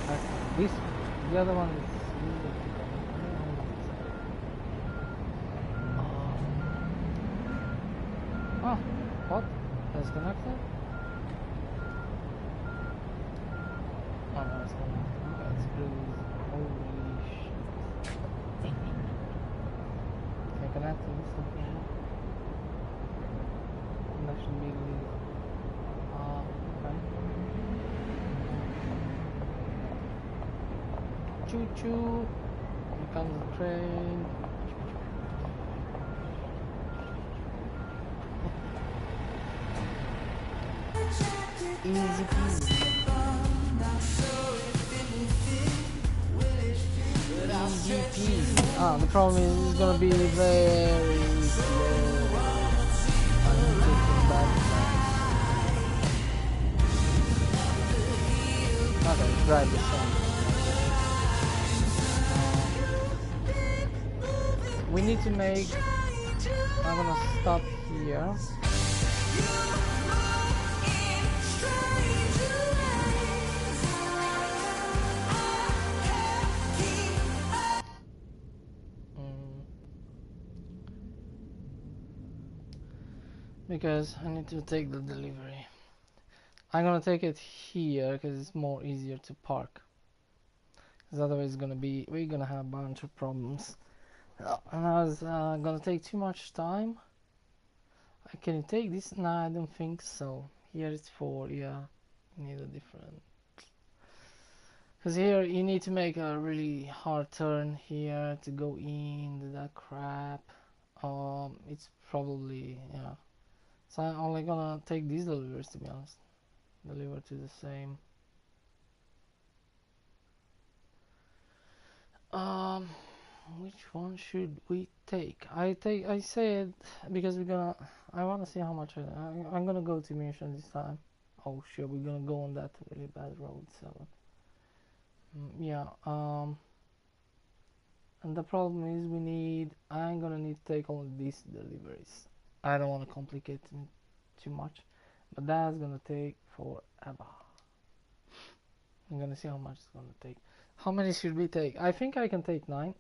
That's this one. The other one is really difficult. Ah, what? Disconnected? Oh no, it's connected. That's crazy. Holy shit. Can I connect to this something? That should be released. Okay. Choo choo. Here comes the train. Easy peasy. Easy peasy. Ah, the problem is it's gonna be very slow. I'm taking back now. Okay, drive the same. We need to make. I'm gonna stop here. Because I need to take the delivery. I'm gonna take it here because it's more easier to park. Because otherwise we're gonna have a bunch of problems. And I was gonna take too much time. Can you take this? No, I don't think so. Here it's 4, yeah. You need a different. Because here you need to make a really hard turn here to go in that crap. It's probably, yeah. So I'm only gonna take these deliveries, to be honest. Deliver to the same. Which one should we take? I said because I wanna see how much I'm gonna go to Mission this time. Oh shit, we're gonna go on that really bad road, so yeah. And the problem is I'm gonna need to take only these deliveries. I don't want to complicate it too much, but that's gonna take forever. I'm gonna see how much it's gonna take. How many should we take? I think I can take 9.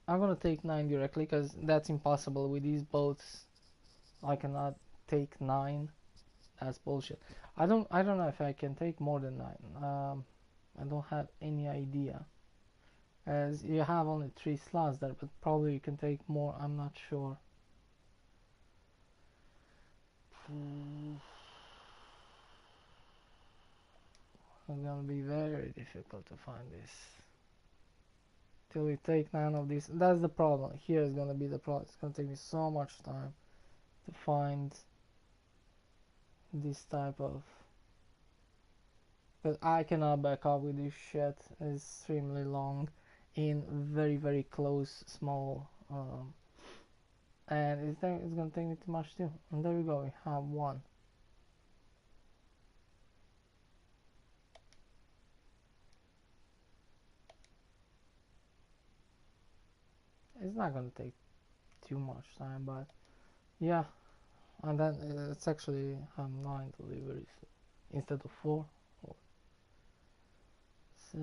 I'm gonna take 9 directly because that's impossible with these boats. I cannot take 9. That's bullshit. I don't know if I can take more than 9. I don't have any idea. As you have only 3 slots there, but probably you can take more. I'm not sure. It's gonna be very difficult to find this. Till we take 9 of these. That's the problem. Here is gonna be the problem. It's gonna take me so much time to find this type of. But I cannot back up with this shit. It's extremely long in very close small and it's gonna take me too much too. And there we go, we have 1. It's not gonna take too much time, but yeah. And then it's actually 9 deliveries instead of 4. So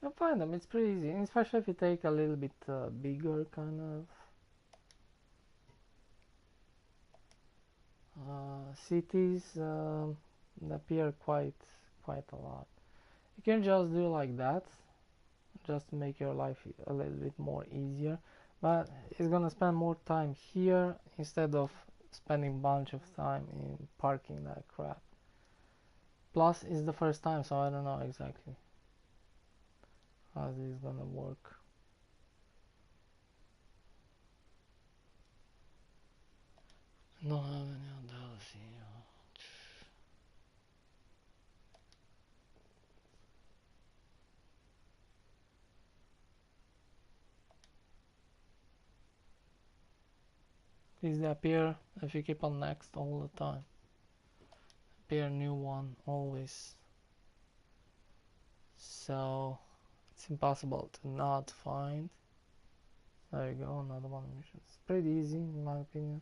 you'll find them. It's pretty easy, especially if you take a little bit bigger kind of cities. Appear quite a lot. You can just do like that, just to make your life a little bit more easier. But it's gonna spend more time here instead of spending bunch of time in parking that crap. Plus, it's the first time, so I don't know exactly how this is gonna work. No have any others here. These they appear if you keep on next all the time. Appear new one always. So it's impossible to not find. There you go, another one mission. It's pretty easy in my opinion.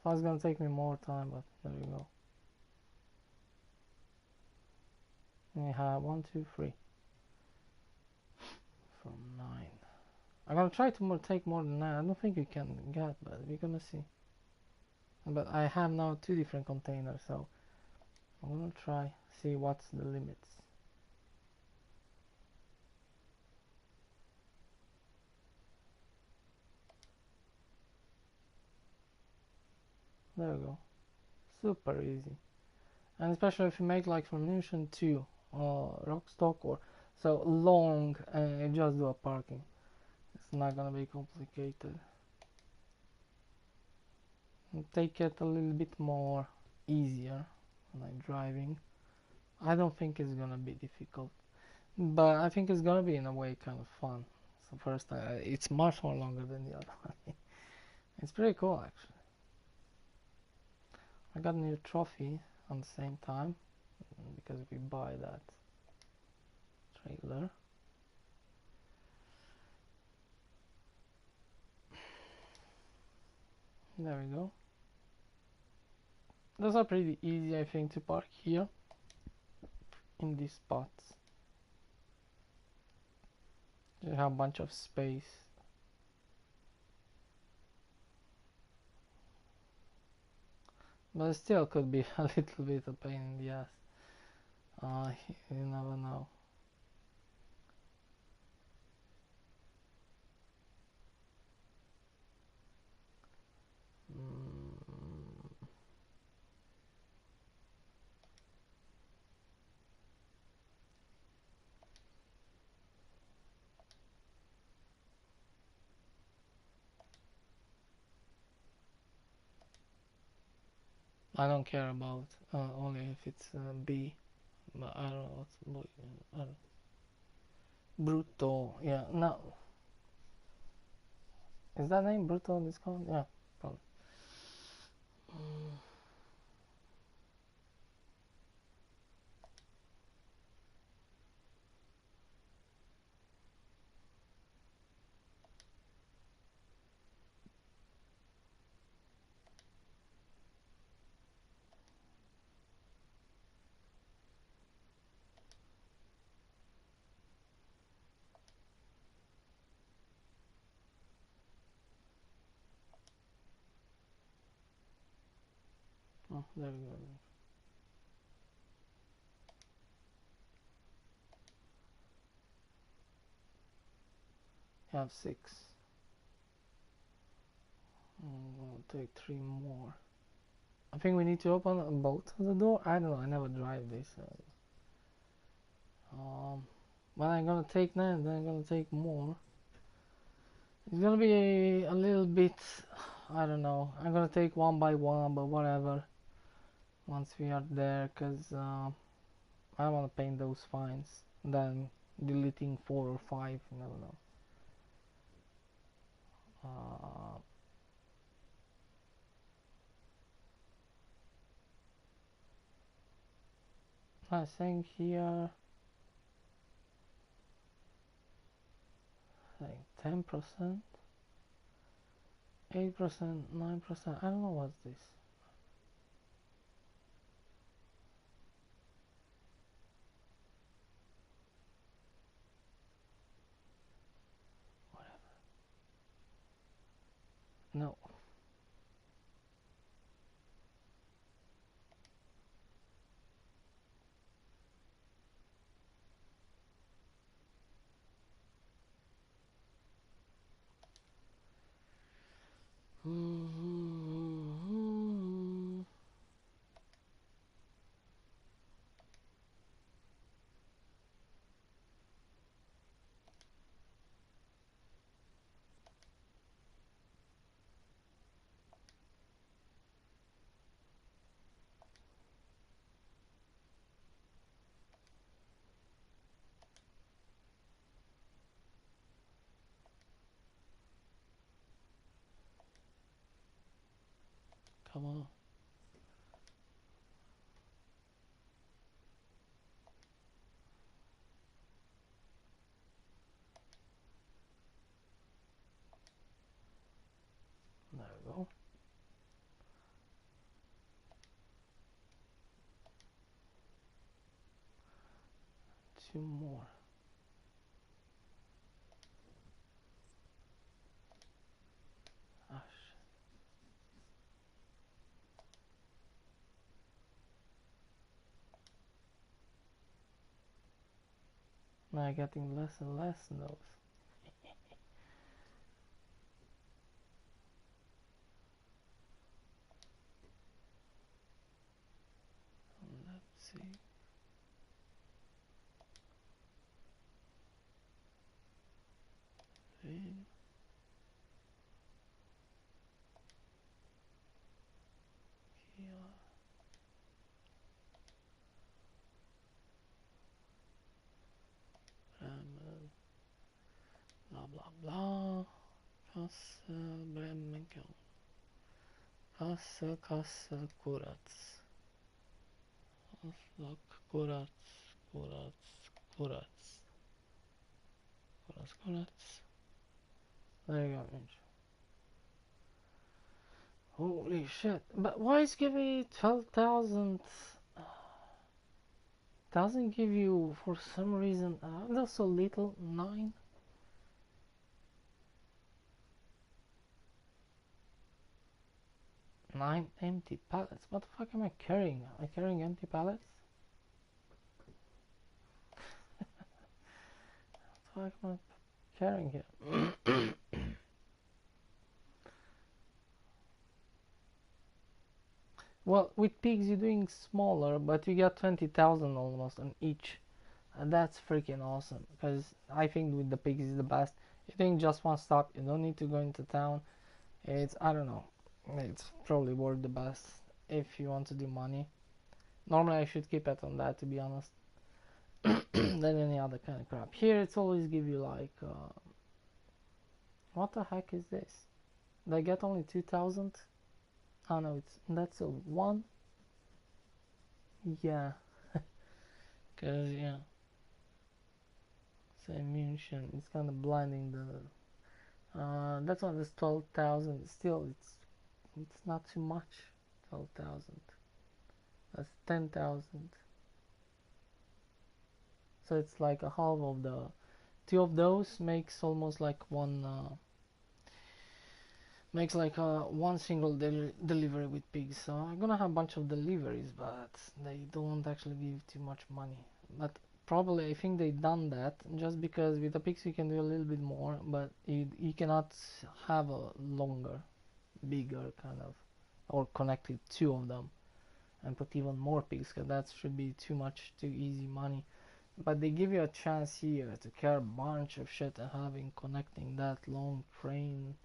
Thought it's gonna take me more time, but there you go. We have 1, 2, 3 from 9. I'm gonna try to take more than 9. I don't think you can get, but we're gonna see. But I have now 2 different containers, so I'm gonna try see what's the limits. There we go. Super easy. And especially if you make like from Munition 2 or Rockstock or so long and you just do a parking. It's not gonna be complicated. And take it a little bit more easier like driving. I don't think it's gonna be difficult, but I think it's gonna be in a way kind of fun. So first it's much more longer than the other one. It's pretty cool actually. I got a new trophy on the same time because we buy that trailer. There we go. Those are pretty easy, I think, to park here in these spots. You have a bunch of space. But it still could be a little bit a pain in the ass. You never know. I don't care about only if it's B, but I don't know what's I don't. Brutto, yeah, no. Is that name Brutto discount? Yeah, probably. Oh, there we go. You have 6. I'm gonna take 3 more. I think we need to open both of the door. I don't know. I never drive this. But I'm gonna take that. Then I'm gonna take more. It's gonna be a little bit. I don't know. I'm gonna take one by one, but whatever. Once we are there, cause I don't wanna paint those fines. Then deleting 4 or 5. You never know. I think here. Like 10%, 8%, 9%. I don't know what's this. Whatever. No. come on. There we go. Two more. Ah, shit. Now I'm getting less and less nodes. Let's see. Green. Here. Blah blah blah. Kassel, Bremmenkel. Kassel, Kurats. Look, Kurats. There you go, Mitch. Holy shit. But why is giving me 12,000? Doesn't give you, for some reason, that's so little, 9? 9 empty pallets. What the fuck am I carrying? Am I carrying empty pallets? What the fuck am I carrying here? Well, with pigs you're doing smaller, but you get 20,000 almost on each. And that's freaking awesome, because I think with the pigs is the best. You think just one stop, you don't need to go into town. It's, I don't know, it's probably worth the best if you want to do money. Normally I should keep it on that, to be honest, than any other kind of crap. Here it's always give you like, what the heck is this? Did I get only 2,000? Oh no, that's a 1. Yeah, because yeah, same munition. It's kind of blinding the. That one is 12,000. Still, it's not too much. 12,000. That's 10,000. So it's like a half of the. Two of those makes almost like one. Makes like one single delivery with pigs. So I'm gonna have a bunch of deliveries, but they don't actually give too much money. But probably I think they done that just because with the pigs you can do a little bit more, but you cannot have a longer, bigger kind of, or connected two of them and put even more pigs, because that should be too much, too easy money. But they give you a chance here to carry a bunch of shit and having connecting that long train,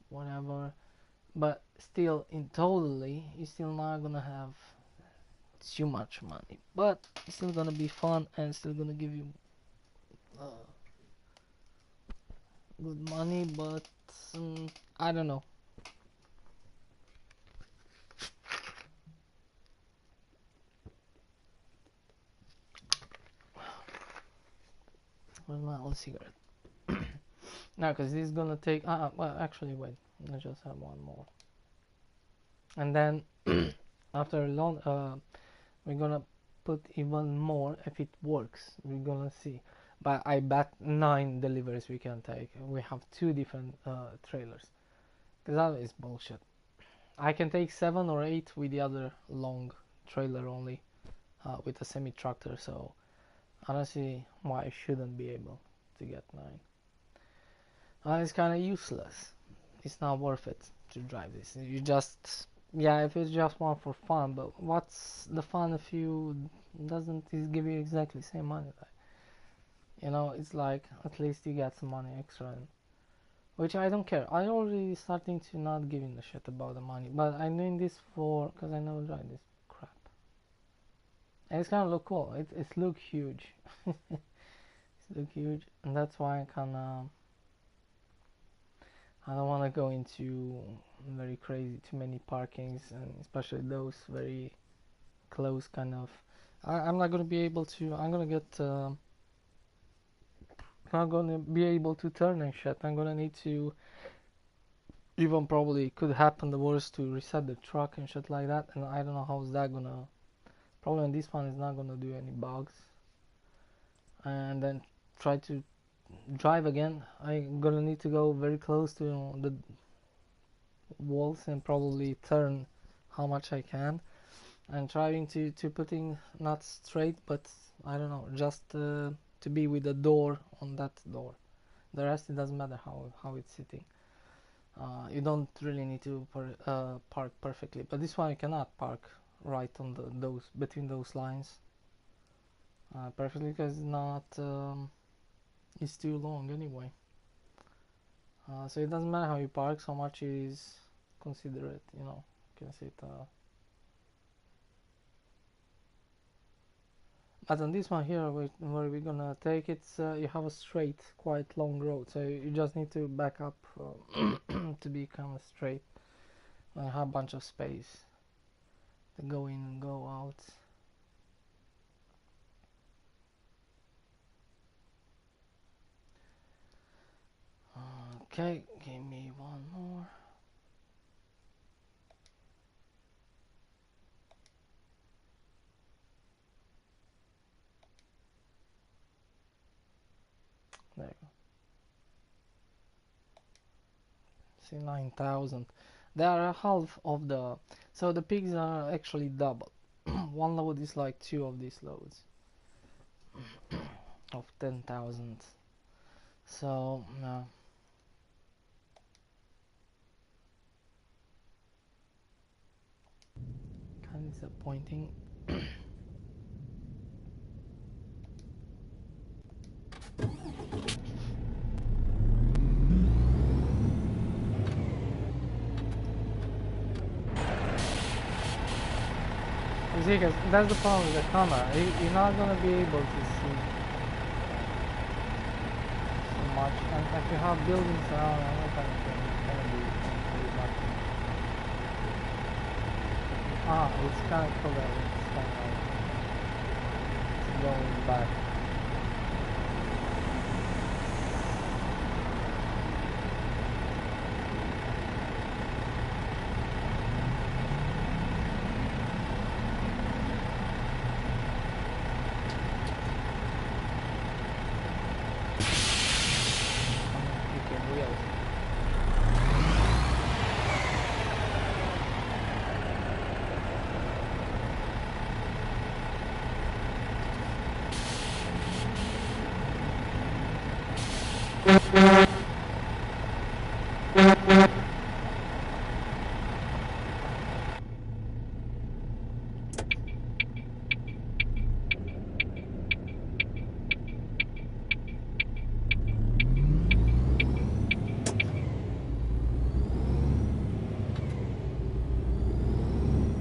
whatever. But still, in totally, you're still not gonna have too much money. But it's still gonna be fun and still gonna give you good money. But I don't know. Well, not a cigarette. No, because this is gonna take. Well, actually, wait. I just have one more. And then after long, we're gonna put even more if it works. We're gonna see. But I bet 9 deliveries we can take. We have 2 different trailers. Because that is bullshit. I can take 7 or 8 with the other long trailer only, with a semi tractor. So I don't see why I shouldn't be able to get 9. It's kind of useless. It's not worth it to drive this. You just, yeah, if it's just one for fun, but what's the fun if you doesn't it give you exactly same money? Like, you know, it's like at least you get some money extra, which I don't care. I already starting to not giving a shit about the money, but I'm doing this for because I never drive this crap, and it's kind of look cool. It's look huge. It's look huge, and that's why I don't want to go into very crazy, too many parkings, and especially those very close kind of. I'm not gonna be able to. I'm gonna get. Not gonna be able to turn and shit. I'm gonna need to. Even probably could happen the worst to reset the truck and shit like that, and I don't know how's that gonna. Probably on this one is not gonna do any bugs. And then try to drive again. I'm gonna need to go very close to the walls and probably turn how much I can. And trying to putting not straight, but I don't know, just to be with the door on that door. The rest it doesn't matter how it's sitting. You don't really need to park perfectly, but this one you cannot park right on those between those lines perfectly because it's not it's too long anyway. So it doesn't matter how you park, so much is considerate, you know. You can sit. But on this one here, where we're gonna take it, you have a straight, quite long road, so you just need to back up to be kind of straight. I have a bunch of space to go in and go out. Okay, give me one more. There you go. See, 9,000. They are half of the. So the pigs are actually double. One load is like 2 of these loads of 10,000. So kind of disappointing. You see, guys, that's the problem with the camera. You're not gonna be able to see so much, and if you have buildings around, I don't think it's gonna be very much. It's kind of cool that it's kind of going back.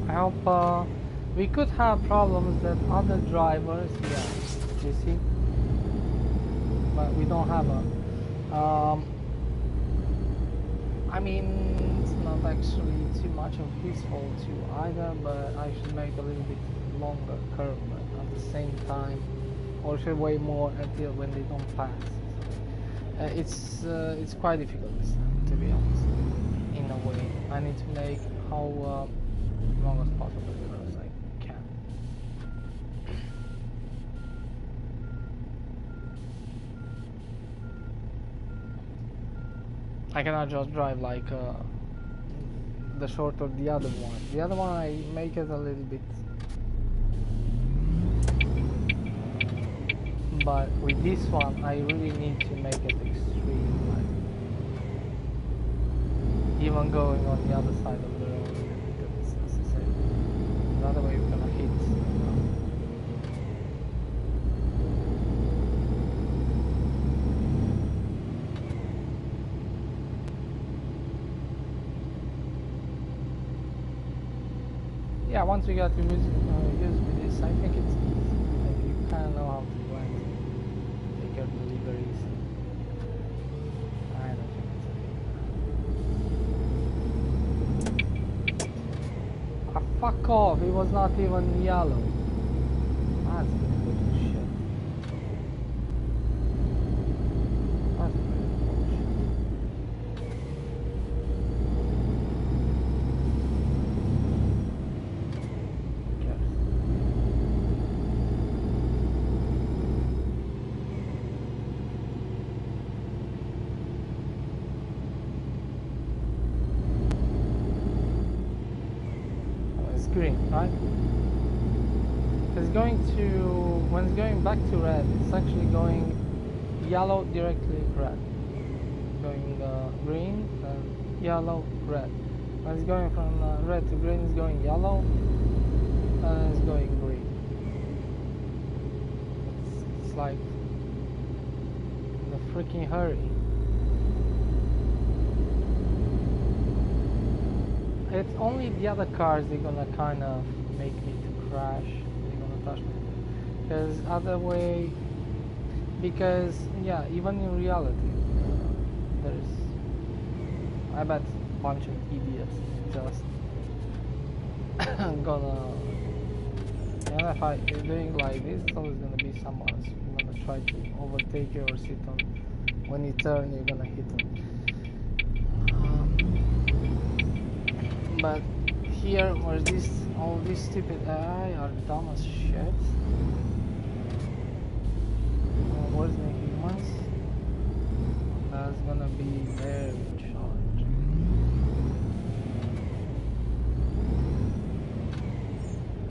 I hope we could have problems that other drivers, yeah, you see, but we don't have a. I mean, it's not actually too much of his fault too either, but I should make a little bit longer curve at the same time, or should wait more until when they don't pass. It's quite difficult this time, to be honest. In a way, I need to make how long as possible curves I can. I cannot just drive like the short or the other one. The other one I make it a little bit, but with this one I really need to make it extreme, like even going on the other side of the road because it's necessary. Another way we're gonna hit. Yeah, once we got used with this, I think it's easy. Like you kind of know how to go and take your deliveries. I don't think it's a big Fuck off, it was not even yellow. That's bullshit. That's bullshit. It's green, right? It's going to, when it's going back to red, it's actually going yellow directly red. Going green, yellow, red. When it's going from red to green, it's going yellow, and it's going green. It's like in a freaking hurry. It's only the other cars they're gonna kind of make me to crash. They're gonna touch me. Because other way, because yeah, even in reality, there's, I bet a bunch of idiots just gonna, and if I doing like this, it's always gonna be someone who's gonna try to overtake you or sit on. When you turn, you're gonna hit them. But here, where this, all these stupid AI are dumb as shit. Where's the humans? That's gonna be very challenging.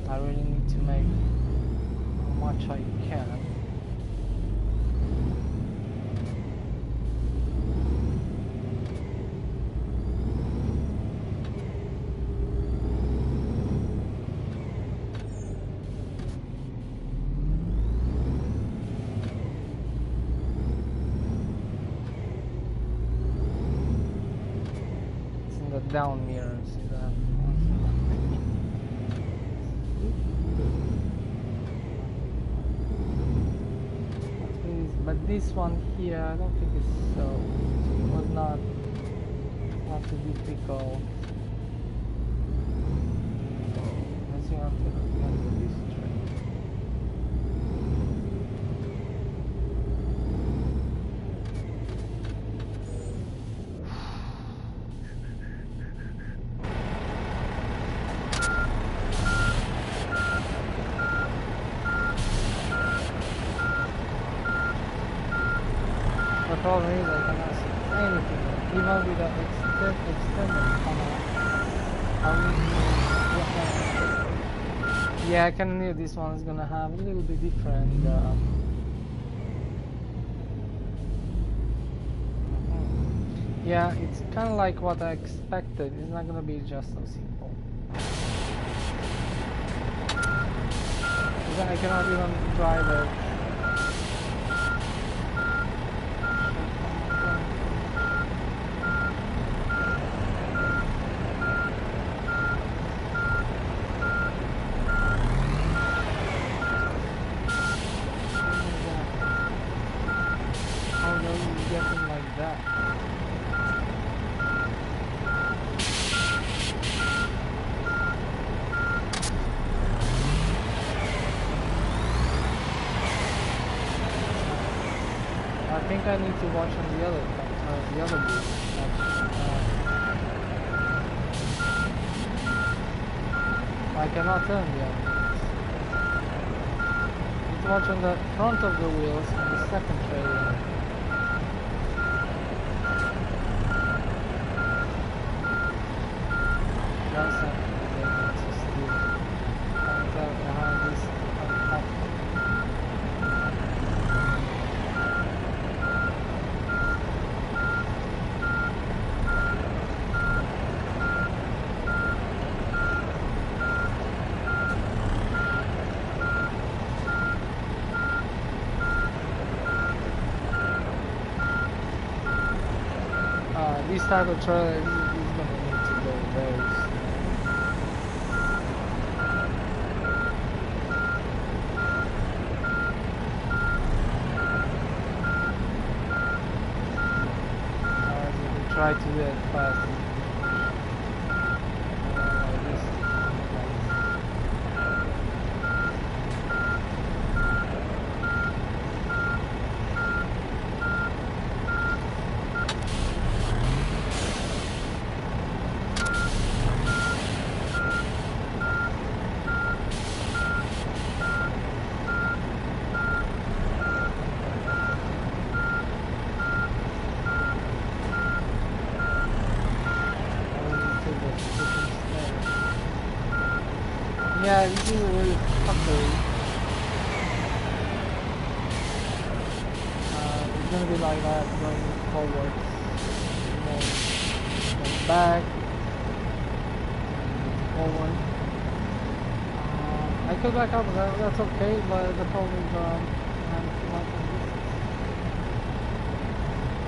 I really need to make how much I can. Down mirror, see that? But this one here, I don't think it's so. It was not too difficult. Let's see how to get this train. The problem is I cannot see anything, even with the extended camera. Yeah, I can hear this one is gonna have a little bit different. Yeah, it's kind of like what I expected. It's not gonna be just so simple. I cannot even drive it. I think I need to watch on the other view. I cannot turn the other wheels. I need to watch on the front of the wheels on the second trailer. This type of trailer is gonna need to go very slow. Try to do it fast. Like this. Yeah, this is really fuckery. It's gonna be like that going forward. Going back, forward. I could back up, that's okay, but the problem is I'm too much on this.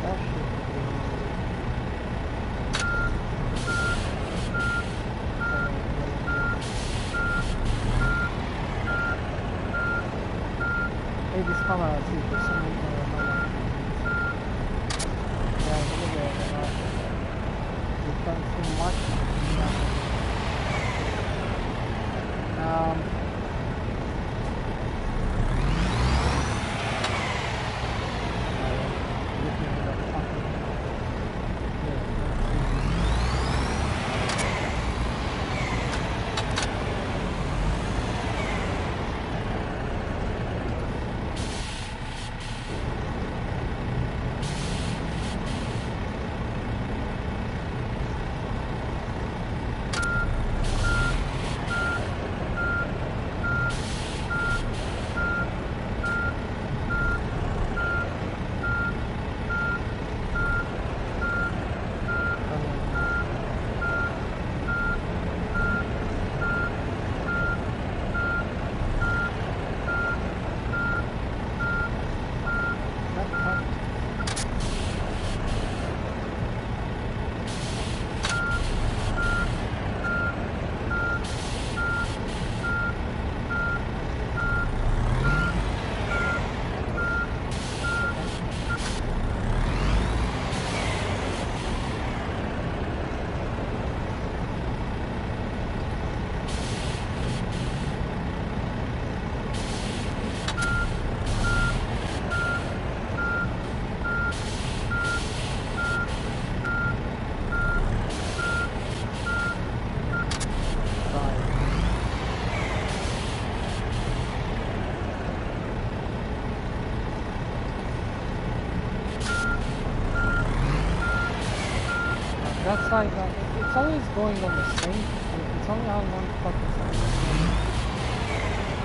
That should hey, this camera, see, for some reason I don't know. Yeah, look at it. You can't see much. That's like, it's always going on the same. It's only on one fucking side.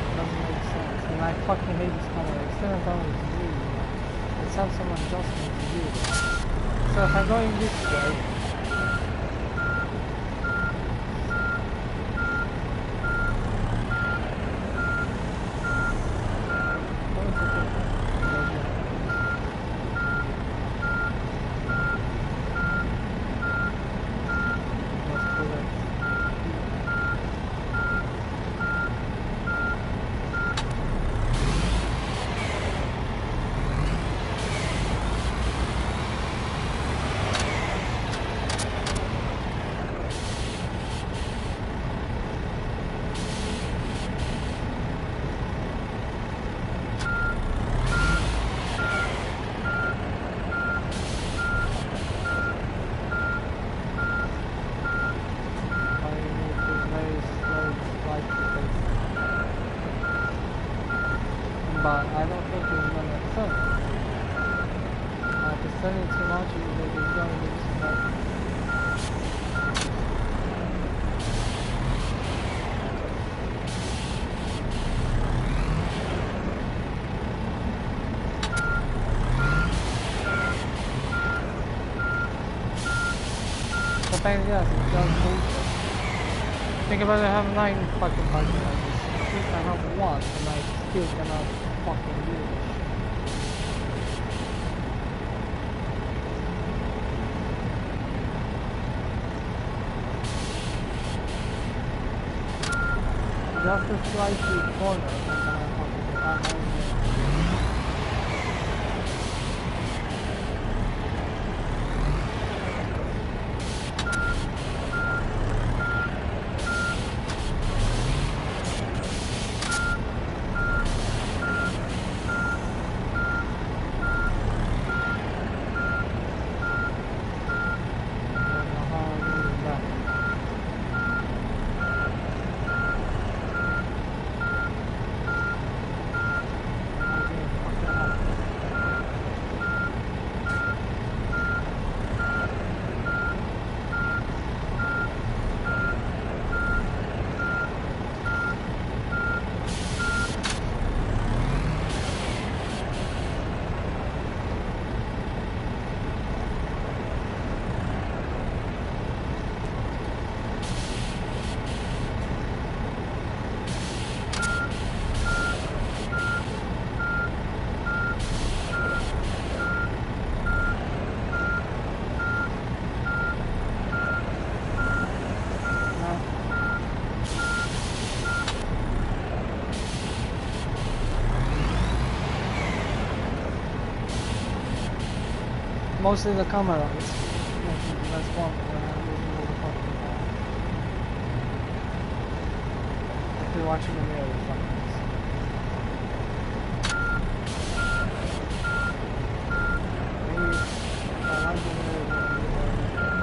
It doesn't make sense. And I fucking hate this camera. Instead of going to do, let's have some adjustment to do that. So if I'm going this way, but I don't think it's gonna turn. If it's turning too much, it's gonna be too much. The pain in the ass, it does bullshit. Think about it, I have 9 fucking parking like this. At least I have 1 and I still cannot fucking do this. Just a slightly corner and then I fucking Mostly the camera is making less fun when I'm using the fucking if you're watching the mirror sometimes. Maybe if I like the mirror then I'll be more interested.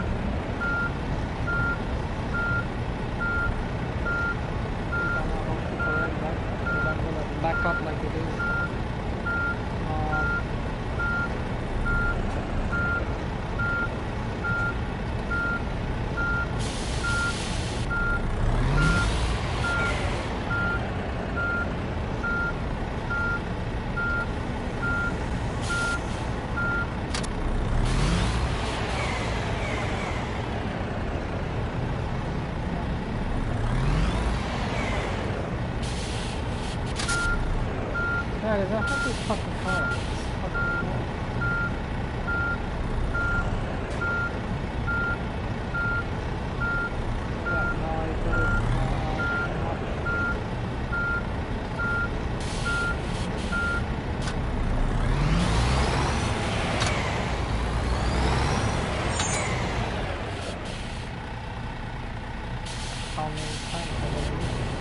I think I'm not going to correct that because I'm gonna back up like it is. Yeah, because I have this fucking car. It's fucking annoying. Yeah, now I put it how many times have I used it?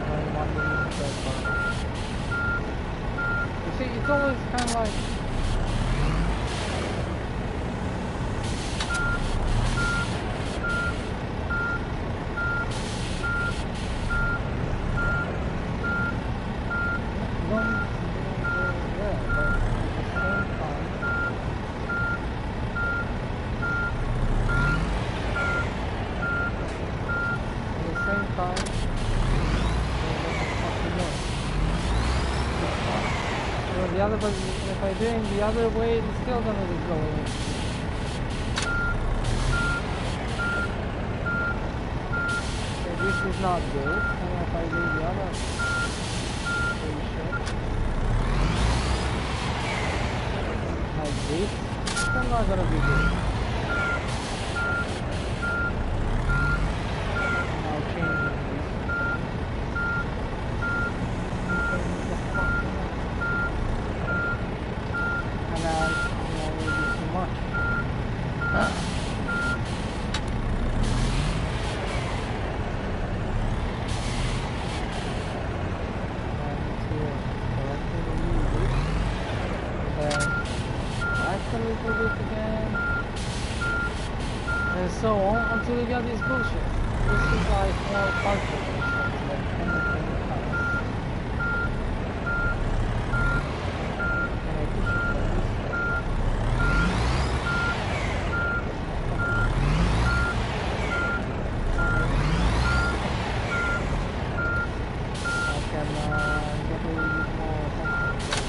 I don't want to use that car. You see, it's always kind of like going very well, but at the same time, fucking know. Well, the other, but if I do it the other way, it's still gonna go away. So this is not good. And if I do the other position, like this, it's still not gonna be good. Now changing this. And now it's already too much. And so on until you get this bullshit. This is like more partial bullshit than anything else. And I push it like this. I can get a little bit more comfortable.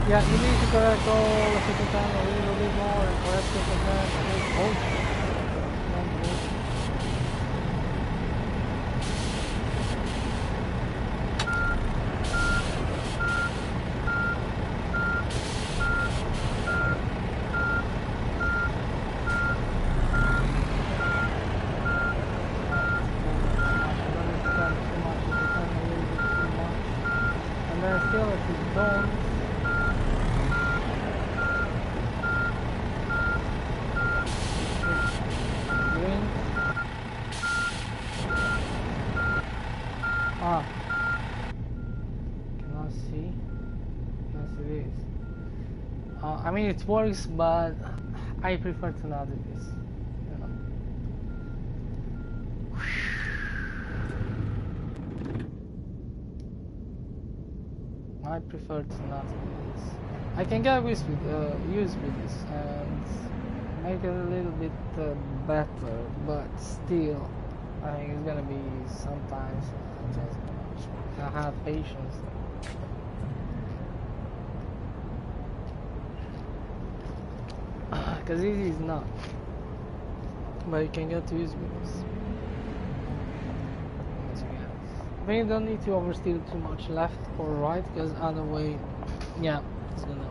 Yeah, you need to correct all the second time a little bit more and correct it again. It's bullshit. It's not bullshit. And then still if you don't cannot see it is. I mean, it works, but I prefer to not do this. You know. I prefer to not do this. I can get used with this and make it a little bit better, but still, I think it's gonna be sometimes just have patience. Because easy is not, but you can get used with this. I think you don't need to oversteer too much left or right, because other way, yeah, it's gonna.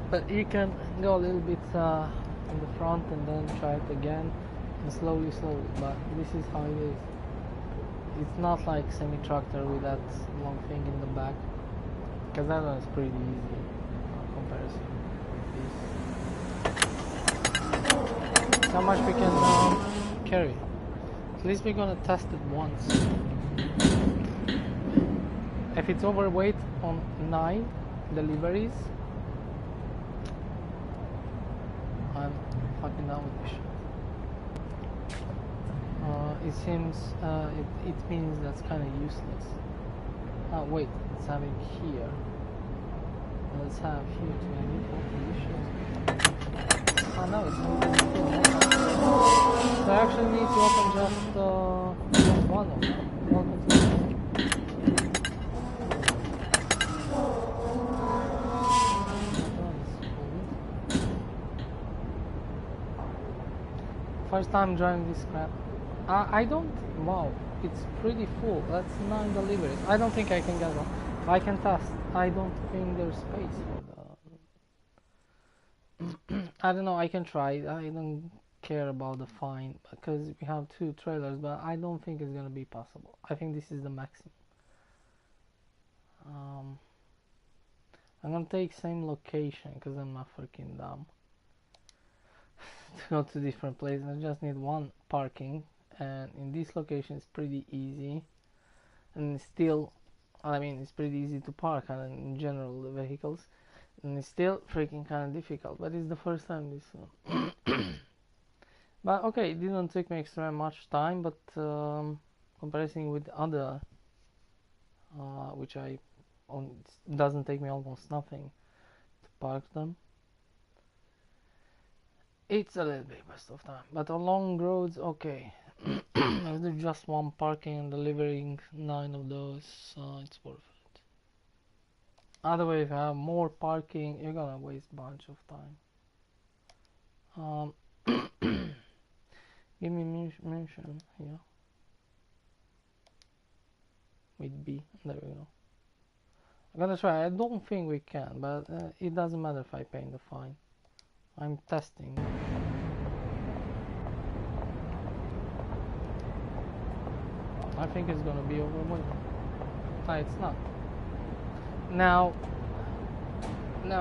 But you can go a little bit in the front and then try it again, and slowly. But this is how it is. It's not like semi-tractor with that long thing in the back, because that one is pretty easy in comparison with this. How much we can carry? At least we're gonna test it once. If it's overweight on 9 deliveries, I'm fucking down with this shit. It seems it means that's kind of useless. Wait, let's have it here. Let's have here 24 positions. Oh no, it's not. So I actually need to open just one of them. Welcome to first time driving this crap. I don't. Wow, it's pretty full. That's 9 deliveries. I don't think I can get one. I can test. I don't think there's space for the. I don't know. I can try. I don't care about the fine because we have 2 trailers, but I don't think it's gonna be possible. I think this is the maximum. I'm gonna take same location because I'm not freaking dumb. To go to different places, I just need one parking, and in this location it's pretty easy, and still, I mean, it's pretty easy to park and in general the vehicles, and it's still freaking kind of difficult, but it's the first time this one. But okay, it didn't take me extra much time, but comparison with other which it doesn't take me almost nothing to park them. It's a little bit waste of time, but on long roads, okay. Let's do just one parking and delivering 9 of those, so it's worth it. Otherwise, if you have more parking, you're gonna waste a bunch of time. Give me mention here with B. There we go. I'm gonna try. I don't think we can, but it doesn't matter if I pay the fine. I'm testing. I think it's gonna be overweight. No, it's not. Now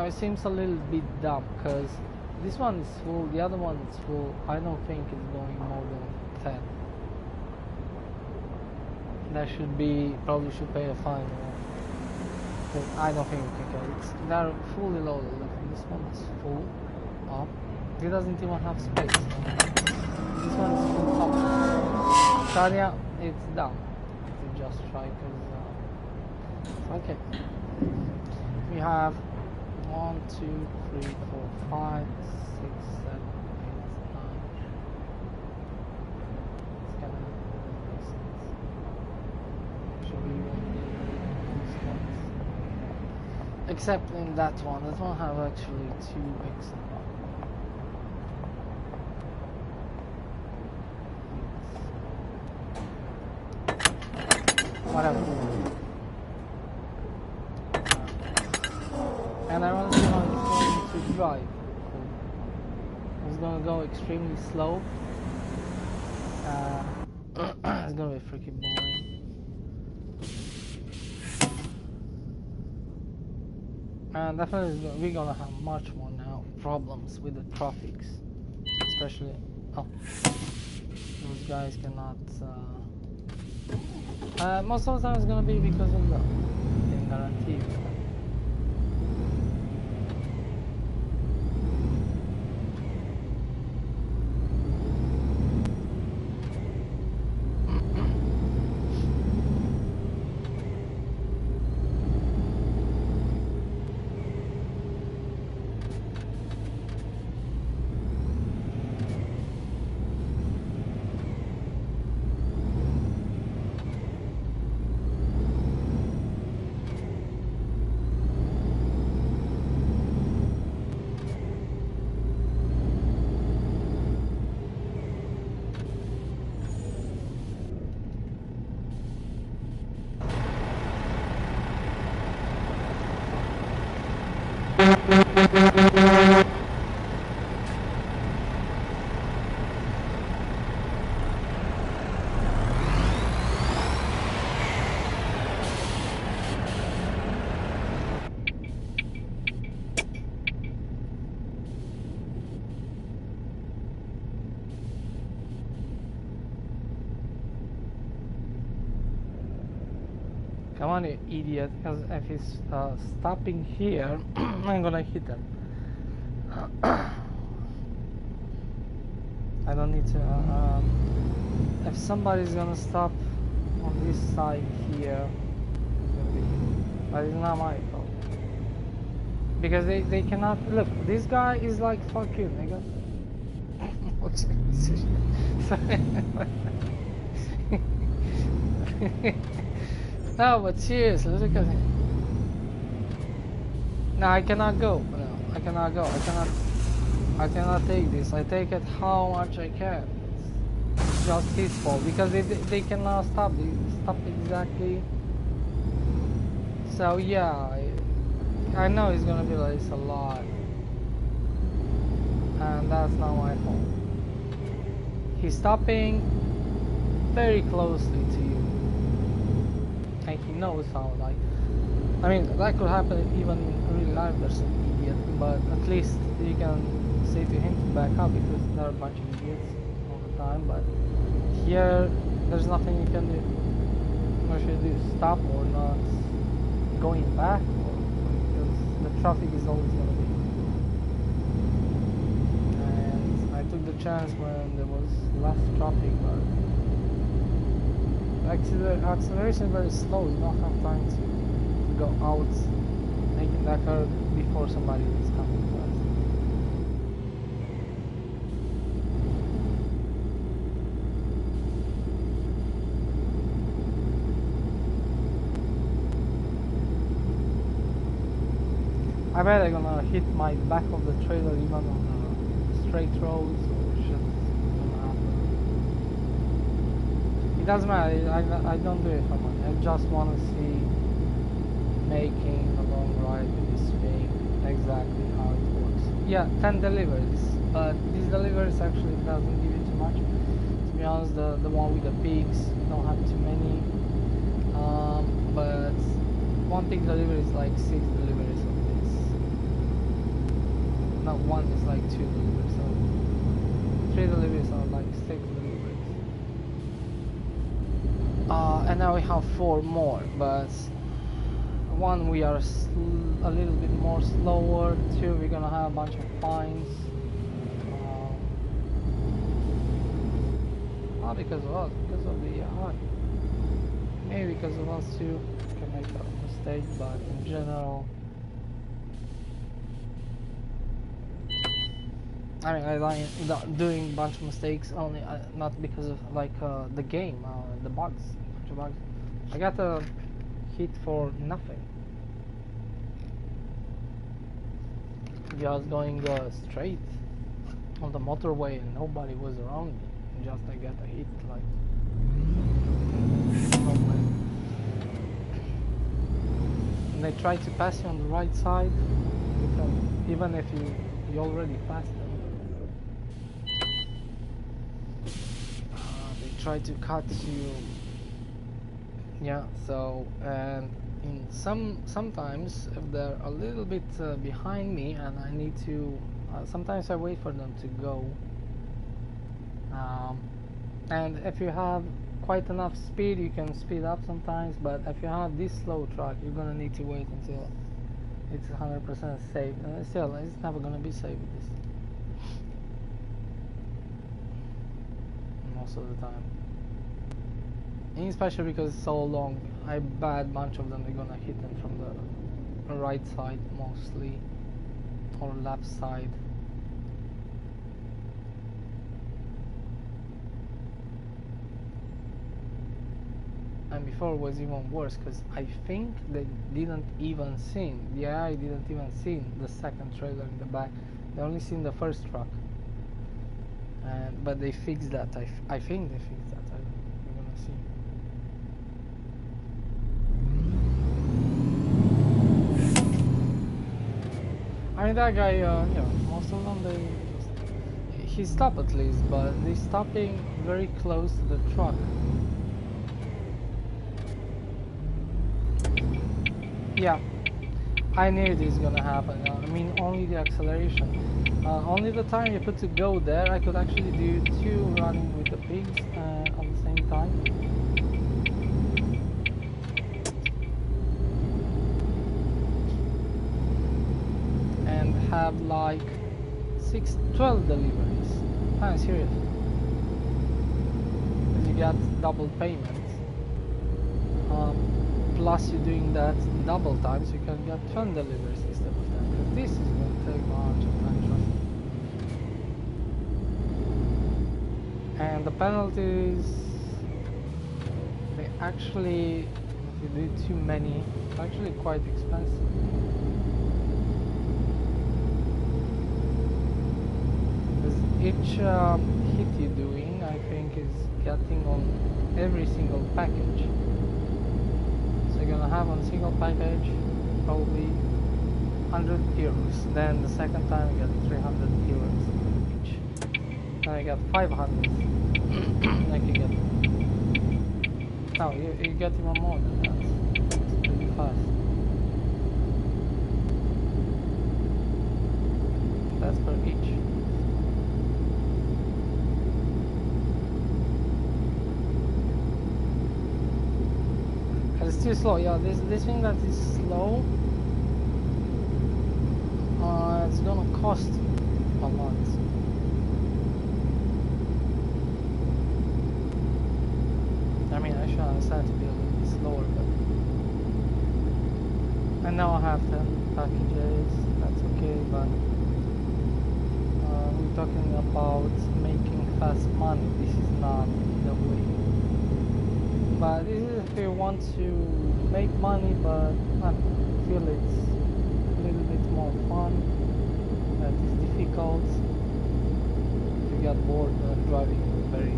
it seems a little bit dumb because this one is full, the other one is full. I don't think it's going more than 10. That should be, probably should pay a fine. I don't think we can get it. They're fully loaded. Look, this one is full up. It doesn't even have space. This one is full up. Sharia, it's down. To just try because okay. We have 1, 2, 3, 4, 5, 6, 7, 8, 9. It's gonna make sense. Should be except in that one. That one have actually 2 extra. Whatever. And I want to see how it's going to drive. It's going to go extremely slow. It's going to be freaking boring. And definitely we're going to have much more now problems with the traffics. Especially, those guys cannot... most of the time it's gonna be because of the, I can guarantee you. Come on, you idiot, because if he's stopping here, I'm gonna hit him. I don't need to, if somebody's gonna stop on this side here, but it's not my fault. Because they cannot, look, this guy is like, fuck you, nigga. No, but seriously, look at him. No, I cannot go. No, I cannot go. I cannot take this. I take it how much I can. It's just his fault because they cannot stop. They stop exactly. So yeah, I know it's gonna be like a lot, and that's not my fault. He's stopping very closely to you. And he knows how, like, I mean, that could happen even in real life, there's an idiot, but at least you can say to him to back up because there are a bunch of idiots all the time, but here, there's nothing you can do. What should you do? Stop or not going back? Or, because the traffic is always going to be. And I took the chance when there was less traffic, but acceleration is very slow. You don't have time to go out making that curve before somebody is coming fast. I bet I'm gonna hit my back of the trailer even on straight roads or shit. It doesn't matter, I don't do it for money. I just want to see making a long ride with this thing, exactly how it works. Yeah, 10 deliveries, but these deliveries actually doesn't give you too much. To be honest, the one with the pigs don't have too many. But one pig delivery is like 6 deliveries of this. Not one is like 2 deliveries, so 3 deliveries are like 6 deliveries. And now we have 4 more, but one we are a little bit more slower, 2 we're gonna have a bunch of fines. Not because of us, because of the AI. Maybe because of us too, we can make a mistake, but in general, I mean, I like doing a bunch of mistakes only, not because of like the game, the bugs, bunch of bugs. I got a hit for nothing. Just going straight on the motorway and nobody was around me. And just I got a hit like. And they try to pass you on the right side, because even if you already passed them. They try to cut you. Yeah, so and in sometimes if they're a little bit behind me and I need to sometimes I wait for them to go, and if you have quite enough speed you can speed up sometimes, but if you have this slow truck you're gonna need to wait until it's 100% safe, and still it's never gonna be safe with this most of the time. And especially because it's so long, I bet a bunch of them they're gonna hit them from the right side mostly, or left side. And before it was even worse, because I think they didn't even see, the AI didn't even see the second trailer in the back. They only seen the first truck. But they fixed that. I think they fixed that. We're gonna see. I I mean, that guy, most of them, he stopped at least, but they stopping very close to the truck. Yeah, I knew this is gonna happen. I mean, only the acceleration. Only the time you put to go there, I could actually do 2 running with the pigs at the same time. And have like 12 deliveries. I'm serious. Because you get double payment. Plus you're doing that double time, so you can get 10 deliveries instead of 10. Because this is going to take a bunch of time. And the penalties, they actually, if you do too many, it's actually quite expensive. Because each hit you're doing, I think, is getting on every single package. So you're gonna have on a single package probably 100 euros. Then the second time you get 300 euros each. Now you get 500. Like you get. No, you get even more than that. It's pretty fast. That's per each. It's too slow. Yeah, this thing that is slow, it's gonna cost a lot. I mean, I should understand to be a little bit slower, but and now I have 10 packages. That's okay, but we're talking about making fast money. This is not the way. But this is if you want to make money, but I don't know, feel it's a little bit more fun. That is difficult. If you get bored driving very,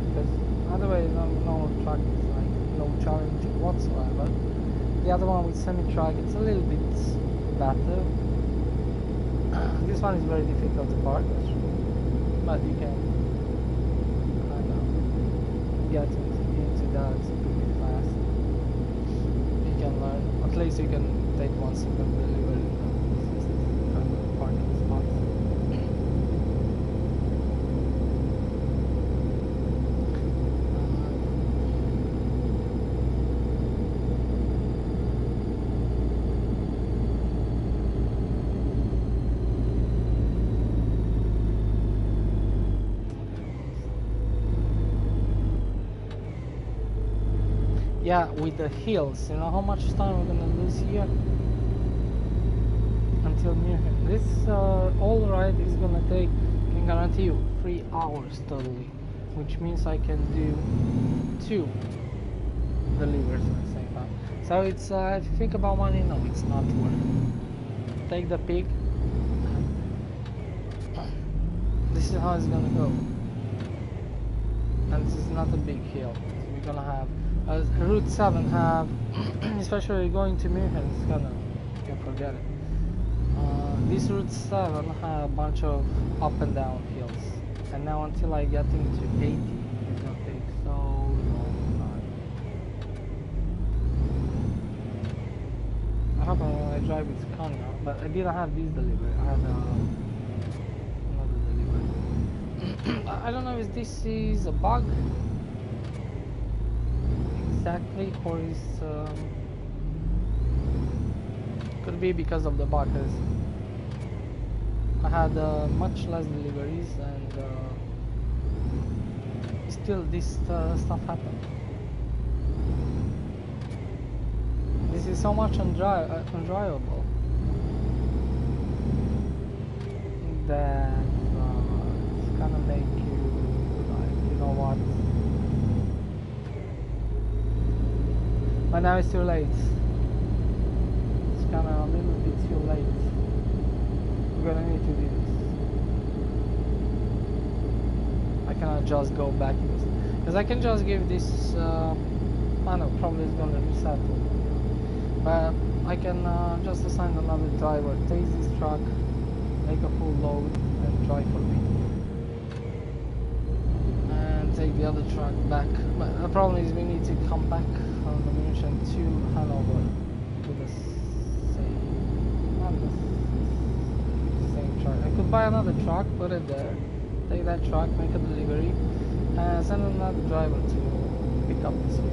because otherwise no truck is like no challenge whatsoever. The other one with semi-truck, it's a little bit better. This one is very difficult to park, but you can kind of get into that pretty fast. You can learn, at least you can take one single delivery kind of parking spots. Yeah, with the hills, you know how much time we're gonna lose here until München. This all ride is gonna take, I can guarantee you, 3 hours totally, which means I can do 2 deliveries at the same time. So it's if you think about money, no, it's not worth it. Take the pig. This is how it's gonna go, and this is not a big hill. So we're gonna have. Route 7 have, especially going to München, it's gonna, you can forget it. This Route 7 have a bunch of up and down hills, and now until I get into 80, it's gonna take so long time. I hope I drive with Scania, but I didn't have this delivery. I had another delivery. I don't know if this is a bug. Exactly, or is could be because of the buckers. I had much less deliveries, and still this stuff happened. This is so much undrivable that it's gonna make you like, you know what? But now it's too late. It's kind of a little bit too late. We're gonna need to do this. I cannot just go back in this, because I can just give this. I know, probably it's gonna reset. But I can just assign another driver, take this truck, make a full load, and drive for me. And take the other truck back. But the problem is we need to come back from the München to Hanover with the same truck. I could buy another truck, put it there, take that truck, make a delivery, and send another driver to pick up this week.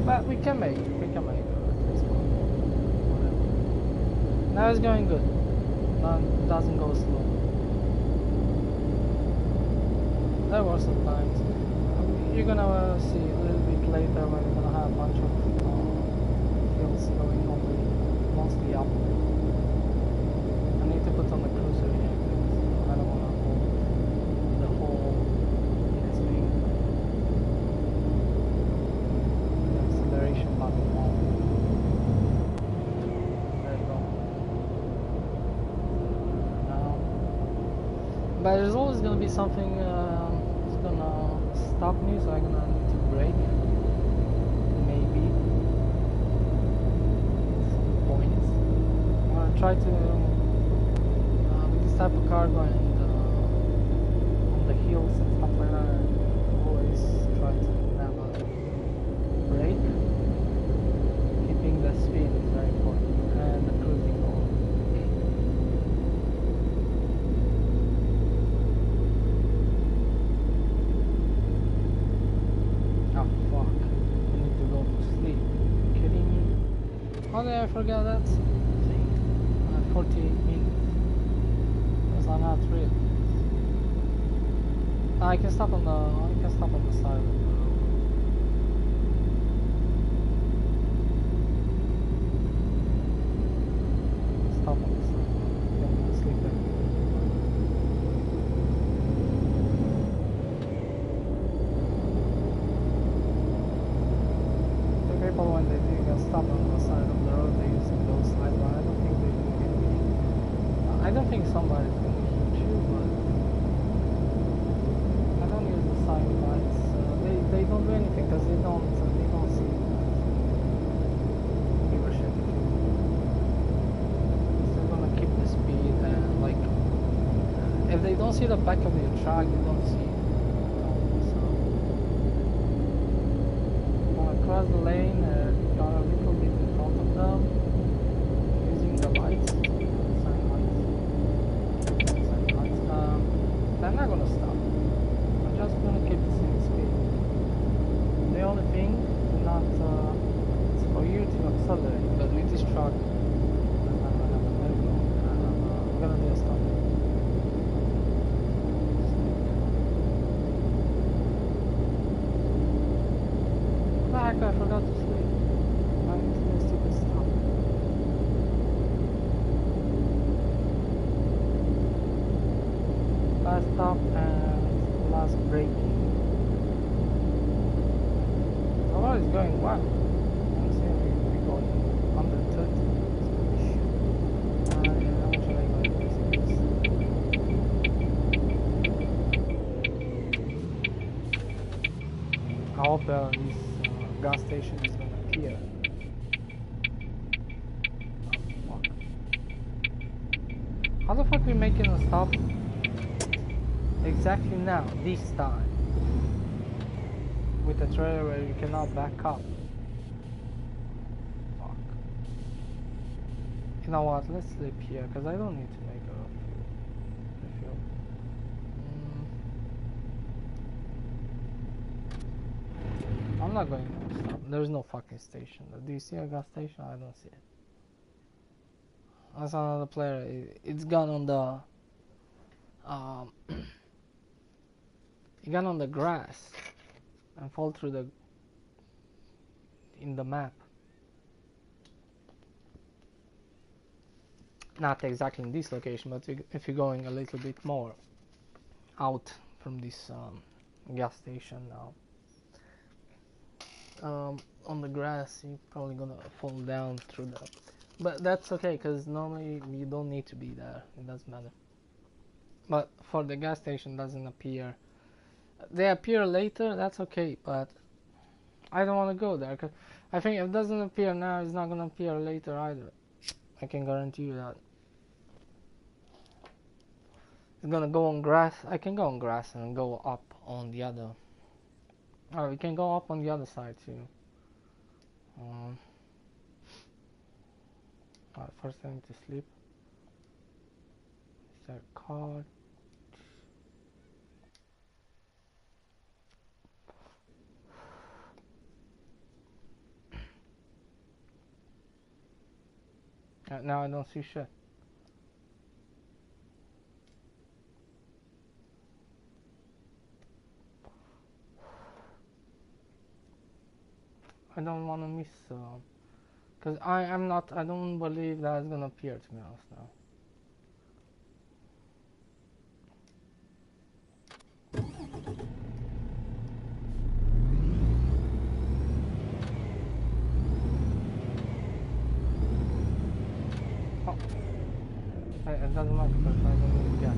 But we can make it. Whatever. Now it's going good. Now it doesn't go slow. There were some times. You're gonna see a little bit later when we're gonna have a bunch of hills going only mostly up. I need to put on the cruiser here because I don't wanna hold the whole swing. The acceleration button on. There you go. Now, but there's always gonna be something that's gonna stop me, so I'm gonna need to brake. Maybe. Some points. I'm gonna try to with this type of cargo and on the hills and stuff like that, I always try to never brake. Keeping the speed is very important, and the cruising mode. Oh fuck, I need to go to sleep. Are you kidding me? How did I forget that? See, 48 minutes. Because I'm not real. I can stop on the side of the road. Stop on the side. I'm gonna sleep there. The people when they do get stop on the side of the road, they use those lights, but I don't think they do anything. I don't think somebody's gonna hit you, but I don't use the side lights. They don't do anything because they don't see give a shit if you. They're gonna keep the speed and like if they don't see the back of your truck, you don't see it. So across the lane, got a little bit in front of them, using the lights, sign lights. They're not gonna stop. I'm just gonna keep the same speed. The only thing is not it's for you to accelerate, but with this truck, I'm gonna do a stop. Heck, I forgot to sleep. I need to do a stupid stop. Last stop and last braking. The road is going well. I'm seeing we're going under 30. How much am I going to I hope this gas station is gonna appear. Oh, fuck. How the fuck we making a stop exactly now, this time? With a trailer where you cannot back up. Fuck. You know what, let's sleep here, because I don't need to make a refuel. I'm not going to stop. There's no fucking station. Do you see a gas station? I don't see it. That's another player. It's gone on the it got on the grass and fall through the in the map. Not exactly in this location, but if you're going a little bit more out from this gas station now, on the grass, you're probably gonna fall down through the. But that's okay, because normally you don't need to be there. It doesn't matter. But for the gas station, doesn't appear. They appear later. That's okay, but I don't want to go there. 'Cause I think if it doesn't appear now, it's not gonna appear later either. I can guarantee you that. It's gonna go on grass. I can go on grass and go up on the other. Oh, we can go up on the other side too. First I need to sleep. Is there a card? Now I don't see shit. I don't want to miss, cause I don't believe that's gonna appear, to be honest now. Oh, it doesn't matter because I don't need gas.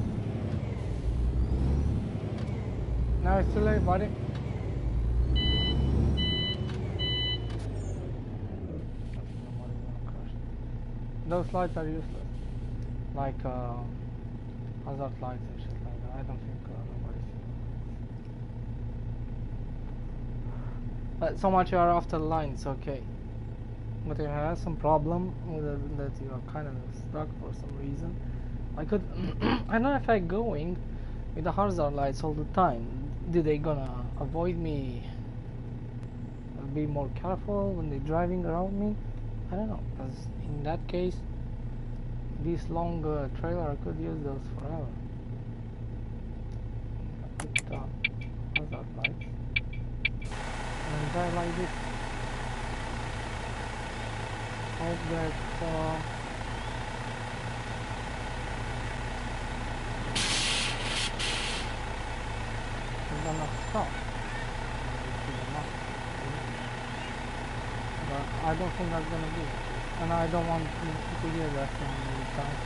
Now it's too late, buddy. Those lights are useless, like hazard lights and shit like that. I don't think nobody's seen. But so much you are after the line, it's okay. But if you have some problem with it, that you are kind of stuck for some reason, I could. I don't know if I going with the hazard lights all the time. Do they gonna avoid me? Be more careful when they're driving around me? I don't know, because in that case, this long trailer I could use those forever. Put hazard lights and drive like this. Hope that it's gonna stop. But I don't think that's gonna be it. And I don't want to hear that from the time.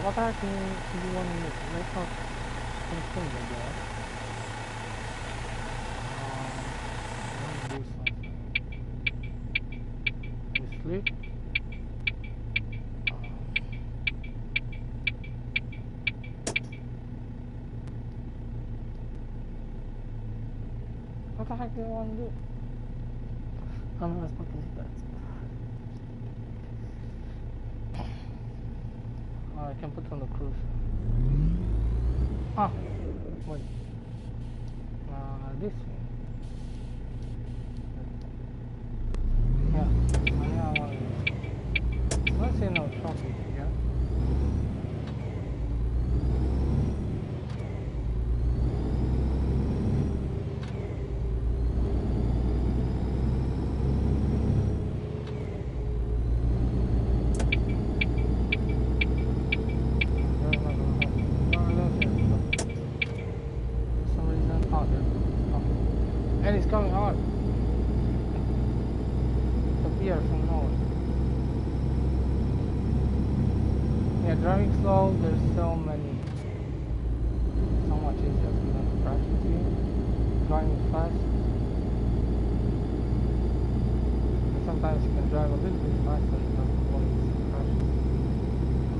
What happened to the one minute? Let's not continue that. Let me do something. You sleep? What the heck do I want to do? I'm not supposed to do that. Oh, I can put on the cruise. Ah, wait. This one. Yeah, I want to. Let's see no traffic here. And it's coming hard. Appear from nowhere. Yeah, driving slow, there's so much easier for them to crash into you. Driving fast. And sometimes you can drive a little bit faster and not avoid crashes.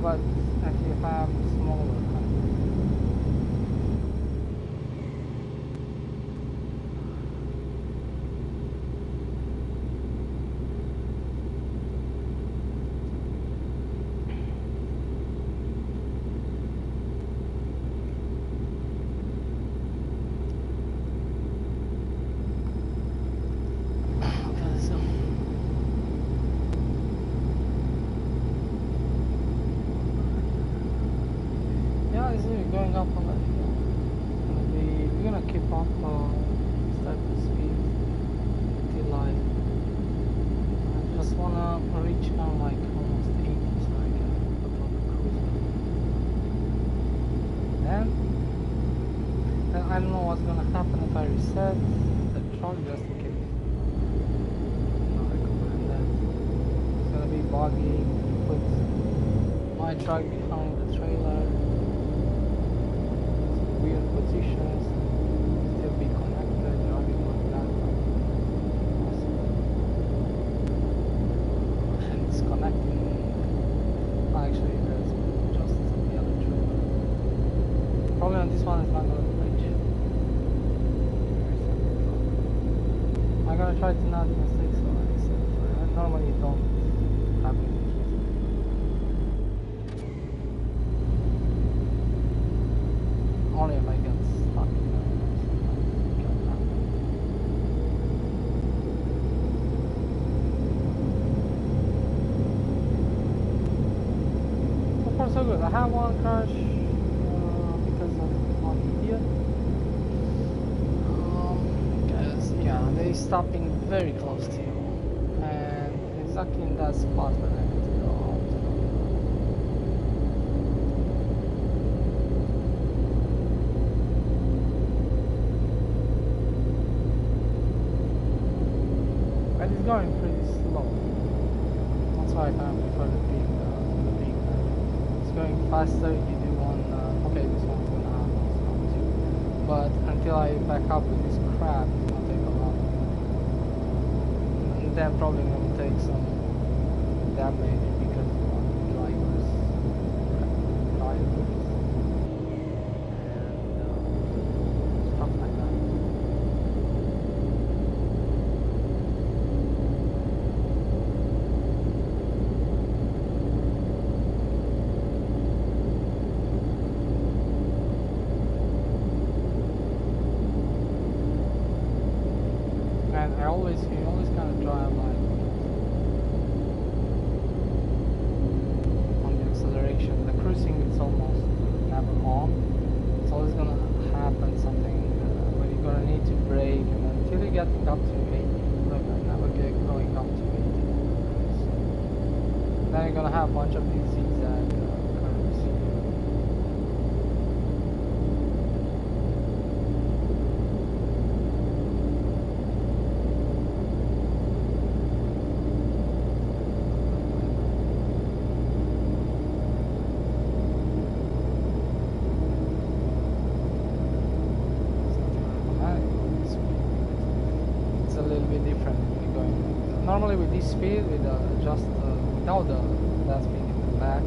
But if you have smaller cars, going up on that hill. We're gonna keep up this type of speed until I just wanna reach now like almost 80 so I can put on the cruiser. Then I don't know what's gonna happen if I reset the truck just in case. I recommend that. It's gonna be buggy, put my truck behind the trailer. positions, still be connected, driving like that. Awesome. And it's connecting. Actually, there's just the other trailer. Probably on this one it's not going to reach. I'm gonna try to not mistake so I said. I normally don't have any issues. Only if I get stuck, you know, sometimes it can happen. So far so good. I have one crash because of one idiot. Because yeah, they stopping very close to you, and exactly in that spot where I need to go out. But it's going pretty slow. That's why I kind of prefer the big. It's going faster if you do one. Okay, this one's gonna have no stop too. But until I back up with this crap, it's gonna take a lot. And then probably gonna take some damage because of drivers, and stuff like that. And you always kind of drive like on the acceleration. The cruising is almost never on. It's always gonna happen something when you're gonna need to brake, and until you get up to 80, look, I never get going up to 80. So then you're gonna have a bunch of these zigzag curves here. It's a little bit different when you're going. Normally with this speed, with just without that speed in the back,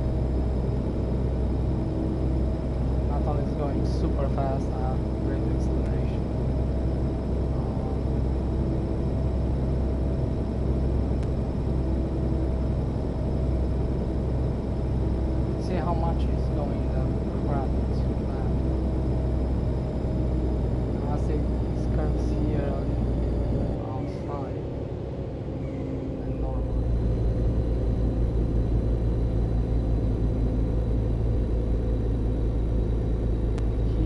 not only is going super fast, I have great acceleration. See how much is going the crap too bad. I see these curves here a little bit outside than normal.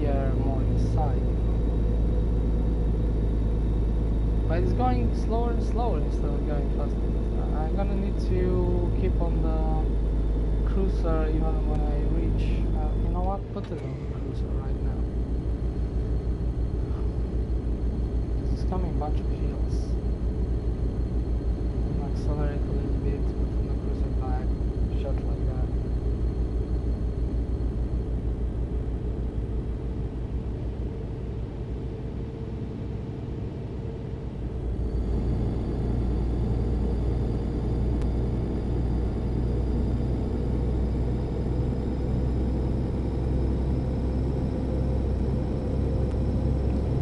Here more inside. But it's going slower and slower instead of going faster. I'm gonna need to keep on the cruiser even when I reach. You know what? Put it on the cruiser right now. It's coming a bunch of hills. Accelerate a little bit, put on the cruiser back, shut like that.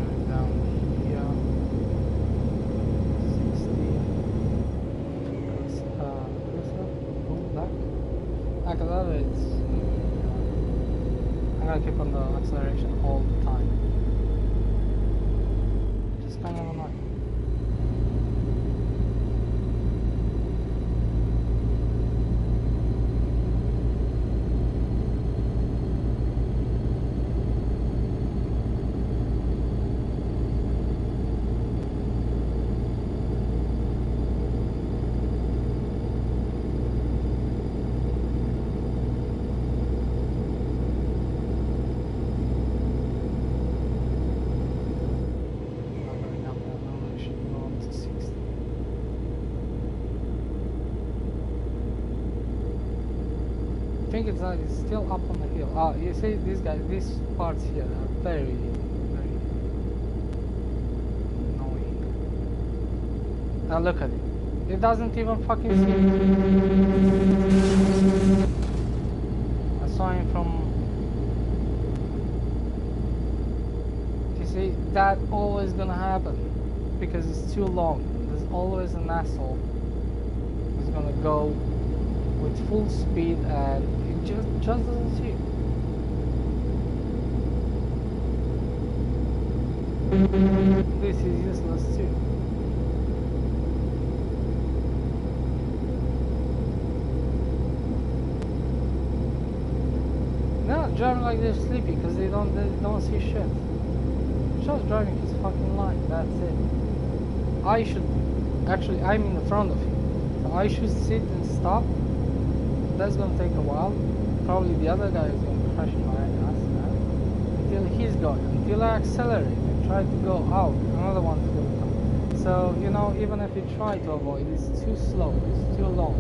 Going down here, 60. Cruiser, pull back. Accelerate. I'm gonna keep on the acceleration all the time. Just kind of annoying. Not going up that think it's not. It's still up on the hill. Oh, you see, these guys, these parts here are very, very annoying. Now look at it. It doesn't even fucking see it. I saw him from. You see, that always gonna happen because it's too long. There's always an asshole who's gonna go with full speed and it just doesn't see it. This is useless too. They're not driving like they're sleepy because they don't see shit. Just driving his fucking line, that's it. I should actually, I'm in the front of him, so I should sit and stop. That's gonna take a while. Probably the other guy is gonna crash my ass until he's going. Until I accelerate and try to go out, another one's gonna come. So you know, even if you try to avoid, it's too slow, it's too long,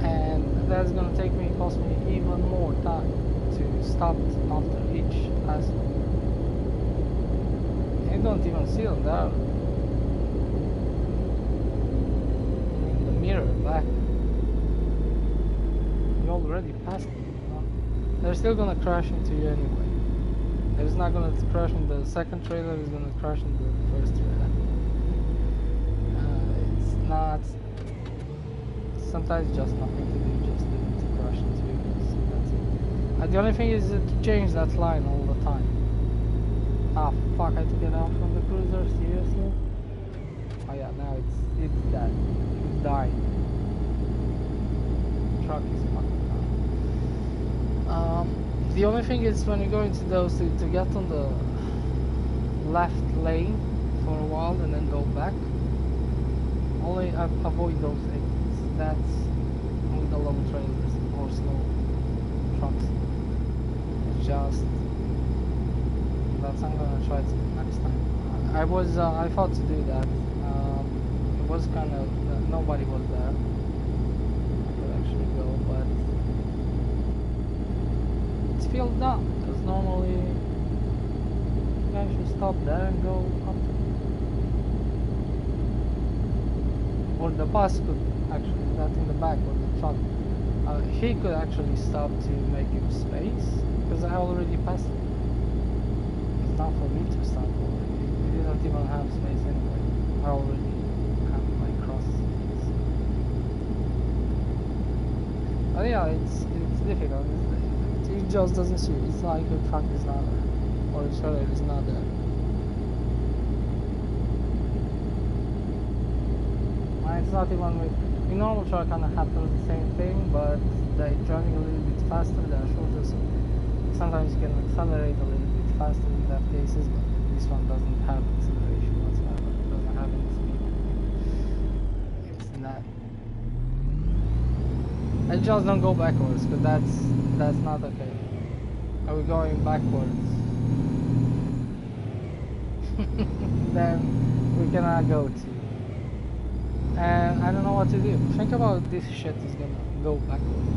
and that's gonna cost me even more time to stop after each asshole. You don't even see them there. In the mirror back. You already passed them, you know? They're still gonna crash into you anyway. It's not gonna crash in the second trailer, it's gonna crash in the first trailer. It's not. Sometimes just nothing to do, just to crash into you. That's it. The only thing is to change that line all the time. Ah fuck, I had to get out from the cruiser, seriously? Oh yeah, now it's dead. It's dying. Truck is fucking down. The only thing is when you go into those to get on the left lane for a while and then go back, only avoid those exits. That's with the low trailers or slow trucks. It's just that's I'm gonna try to do next time. I thought to do that. It was kind of nobody was there. Go, but it's filled up because normally you guys should stop there and go up. Or the bus could actually, that in the back or the truck, he could actually stop to make him space because I already passed him. It's not for me to stop already. We didn't even have space anyway. I already have my cross. But yeah, it's difficult. It just doesn't see. It's like a truck is not there, or a trailer is not there. And it's not even with. In normal truck kind of happens the same thing, but they're driving a little bit faster. They're shorter, so sometimes you can accelerate a little bit faster in that cases. But this one doesn't have acceleration whatsoever. It doesn't have any speed. It's not. And just don't go backwards, because that's not okay. Are we going backwards? Then we cannot go to. And I don't know what to do. Think about this shit is gonna go backwards.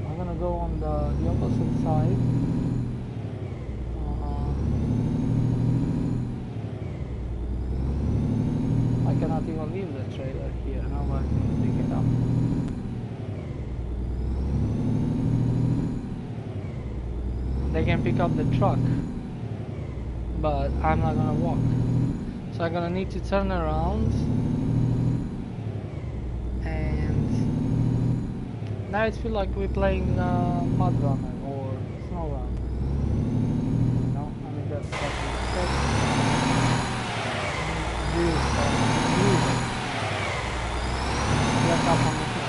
I'm gonna go on the opposite side. I cannot even leave the trailer here. How am I going to pick it up? They can pick up the truck, but I'm not gonna walk. So I'm gonna need to turn around, and now it feels like we're playing Mud Runner or Snow Runner. You know, I mean that's Get up on the hill.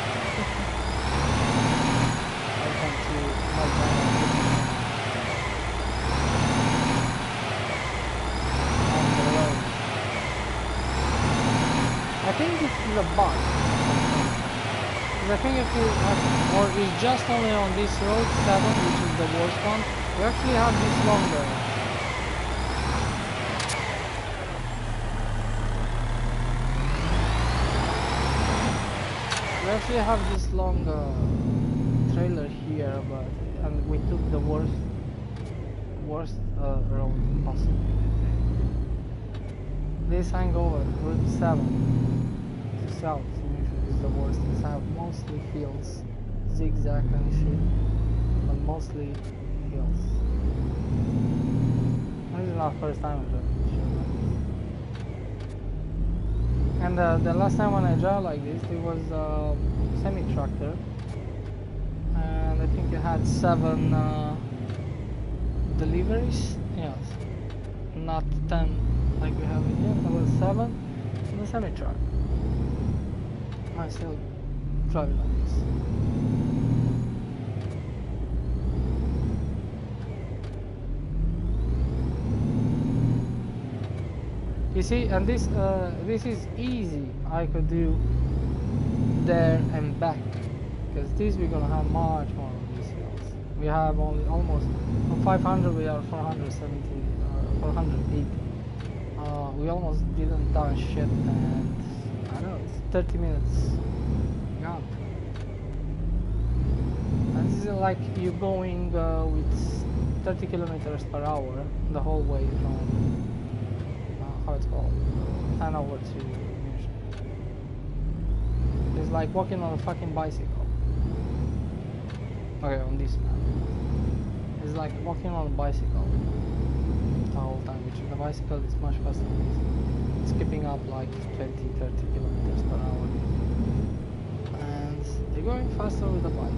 Welcome to Mud Runner. On the road. I think this is a bug. Because I think if you have, or it's just only on this road 7, which is the worst one, we actually have this longer. actually have this long trailer here, but and we took the worst road possible. This hangover, Route 7 to south is the worst. It's have mostly hills, zigzag and shit, but mostly hills. This is not first time I drive. And the last time when I drove like this, it was a semi-tractor, and I think it had 7 deliveries. Yes, not 10 like we have in here. It was 7 in the semi-truck. I still drive it like this. You see, and this is easy. I could do there and back, because this we're gonna have much more of these hills. We have only almost from 500 we are 470, 480. We almost didn't done shit, and I don't know, it's 30 minutes gone. And this is like you going with 30 kilometers per hour the whole way from how it's called, Hanover to Munich. It's like walking on a fucking bicycle. Okay, on this map. It's like walking on a bicycle the whole time, which the bicycle is much faster than this. It's keeping up like 20-30 kilometers per hour. And they're going faster with the bike.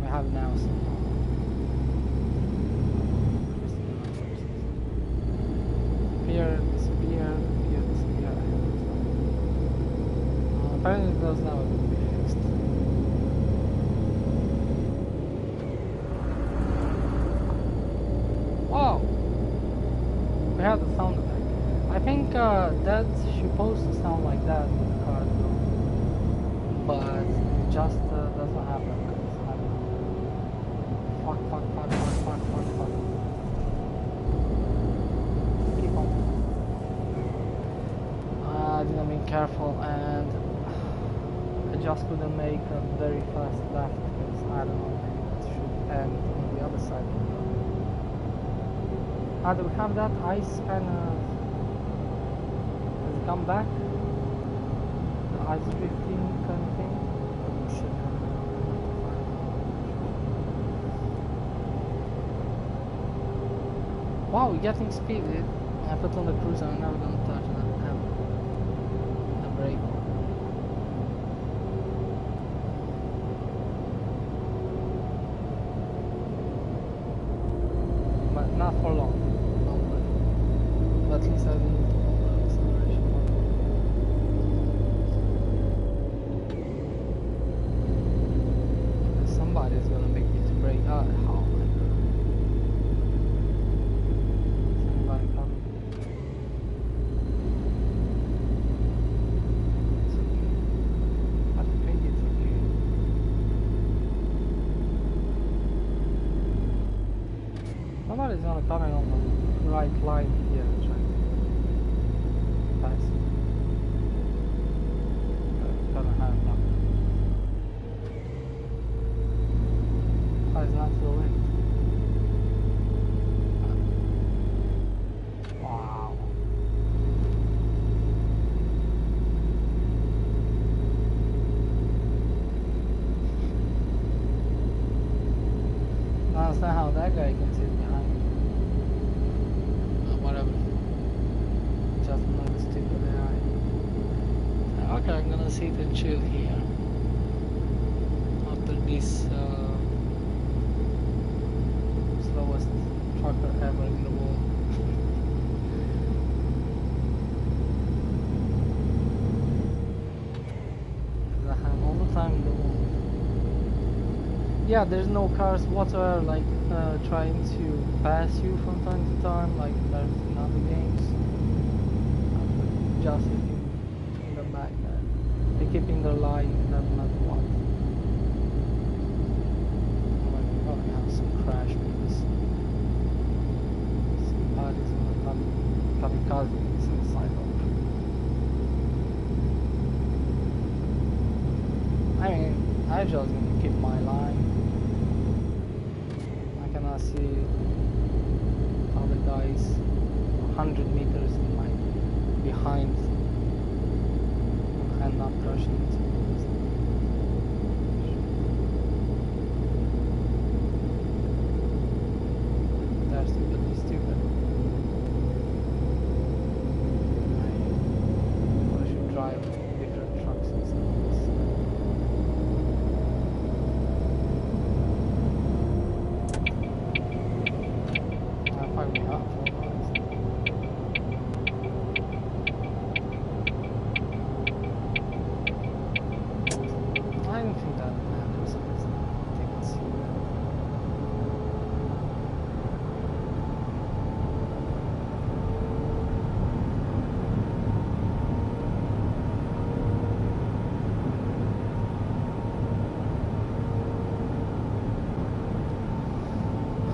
We have now some disappear. Apparently it does now be fixed. Wow! We have the sound effect. I think that's supposed to sound like that in the car, but it just doesn't happen. I don't know. Fuck. I didn't be careful, and I just couldn't make a very fast left, because I don't know, maybe it should end on the other side. Do we have that ice kind of, has it come back? The ice drifting kind of thing? We should have Wow, we're getting speed. I put on the cruiser, I'm never gonna touch that. Brake. But not for long. But at least I didn't hold the acceleration button. Somebody's gonna make me to brake. Oh my god. Somebody coming. Somebody's gonna come in on the right line here, trying to pass. Gonna have enough. Oh, it's not too late. Wow. I don't understand how that guy can sit behind. Whatever. Just another stupid AI. Okay, I'm gonna sit and chill here. After this slowest trucker ever in the world. I have all the time in the world. Yeah, there's no cars whatsoever like trying to pass you from time to time, like there's in other games. Just in the back there. They keep in their line no matter what. We probably have some crash because somebody's gonna come kamikaze. side over. I mean, I just gonna keep my line. I cannot see other guys 100 meters in my behind and not crushing it. They're stupid. I should drive different trucks and stuff. Me up. I don't think that matters. I think it's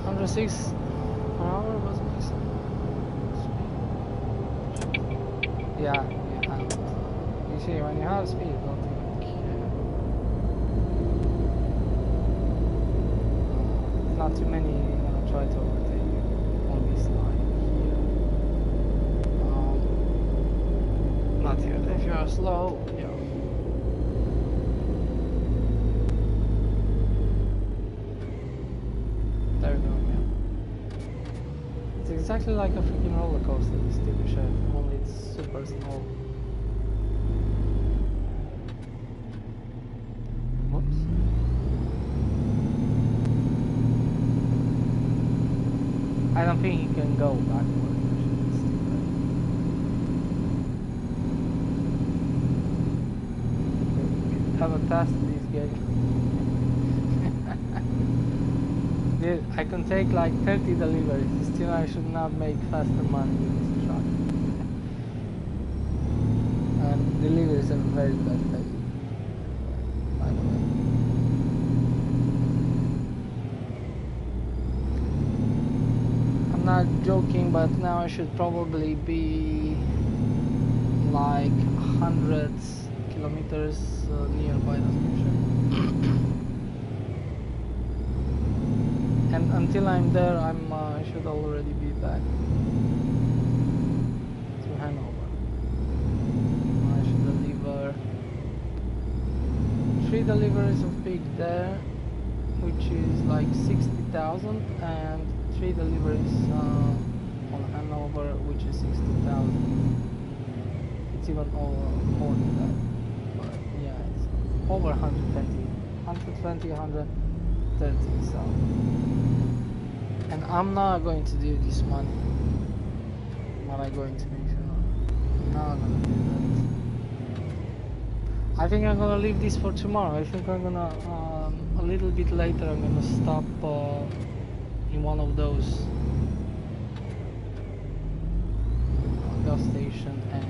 under 6 per hour was my speed. Yeah, you have. You see, when you have speed, don't even care. Not too many gonna try to overtake you on this line here. Not here. If you are slow, yeah. There we go. It's exactly like a freaking roller coaster, this stupid shit, only it's super small. Whoops. I don't think he can go backward. It's stupid. We haven't tested this game. Dude, I can take like 30 deliveries, still I should not make faster money with this truck. And deliveries are very bad paid, by the way. I'm not joking, but now I should probably be like 100 kilometers nearby the station. And until I'm there, I should already be back to Hanover. I should deliver 3 deliveries of pig there, which is like 60,000, and 3 deliveries on Hanover, which is 60,000. It's even more than that, but yeah, it's over 120, 130, so. And I'm not going to do this money. What I'm going to make sure. I'm not gonna do that. I think I'm gonna leave this for tomorrow. I think I'm gonna a little bit later. I'm gonna stop in one of those gas station and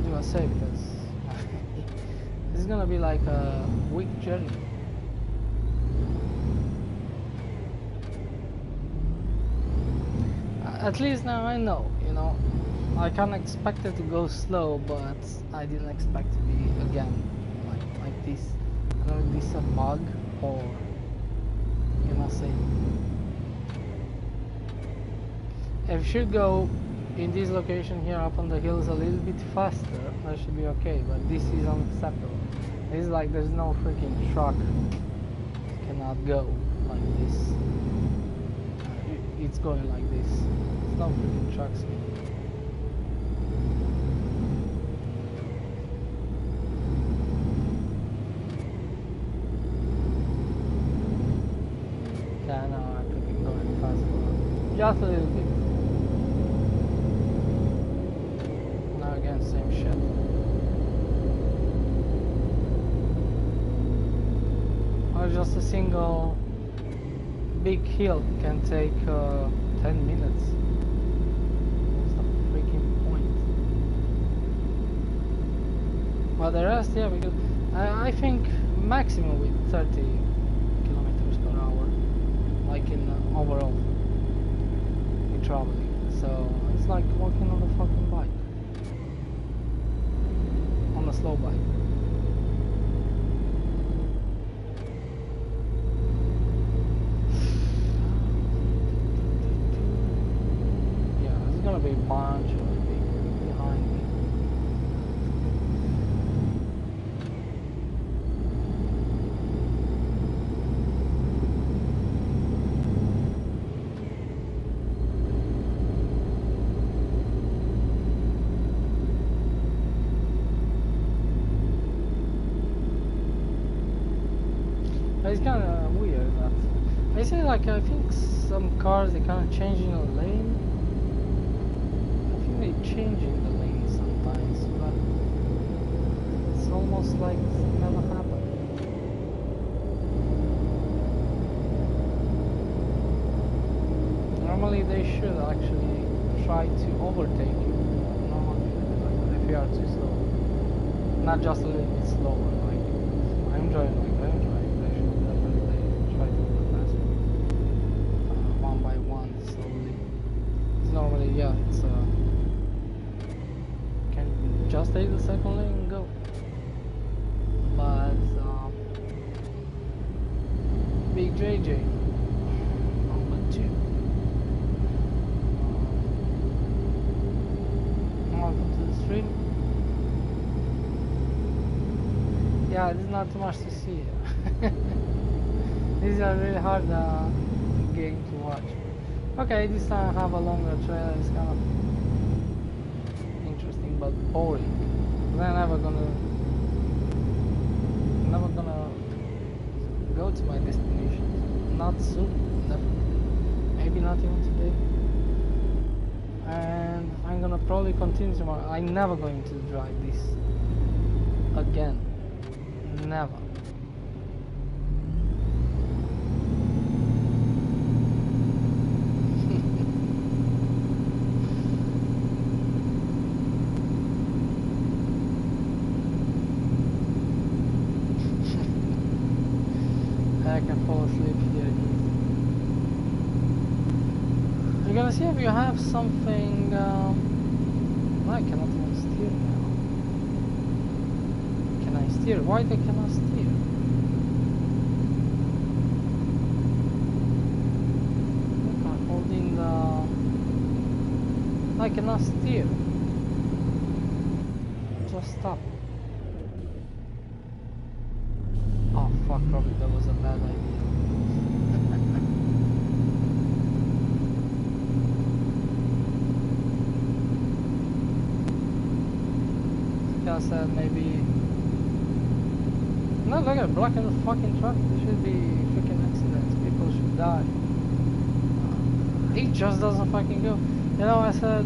do a save, because this is gonna be like a week journey. At least now I know, you know. I can't expect it to go slow, but I didn't expect to be again like this. I don't know if this is a bug or, you know, say. If you should go in this location here up on the hills a little bit faster, that should be okay, but this is unacceptable. It's like there's no freaking truck cannot go like this. It's going like this. It's no freaking trucks. Yeah, no, I'm freaking going fast. Just a little bit. Now again, same shit. Or just a single big hill can take 10 minutes. What's the freaking point? But the rest, yeah, because I think maximum with 30 kilometers per hour, like in overall in traveling. So it's like walking on a fucking bike. On a slow bike. Yeah, there's gonna be a bunch of people behind me. It's kind of weird that I say, like, I think some cars they kind of changing a lane. I think they changing the lane sometimes, but it's almost like it never happened. Normally they should actually try to overtake you. Normally, like, if you are too slow, not just a little bit slower. Like I'm driving like I'm driving. Try to go faster, one by one, slowly. It's normally, yeah, it's can just take the second lane and go. But Big JJ, number 2. Welcome to the stream. Yeah, there's not too much to see. These are really hard game to watch. Okay, this time I have a longer trailer. It's kind of interesting but boring. They're never gonna go to my destination. Not soon, definitely. Maybe not even today. And I'm gonna probably continue tomorrow. I'm never going to drive this again. Never. I can fall asleep here. You're gonna see if you have something. I cannot even steer now. Can I steer? Why they cannot steer? Look, I'm holding the. I cannot steer. Just stop. Oh fuck, probably that was a bad idea. Like I said, maybe... No, look at blocking the fucking truck. There should be freaking accidents. People should die. He just doesn't fucking go. You know, I said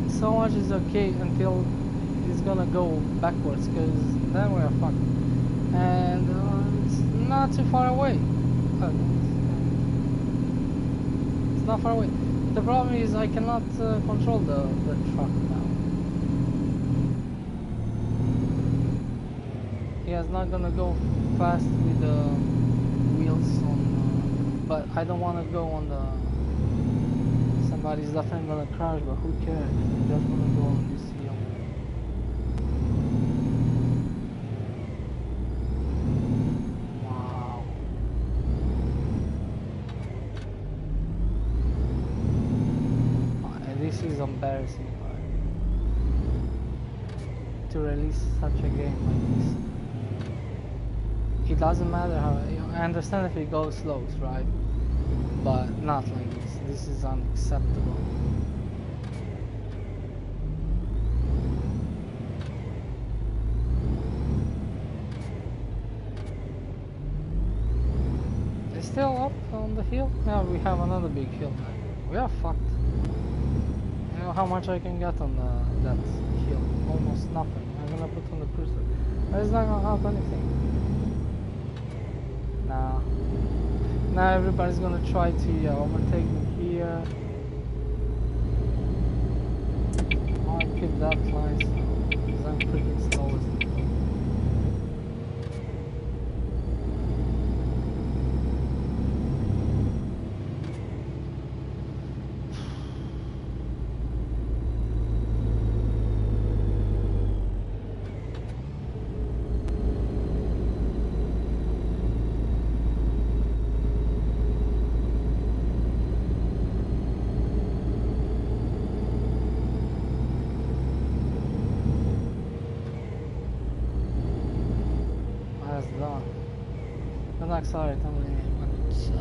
so much is okay until he's gonna go backwards, because then we're fucked. And it's not too far away. It's not far away. The problem is I cannot control the truck now. Yeah, it's not gonna go fast with the wheels on, but I don't want to go on the. Somebody's definitely gonna crash, but who cares? I just want to go on this hill. This is embarrassing, right? To release such a game like this. It doesn't matter how. I understand if it goes slow, right? But not like this. This is unacceptable. It's still up on the hill? Now we have another big hill now. We are fucked. You know how much I can get on that hill? Almost nothing. I'm gonna put on the cruiser. But it's not gonna help anything. Nah. Now everybody's gonna try to overtake me here. I'll keep that line because I'm pretty slow as it goes. done. Don't accelerate only when it's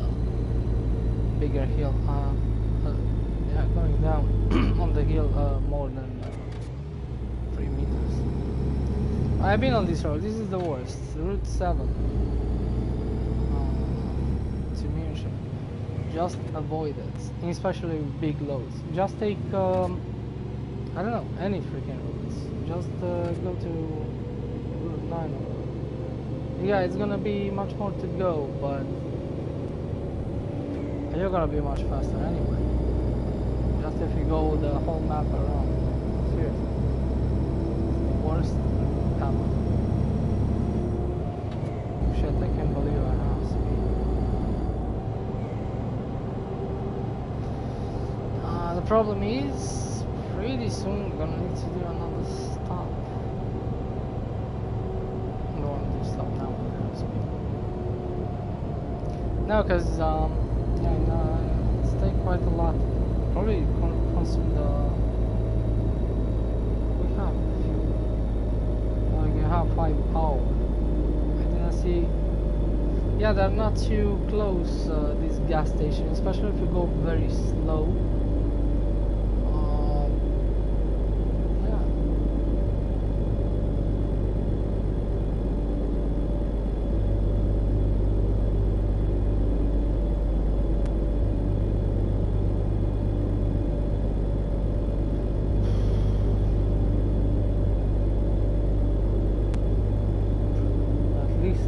bigger hill. Yeah, going down on the hill more than 3 meters. I've been on this road. This is the worst. Route 7 to Munich. Just avoid it, especially with big loads. Just take I don't know, any freaking routes. Just go to Route 9. Yeah, it's gonna be much more to go, but you're gonna be much faster anyway. Just if you go the whole map around. Seriously. Worst ever. Shit, I can't believe I have speed. The problem is, pretty soon we're gonna need to do another stop. I don't want to do stop now when I have speed. No, because yeah, it's take quite a lot. Probably consume the. We have a few. Like you have 5 hours. I didn't see. Yeah, they're not too close. This gas station, especially if you go very slow.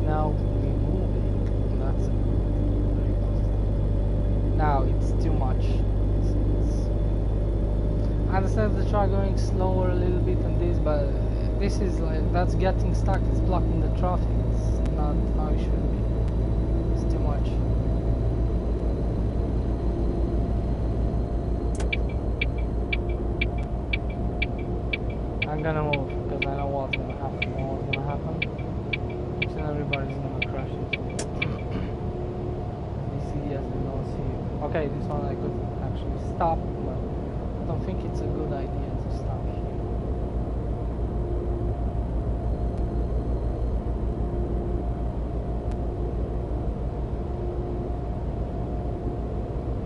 Now we're moving. That's very positive. Now it's too much. I understand to try going slower a little bit on this, but this is like that's getting stuck. It's blocking the traffic. It's not how it should be. It's too much. I'm gonna move because I know what's gonna happen. I know what's gonna happen. Everybody's gonna crash into me. DCDS will not see you. Okay, this one I could actually stop, but I don't think it's a good idea to stop here.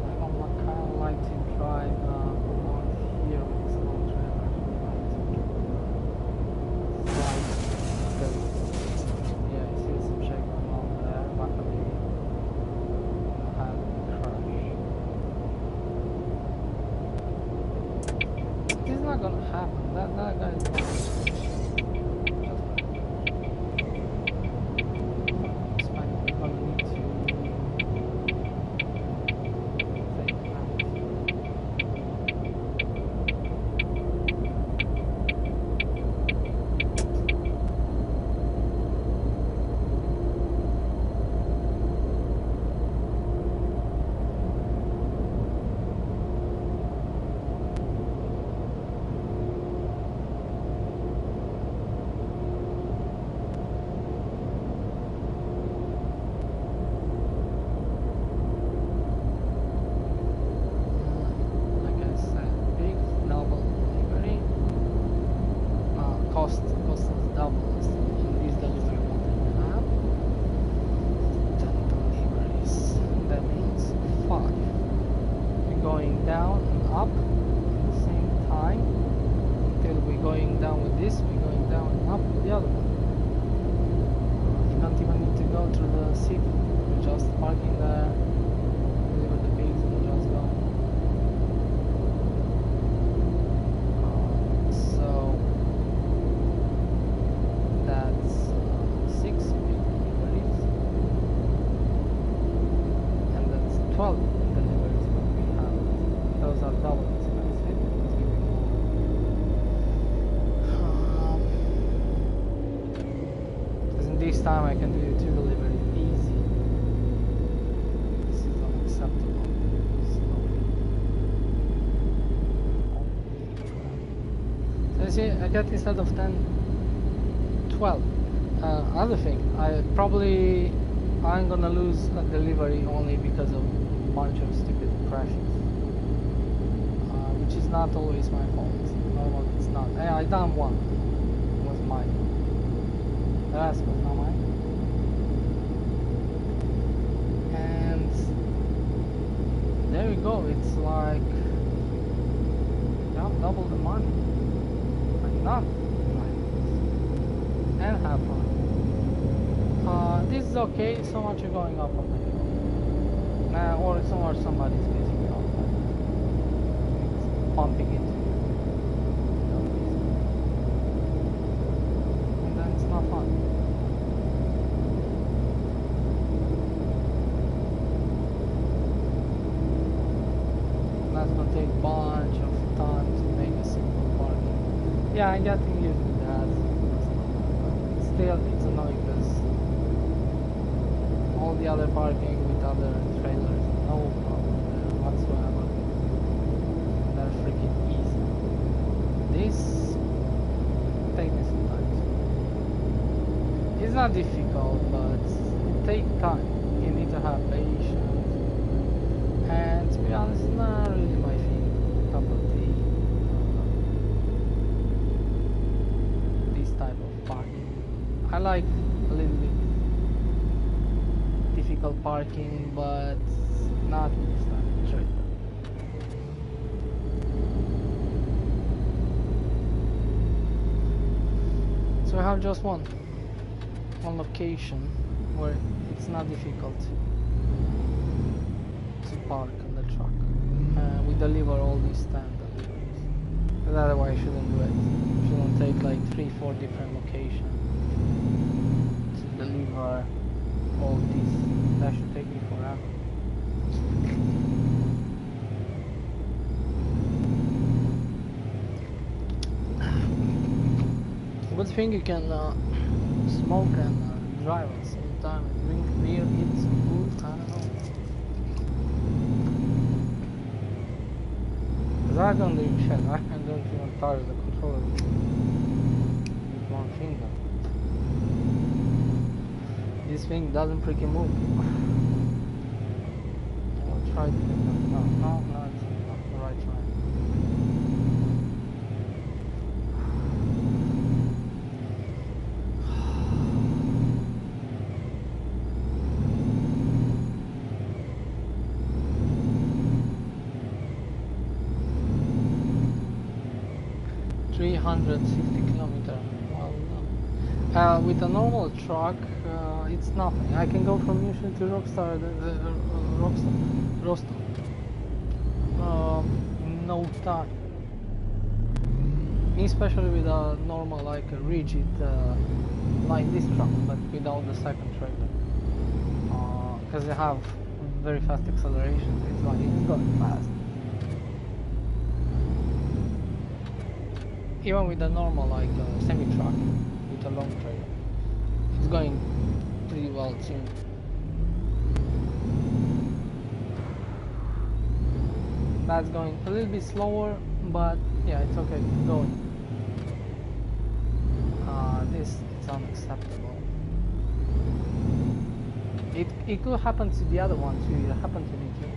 I don't kind of like to drive along here with slow trailer. Not gonna happen. That guy is not gonna need to take that. Cost is double in this delivery what we have. 10 deliveries. That means 5. We're going down and up at the same time. Until we're going down with this, we're going down and up with the other one. You don't even need to go through the city. We're just parking there, deliver the pigs and just go. So that's 6 big deliveries, and that's 12 deliveries that we have. Those are double expensive because we will because in this time I can do 2 deliveries easy. This is unacceptable. So you see, I get instead of 10 12. Other thing, I'm gonna lose a delivery only because of a bunch of stupid crashes, which is not always my fault. Normally it's not. I done one. It was mine. The rest was not mine. there you go. It's like you have double the money. Like nothing. And have fun. This is okay. So much you're going up on the hill. Or so much somebody's pissing me off. It's pumping it. And then it's not fun. That's gonna take a bunch of time to make a simple parking. Yeah, I'm getting used to that. Still, it's annoying because all the other parking with other trailers, no problem there whatsoever. They're freaking easy. This takes me some time. It's not difficult, but it takes time. You need to have patience. And to be honest, it's not really my thing. Cup of tea. This type of parking. I like a little bit difficult parking, but not this type of trailer. So I have just one location where it's not difficult to park on the truck. We deliver all these 10 deliveries. But otherwise I shouldn't do it. Shouldn't take like 3-4 different locations to deliver all this. That should take me forever. Good thing you can smoke and drive at the same time and drink beer, eat some food, I don't know. Because I don't do shit, I don't even touch the controller with one finger. This thing doesn't freaking move. I'll try to do that. No, it's not the right try. $360 well done. With a normal truck, it's nothing. I can go from Mission to Rockstar, Rostov, in no time. Especially with a normal, like a rigid, like this truck, but without the second trailer. Because they have very fast acceleration. It's going fast. Even with a normal, like semi-truck with a long trailer, it's going pretty well too. That's going a little bit slower, but yeah, it's okay, it's going. This is unacceptable. It could happen to the other one too. It happened to me too,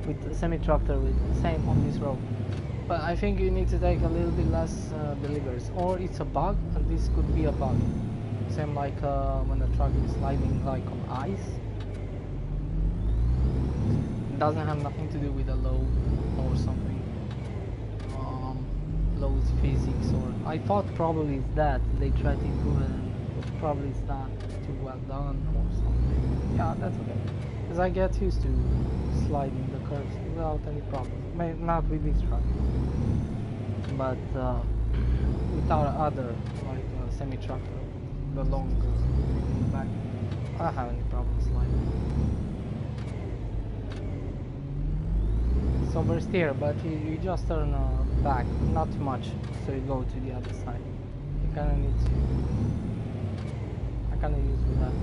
with the semi-tractor with the same on this road. But I think you need to take a little bit less deliveries, or it's a bug, and this could be a bug. Same like when the truck is sliding like on ice. It doesn't have nothing to do with the load or something. Load physics, or I thought probably it's that they tried to improve it, and probably it's not too well done or something. Yeah, that's okay. Because I get used to sliding the curves without any problem. Not with this truck, but with our other, like semi-tractor, the long in the back, I don't have any problem sliding. It's oversteer, but you just turn back, not too much, so you go to the other side. You kind of need to. I kind of use with that.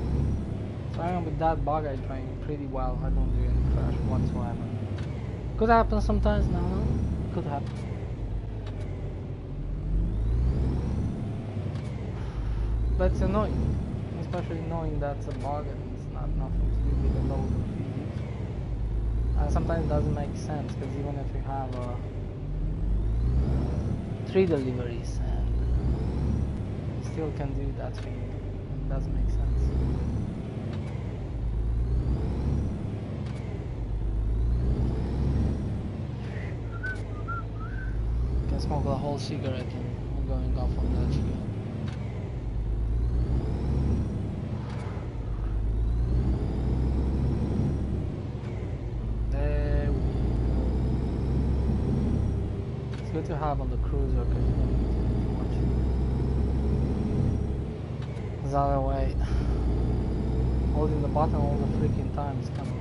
So I am with that bug, I train pretty well. I don't do any crash whatsoever. Could happen sometimes, no, could happen. But it's annoying, especially knowing that's a bug and it's not nothing to do with the load of physics. And sometimes it doesn't make sense, because even if you have 3 deliveries and you still can do that thing, it doesn't make sense. smoke a whole cigarette and going off on that again. There we go. It's good to have on the cruiser because you don't need to do too much. The other way, holding the button all the freaking time is kind of annoying.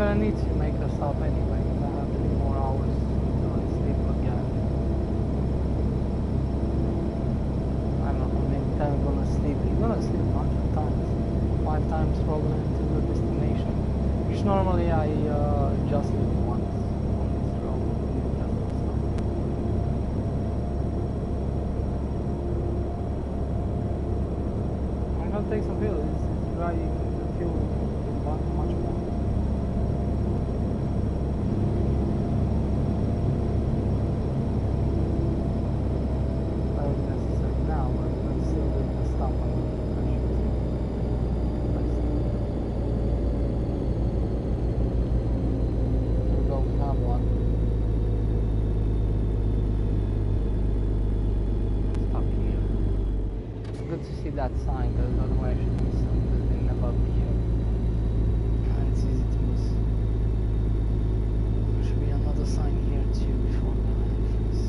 I need to make a stop anyway, because I have 3 more hours until I sleep again. I don't know how many times I'm gonna sleep. You're gonna sleep 100 times. 5 times probably to the destination. Which normally I just sleep once on this road. Just stop. I'm gonna take some fuel. It's driving the fuel much more. That sign, because otherwise you miss something and never appear. And it's easy to miss. There should be another sign here too before the entrance.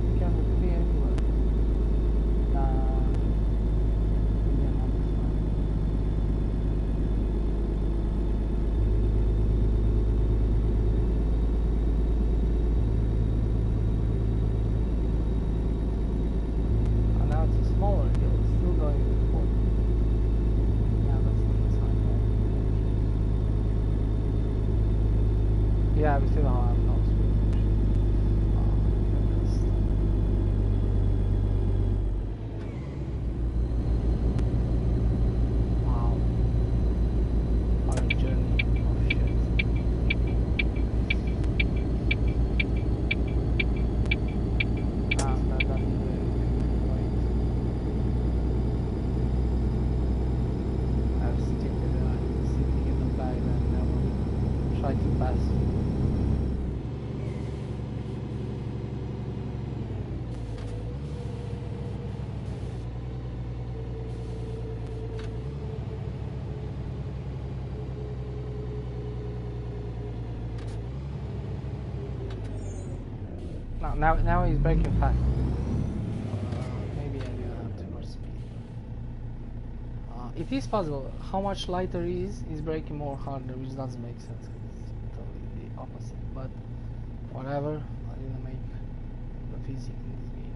You can't be anywhere. Yeah, we still don't have no speed. Wow. What a journey of shit. That doesn't do anything. Wait. I was sitting in the back and never tried to pass. Now he's braking fast. Maybe I do have too much speed. It is possible. How much lighter he is braking more harder, which doesn't make sense. It's totally the opposite. But whatever, I didn't make the physics in this game.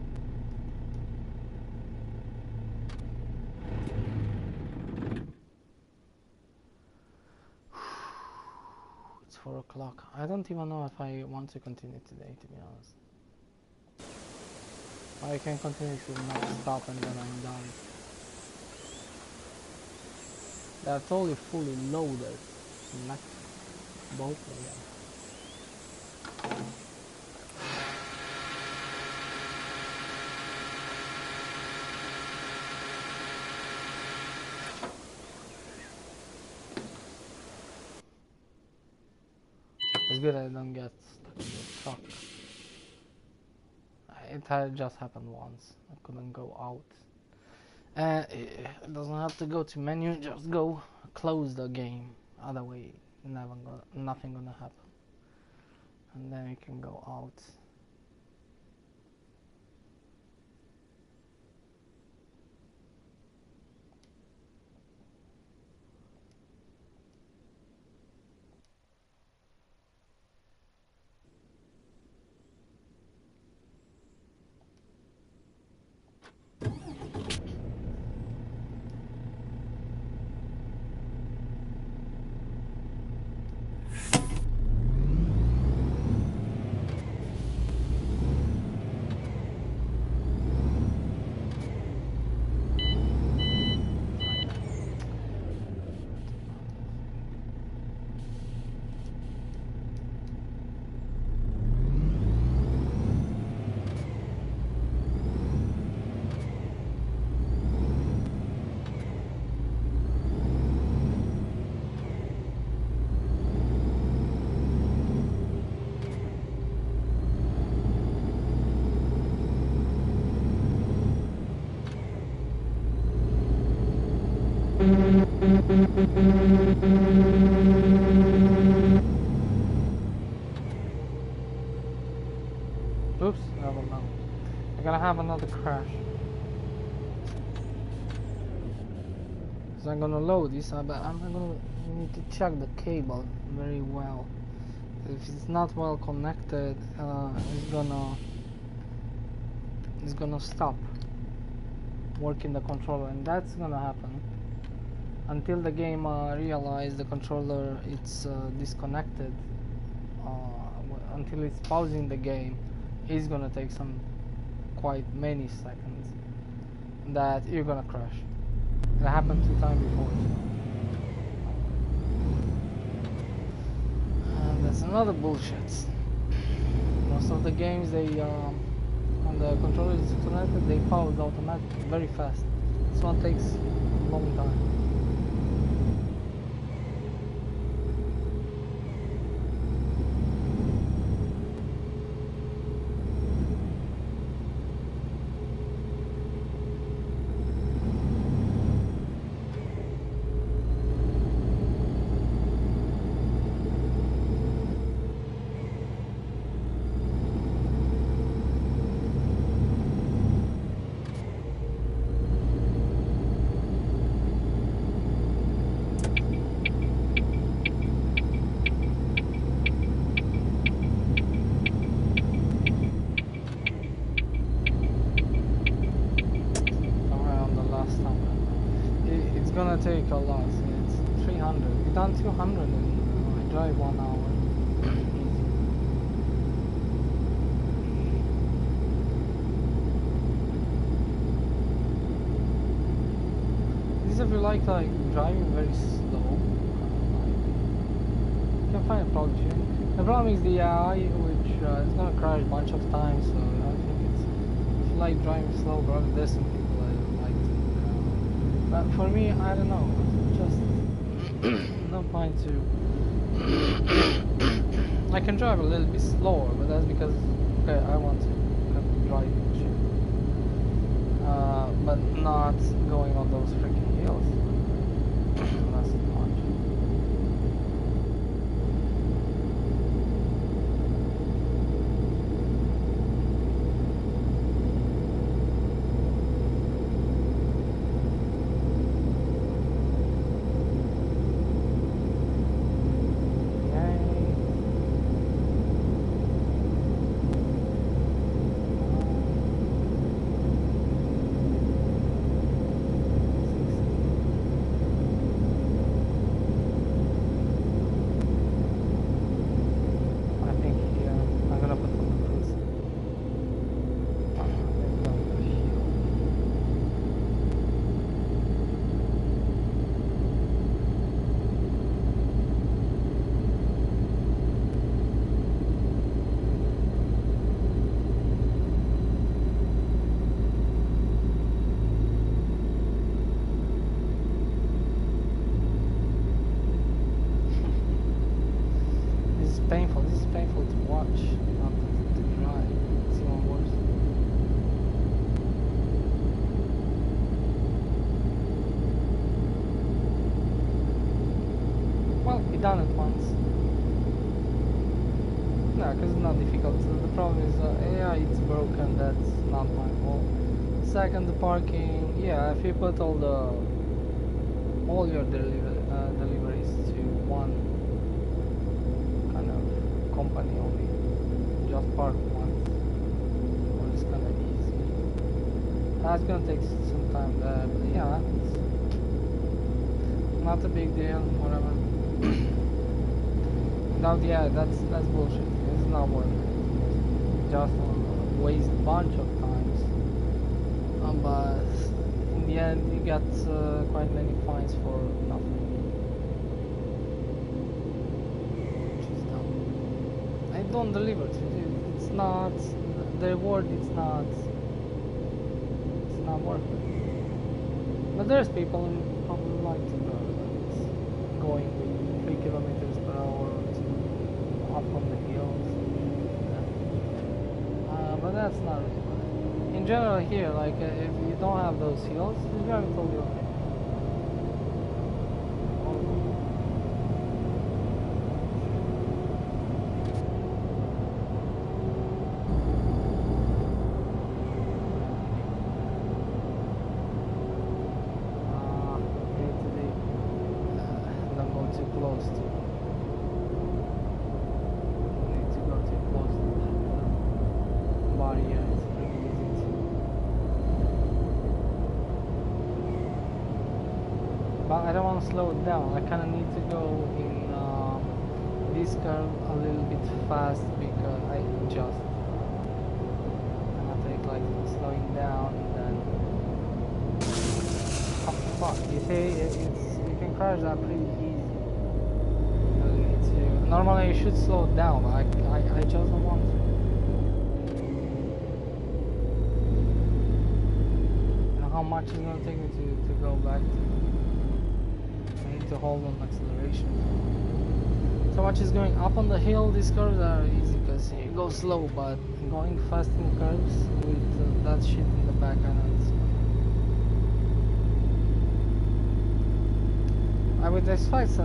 It's 4 o'clock. I don't even know if I want to continue today, to be honest. I can continue to not stop and then I'm done. They're totally fully loaded. Both of them. It's good I don't get stuck in the truck. It had just happened once. I couldn't go out. It doesn't have to go to menu, just go close the game. Other way, nothing gonna happen. And then you can go out. Oops, never mind. I'm gonna have another crash. So I'm gonna load this, but I'm gonna need to check the cable very well. If it's not well connected, it's gonna stop working the controller, and that's gonna happen until the game realize the controller it's disconnected. Until it's pausing the game, it's gonna take some quite many seconds that you're gonna crash. It happened 2 times before. And that's another bullshit. Most of the games they when the controller is disconnected, they pause automatically very fast. This one takes a long time. Gonna take a lot. It's 300. We done 200 and I drive 1 hour. This is if you like driving very slow. You can find a plug tune. The problem is the AI, which is gonna crash a bunch of times. So I think it's if you like driving slow, probably there's some people that like to. But for me, I don't know. Just no point to. I can drive a little bit slower, but that's because okay, I want to drive shit. But not going on those freaking hills. That's too much. Painful. This is painful to watch, not to drive. It's even worse. Well, we done it once. No, because it's not difficult. The problem is AI, it's broken. That's not my fault. Second, the parking. Yeah, if you put all your deliveries to one company only, just park once, or it's kind of easy. That's gonna take some time there, but yeah, it's not a big deal, whatever. Now, yeah, that's bullshit. It's not worth it. Just waste a bunch of times, but in the end, you get quite many fines for nothing. Don't deliver it. It's not the reward. It's not worth it. But there's people who probably like to go going with 3 kilometers per hour up on the hills. But that's not really bad. In general, here, like if you don't have those hills, it's very totally okay. too close to. Don't need to go too close to that barrier. It's pretty easy to. But I don't want to slow it down. I kind of need to go in this curve a little bit fast because I just take like slowing down and then. Oh fuck! You see, you can crash that pretty easy. Normally you should slow it down, but I just don't want to. You know how much it's gonna take me to go back to. I need to hold on acceleration. So much is going up on the hill. These curves are easy because you go slow, but going fast in curves with that shit in the back, I know it's I would expect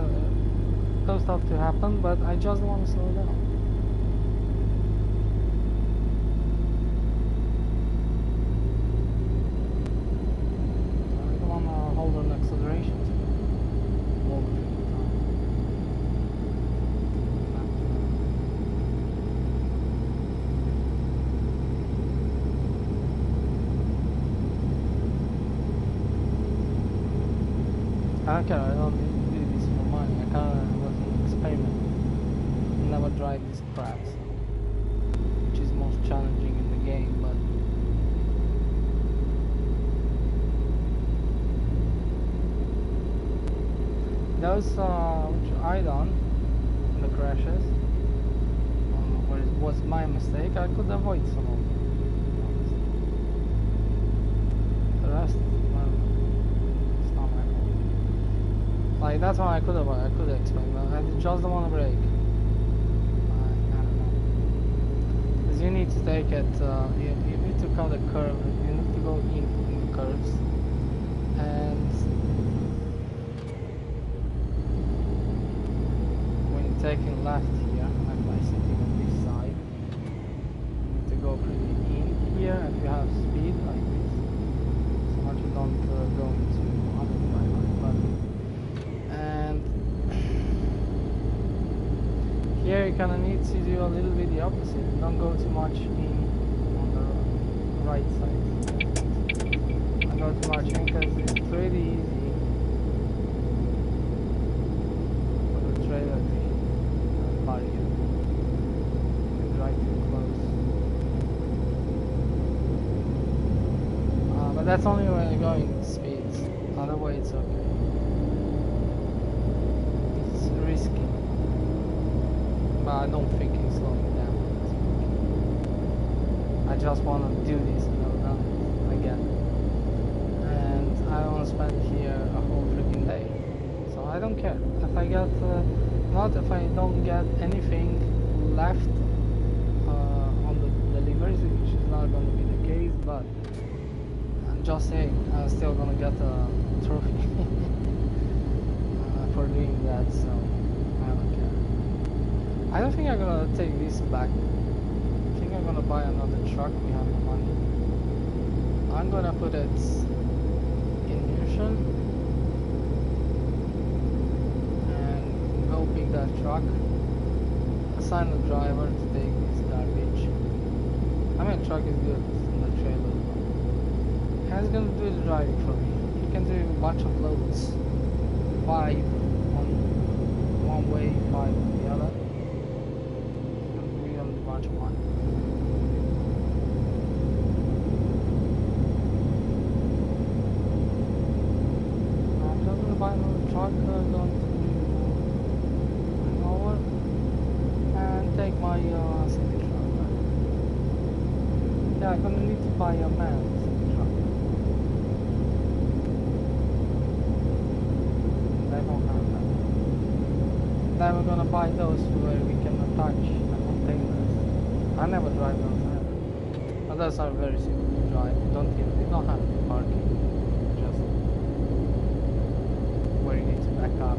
those stuff to happen, but I just want to slow down. I don't want to hold on acceleration all the time. I don't care, I don't do this for money. I kind of was an experiment. Never drive these craps, which is most challenging in the game, but those which I done, the crashes, where it was my mistake, I could avoid some of them. The rest, well, it's not my fault. Like that one I could expect, but I just don't want to brake. I don't know. Because you need to take it, you need to cut the curve, you need to go in the curves. And when you're taking left here, like by sitting on this side, you need to go pretty in here if you have speed like this. So much you don't go into other drivers. But here you kind of need to do a little bit the opposite. Don't go too much in on the right side. Don't go too much in because it's pretty easy for the trailer to hit the barrier. You drive too close. But that's only when you're going speeds. Other way it's okay. It's risky. But I don't think it's slowing down. I just want to do this and go down again. And I don't want to spend here a whole freaking day. So I don't care. If I get, not if I don't get anything left on the deliveries, which is not going to be the case, but I'm just saying, I'm still going to get a trophy for doing that, so I don't care. I don't think I'm gonna take this back. I think I'm gonna buy another truck. We have the money. I'm gonna put it in neutral and go pick that truck. Assign the driver to take this garbage. I mean, the truck is good in the trailer. And it's gonna do the driving for me. You can do a bunch of loads. 5 on one way, 5 on the other. One. I'm just gonna buy another truck, going to bring over and take my city truck back. Yeah, I'm gonna need to buy a man city truck. They don't have that. Then we're gonna buy those where we can attach the containers. I never drive those either. But those are very simple to drive. You don't have any parking. Just where you need to back up.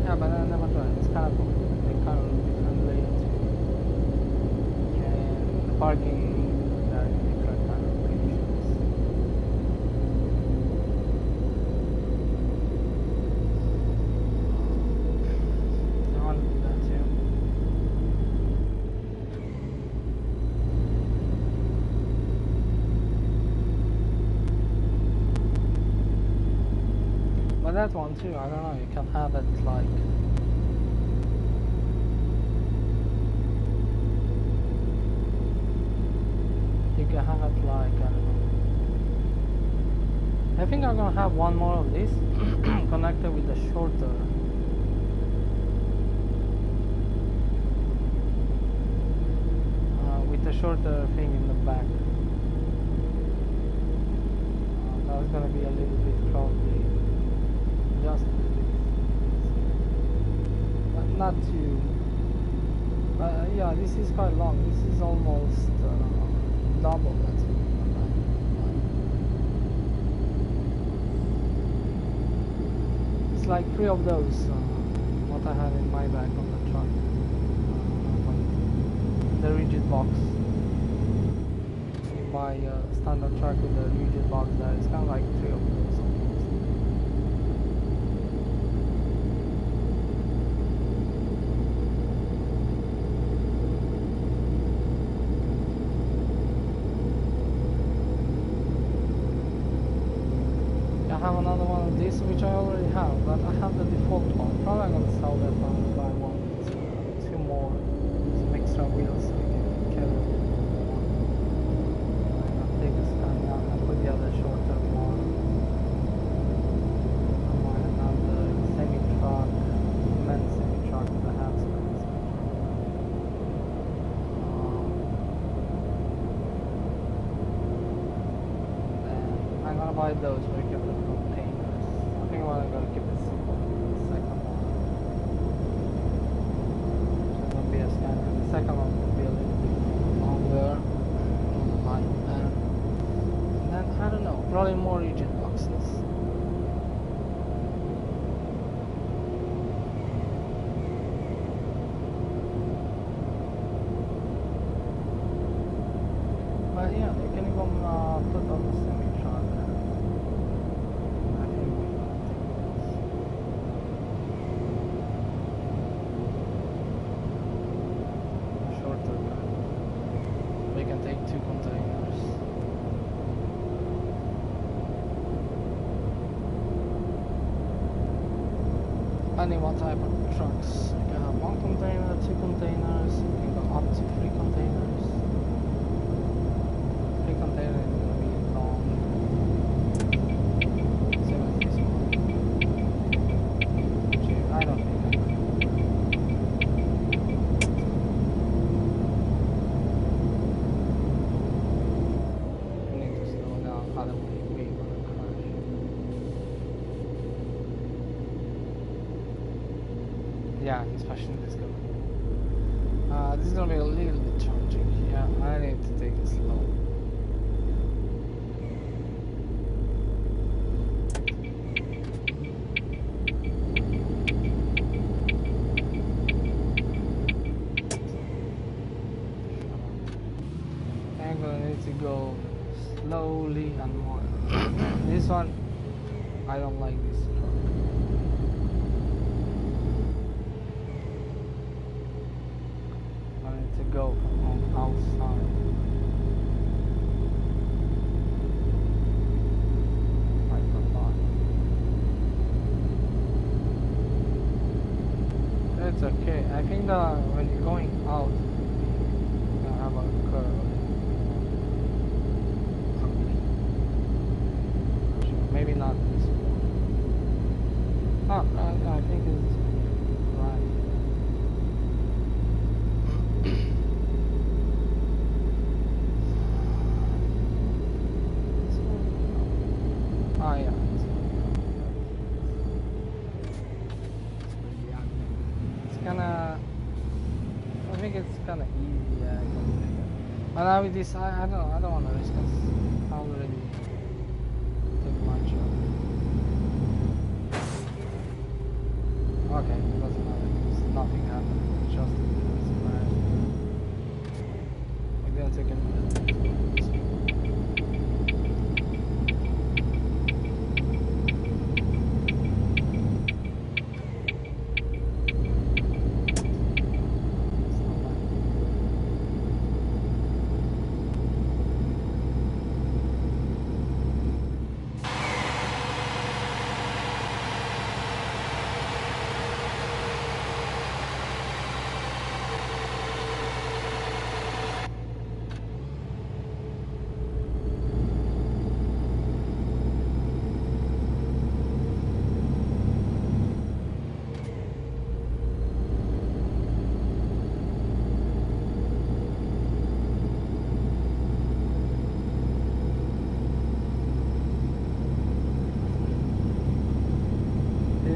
Yeah, but I never drive. It's kind of cool. They kind of different layout. And the parking there is different kind of conditions. that one too, I don't know, you can have it like... You can have it like, I don't know. I think I'm gonna have one more of this connected with the shorter. With the shorter thing in the back. That's gonna be a little bit probably just a little bit, but not too. Yeah, this is quite long. This is almost double. That's it. It's like 3 of those. What I have in my bag on the truck. The rigid box. You buy a standard truck with a rigid box there. It's kind of like 3 of those almost. I have another one of this which I already have, but I have the default one. Probably I'm gonna sell that one and buy one with 2 more, some extra wheels so we can carry it. I'm gonna take this kind down and put the other shorter one. I might have the semi-truck, men's semi-truck that I have. I'm gonna buy those so we can put containers. I think I'm gonna keep it simple. The second one. So it's gonna be a standard. The second one will be a little bit longer. And then I don't know, probably more rigid boxes. But yeah, they can even put on the semi-truck. I think we're gonna take this. Shorter gun. We can take 2 containers. Depending what type of trucks. You can have 1 container, 2 containers, you can go up to 3 containers. 3 containers is gonna be long. Same as this one. Actually, I don't think I can. We need to slow down, otherwise we're gonna crash. Yeah, especially this guy. This is gonna be a little bit challenging. Yeah, I need to take it slow. I'm gonna need to go slowly and more. This one, I don't like this truck. I need to go from outside. Right from bottom. It's okay. I think that when you're going out, you're gonna have a curve. Maybe not this one. Oh, I think it's right. Oh yeah. It's kinda. I think it's kinda easy. Yeah, I can take it. But now with this, I don't know. I don't want to risk this. I already take much of it. Okay, it doesn't matter. Nothing happened. It's just it's bad. Maybe I'll take a minute.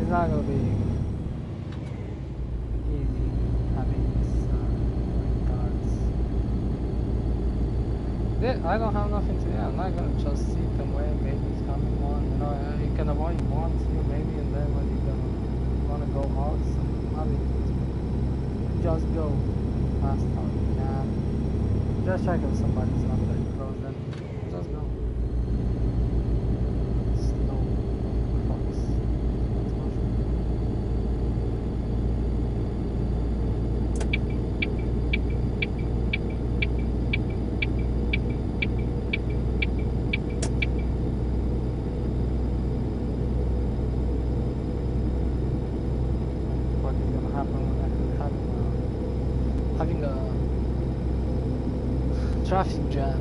it's not gonna be easy having this green cards. I don't have nothing to do. I'm not gonna just sit and wait. Maybe it's coming one. You know, you can avoid one, two, maybe, and then when you're gonna wanna go out, just go fast how you can. Just check if somebody's not very close, then just go. Slow, focus. What is gonna happen when I having a traffic jam?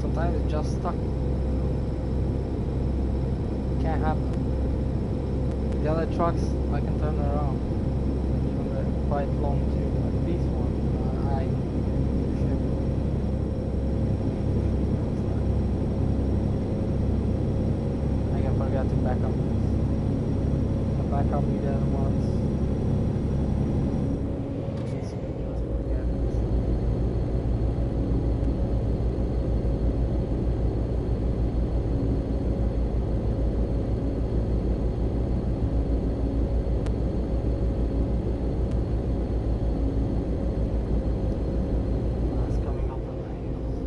Sometimes it's just stuck. Can't happen. The other trucks I can turn around. Even they're quite long too. But this one, I can forget to back up. Back up with the other ones. Just forget it. It's coming up on the hills.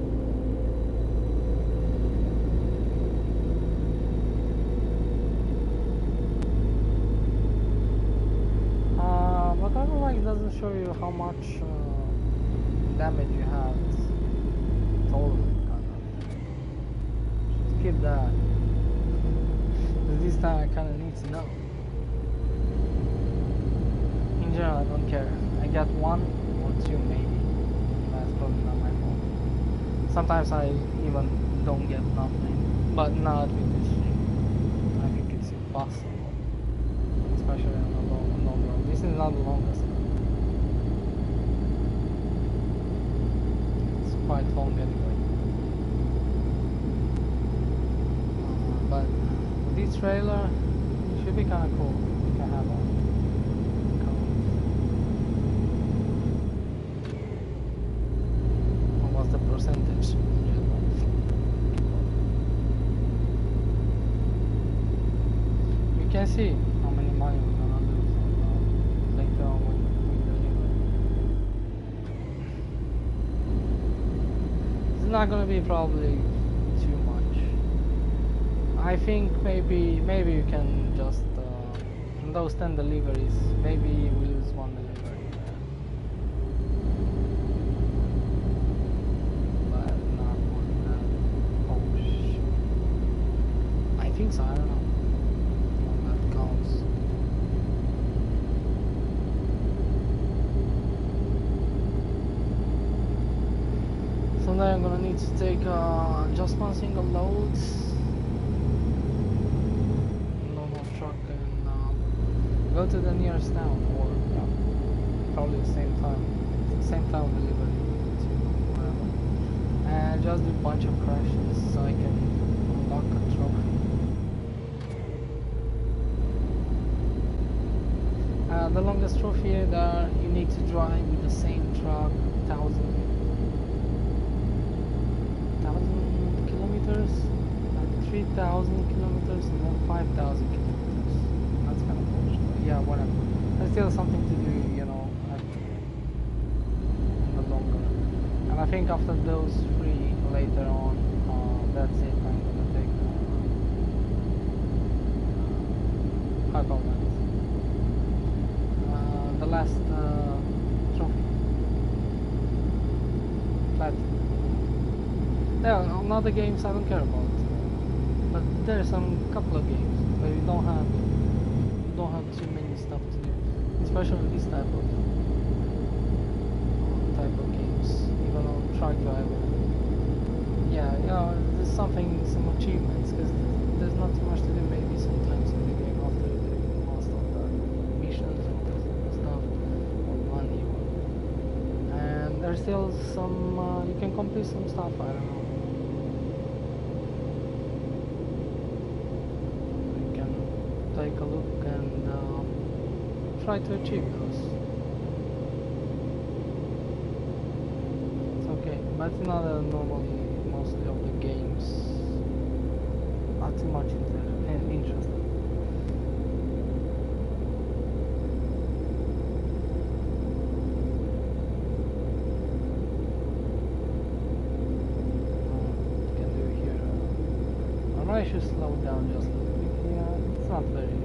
But I don't like it doesn't show you how much damage you have. It's total kind of. Skip that. This time I kind of need to know. In general, I don't care. I get one or two maybe. That's probably not my fault. Sometimes I even don't get nothing. But not with this thing. I think it's impossible. Especially on the long road. This is not the longest one. It's quite long anyway. But this trailer should be kind of cool. You can have one. What's the percentage? You can see how many money we're gonna lose later on when we deliver. It's not gonna be probably too much. I think maybe you can just from those 10 deliveries, maybe we lose one delivery. But not more than that. Oh shit. I think so, I don't know. That counts. So now I'm gonna need to take just one single load, normal truck, and go to the nearest town, or probably the same time delivery to wherever, and just do a bunch of crashes so I can unlock a trophy. The longest trophy that you need to drive with the same truck 1,000 kilometers, like 3,000 kilometers, and then 5,000 kilometers. That's kind of bullshit. Yeah, whatever. There's still something to do, you know, in the long run. And I think after those three later on, that's it. I'm gonna take how call that? The last trophy. Platinum. Yeah, on other games I don't care about, but there's some couple of games where you don't have too many stuff to do, especially this type of games, even on Truck Driver. Yeah, you know, there's some achievements, because there's not too much to do maybe sometimes in the game after doing most of the missions and stuff, or money, and there's still some you can complete some stuff. I don't know. take a look and try to achieve those. It's okay, but it's not normally mostly of the games. Not too much interested. Can do here. I should slow down just a little bit here. It's not very.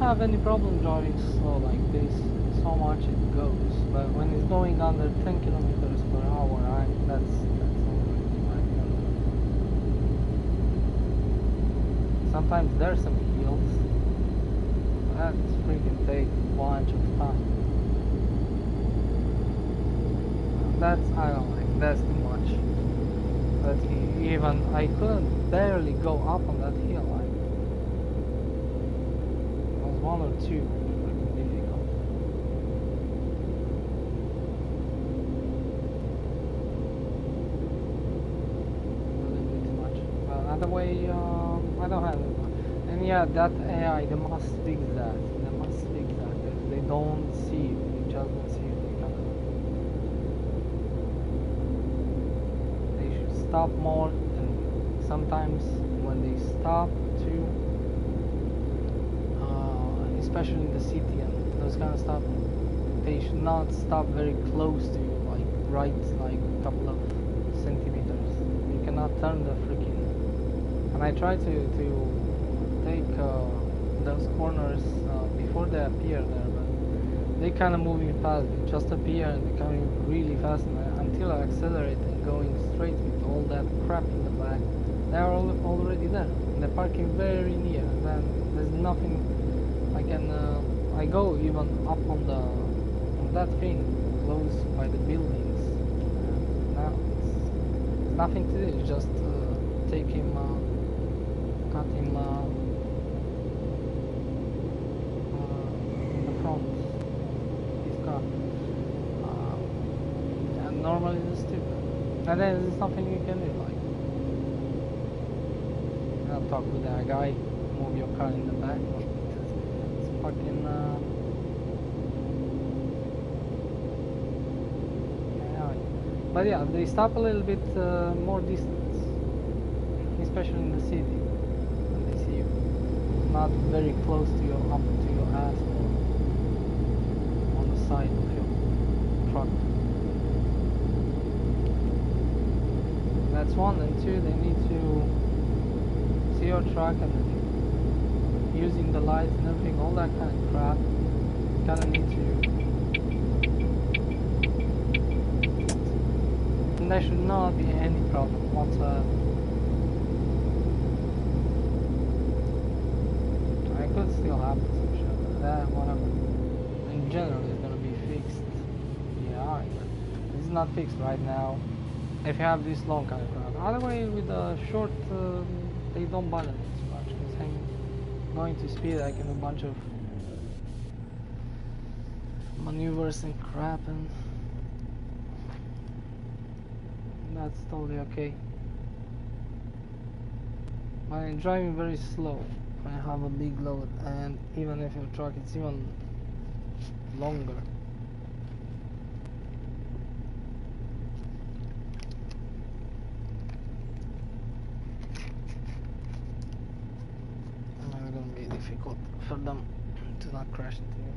Have any problem driving slow like this, so much it goes, but when it's going under 10 kilometers per hour, that's already like, sometimes there's some hills that freaking take a bunch of time. That's, I don't like, that's too much. But even I couldn't barely go up on that hill. One or two freaking difficult. A little bit too much. But another way, I don't have it. And yeah, that AI, they must fix that. They must fix that. They don't see it. They just don't see it. They should stop more. And sometimes when they stop too, especially in the city and those kind of stuff, they should not stop very close to you, like right like a couple of centimeters. You cannot turn the freaking. And I try to take those corners before they appear there, but they kind of moving fast. They just appear and they're coming really fast, and until I accelerate and going straight with all that crap in the back, they are already there. And they're parking very near. Then there's nothing. I go even up on that thing close by the buildings. Now it's nothing to do. It's just take him, cut him in the front his car. And normally it's stupid. And then there's something you can do, like I'll talk with that guy, move your car in the back. Fucking but yeah, they stop a little bit more distance, especially in the city when they see you, not very close to your up to your ass or on the side of your truck. That's one. And two, they need to see your truck and using the lights and everything, all that kind of crap. Kinda need to. And there should not be any problem whatsoever. I could still happen some shit, but that whatever. In general, it's gonna be fixed. Yeah, but it's not fixed right now. If you have this long kind of crap. Other way with the short, they don't bother me too much. Because going to speed, I can do a bunch of maneuvers and crap, and that's totally okay. But I'm driving very slow when I have a big load, and even if your truck it's even longer. Difficult for them to not crash into you.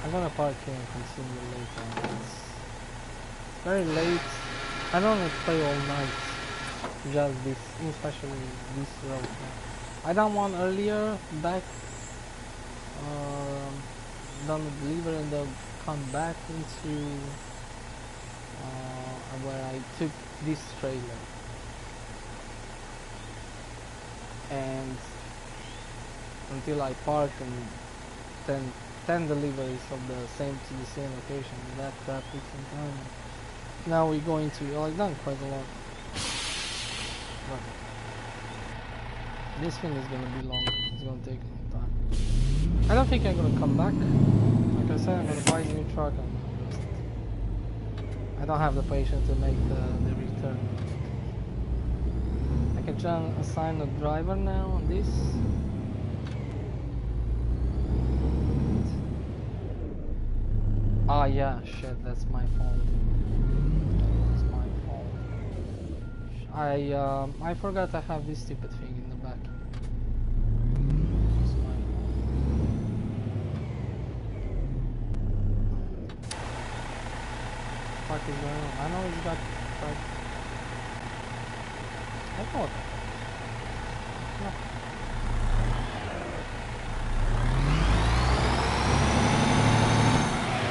I'm gonna park here and continue later. It's very late. I don't want to play all night. Just this, especially this road. I done one earlier back. Done the delivery and then come back into where I took this trailer, and until I park and then 10 deliveries of the same location. That takes some time. Now we're going to, I've done quite a lot, but this thing is gonna be long. It's gonna take a long time. I don't think I'm gonna come back. Like I said, I'm gonna buy a new truck. I don't have the patience to make the return. I can try and assign a driver now on this. Ah, yeah, shit, that's my fault. That's my fault. I forgot I have this stupid thing in the back. It's my fault. What is going on? I know it's got like I thought. No.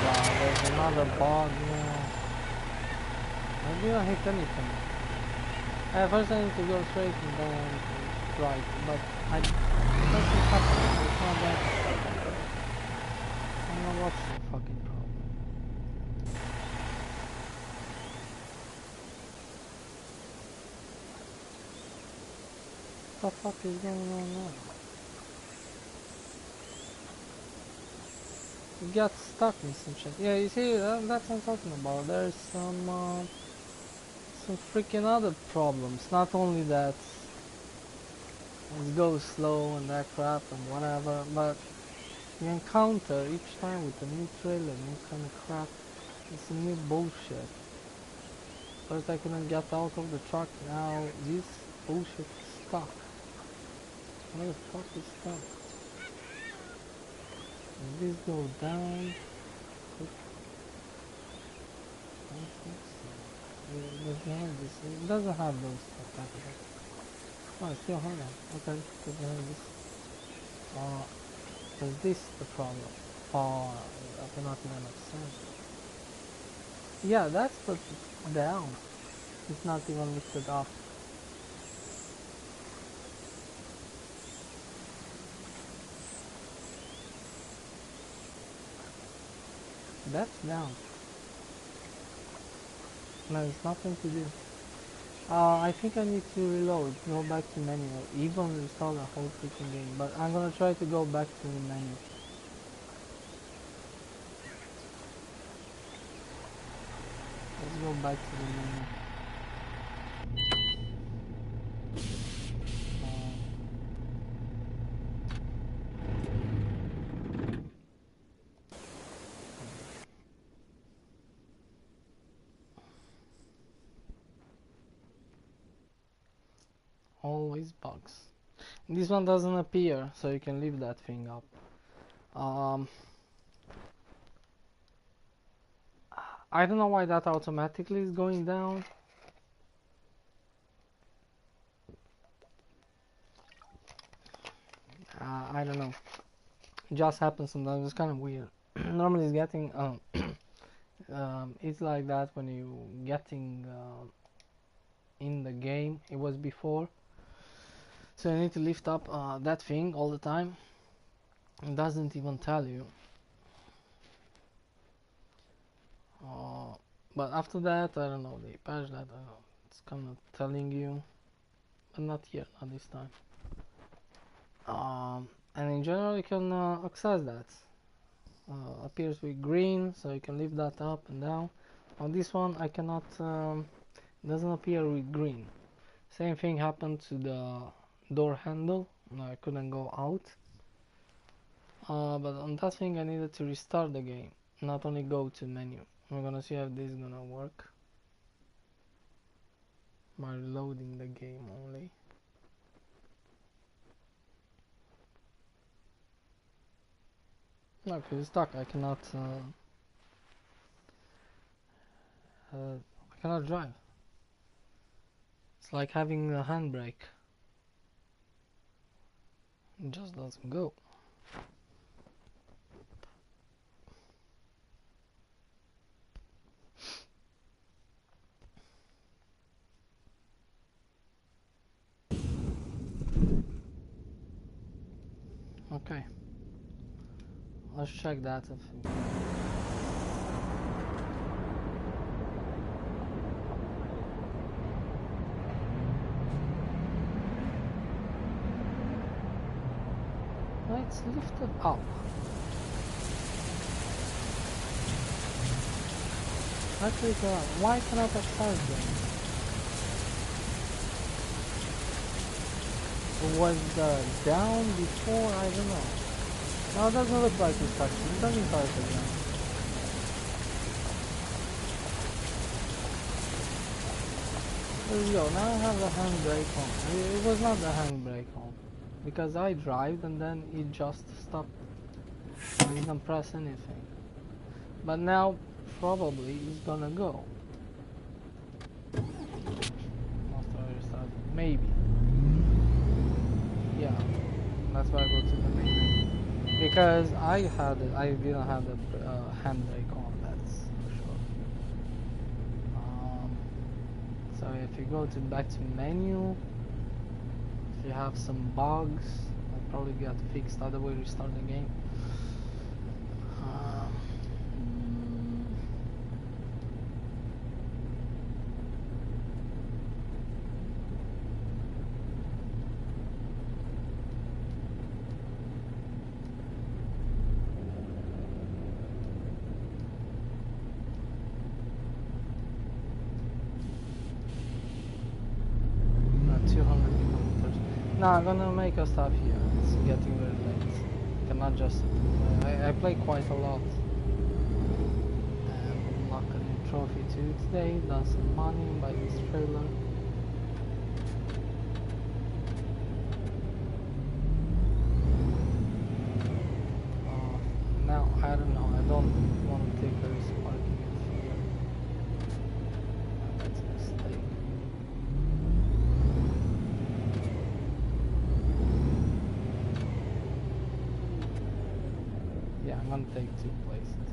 Wow, there's another bug now. I didn't hit anything. First I need to go straight and then I need to right, but nothing's happening. It's not that. I don't know what's the fucking problem. What the fuck is going on now? It got stuck in some shit. Yeah, you see, that's what I'm talking about. There's some freaking other problems. Not only that it goes slow and that crap and whatever, but you encounter each time with a new trailer, new kind of crap. It's some new bullshit. First I couldn't get out of the truck, now this bullshit is stuck. What the fuck is stuck? Does this go down? It doesn't have those type of things. Oh, it's still hard on. Okay, doesn't have this. Is this the problem? Oh, I cannot understand. Yeah, that's put down. It's not even lifted up. That's down. No, there's nothing to do. I think I need to reload, go back to menu, even install the whole freaking game, but I'm gonna try to go back to the menu. Let's go back to the menu. Always bugs. This one doesn't appear, so you can leave that thing up. I don't know why that automatically is going down. I don't know. It just happens sometimes. It's kind of weird. Normally, it's getting it's like that when you getting in the game. It was before, so you need to lift up that thing all the time. It doesn't even tell you. But after that, I don't know. They patched that. I don't know. It's kind of telling you, but not yet. Not this time. And in general, you can access that. Appears with green, so you can lift that up and down. On this one, I cannot. Doesn't appear with green. Same thing happened to the door handle. I couldn't go out. But on that thing, I needed to restart the game, not only go to menu. We're gonna see if this is gonna work by loading the game only. No, because it's stuck. I cannot drive. It's like having a handbrake. It just doesn't go. Okay. Let's check that if it's lifted up. Actually, why cannot I start them? Was down before? I don't know. No, it doesn't look like it's touching. It doesn't touch again. There we go. Now I have the handbrake on. It was not the handbrake on. Because I drive and then it just stopped. I didn't press anything. But now probably it's gonna go. After I restart. Maybe. Yeah. That's why I go to the main. Because I didn't have the handbrake on, that's for sure. So if you go back to menu, if you have some bugs, I'll probably get fixed, otherwise restart the game. No, I'm gonna make a stop here. It's getting very late. Cannot just. I play quite a lot. And unlock a new trophy too today. Done some money by this trailer. Now I don't know. I don't want to take a risk parking it here. That's a mistake. Yeah, I'm gonna take 2 places.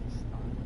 This time.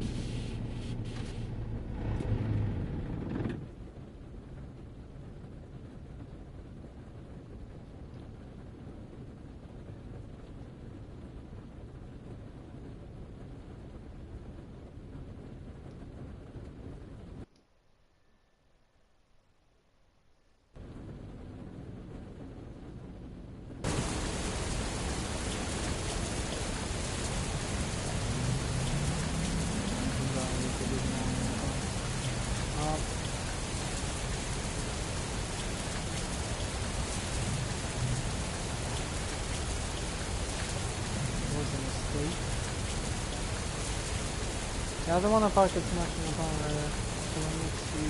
Yeah, I don't want to park it too much in the corner area, so I need to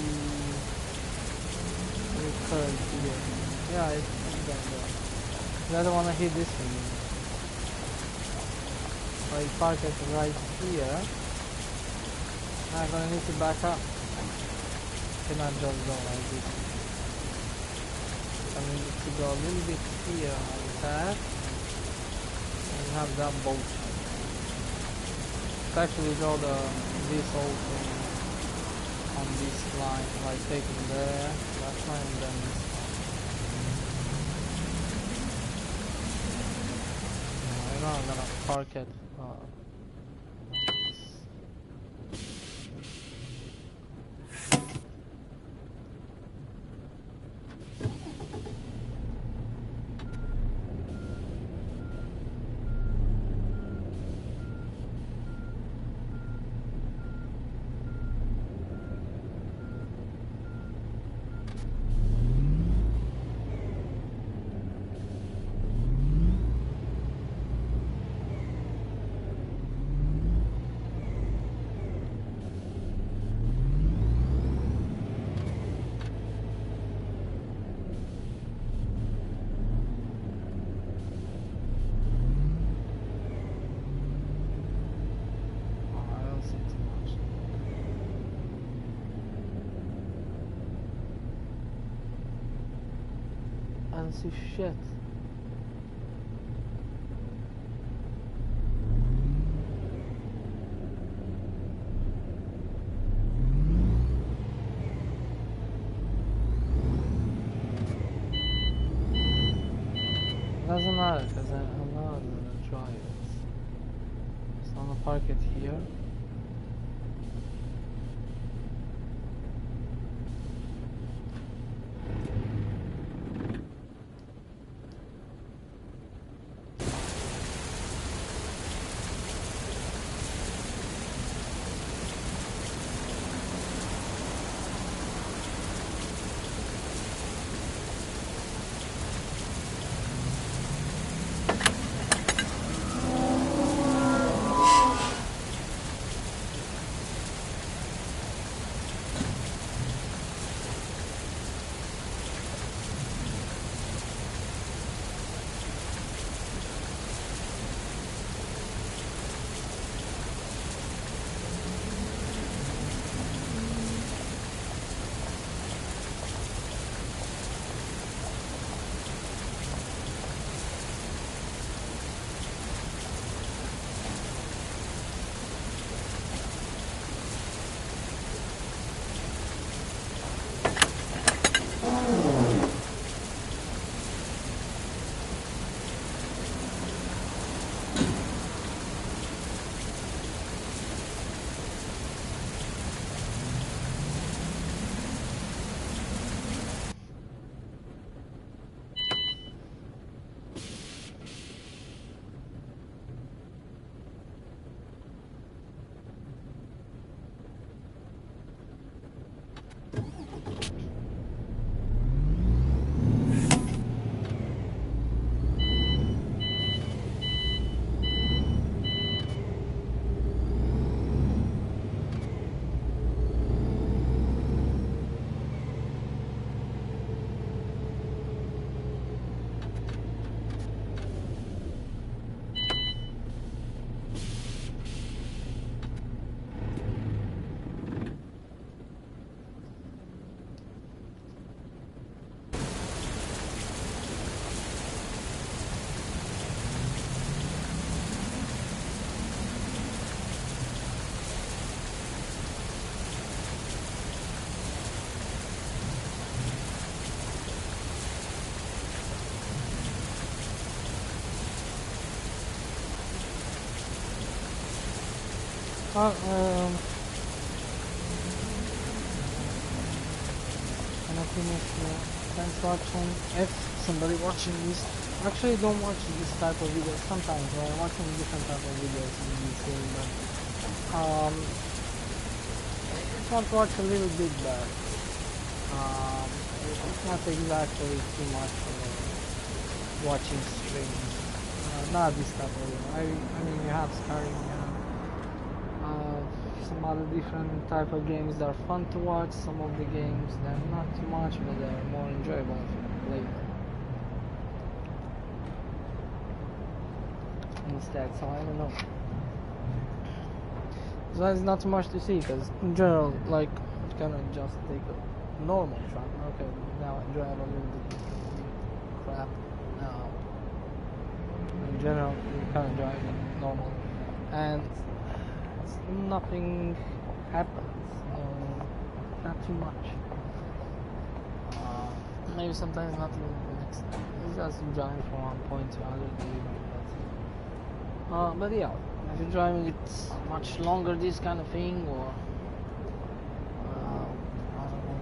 recurve here. Yeah, it's going there. I don't want to hit this one. If I park it right here, I'm going to need to back up. Cannot just go like this. I need to go a little bit here like that, and have that bolt. Actually draw this whole thing on this line, like taking there, that line, and then this line. I'm not gonna park it I don't see shit. Uh, um, and I think if thanks for watching. If somebody watching this, actually don't watch this type of videos. Sometimes I'm watching different type of videos in this game, but just want to watch a little bit, but it's not exactly too much watching streams. Not this type of video. I mean, you have Skyrim, you have some other different type of games that are fun to watch. Some of the games they're not too much, but they're more enjoyable if you play them instead. So I don't know. So there's not too much to see because in general, like, you cannot just take a normal track. Okay, now I drive a little bit crap. Now, in general, you cannot drive it normal, and nothing happens. Not too much. Maybe sometimes not even the next. It's just you drive from one point to another. But yeah, if you're driving it much longer, this kind of thing, or I don't know.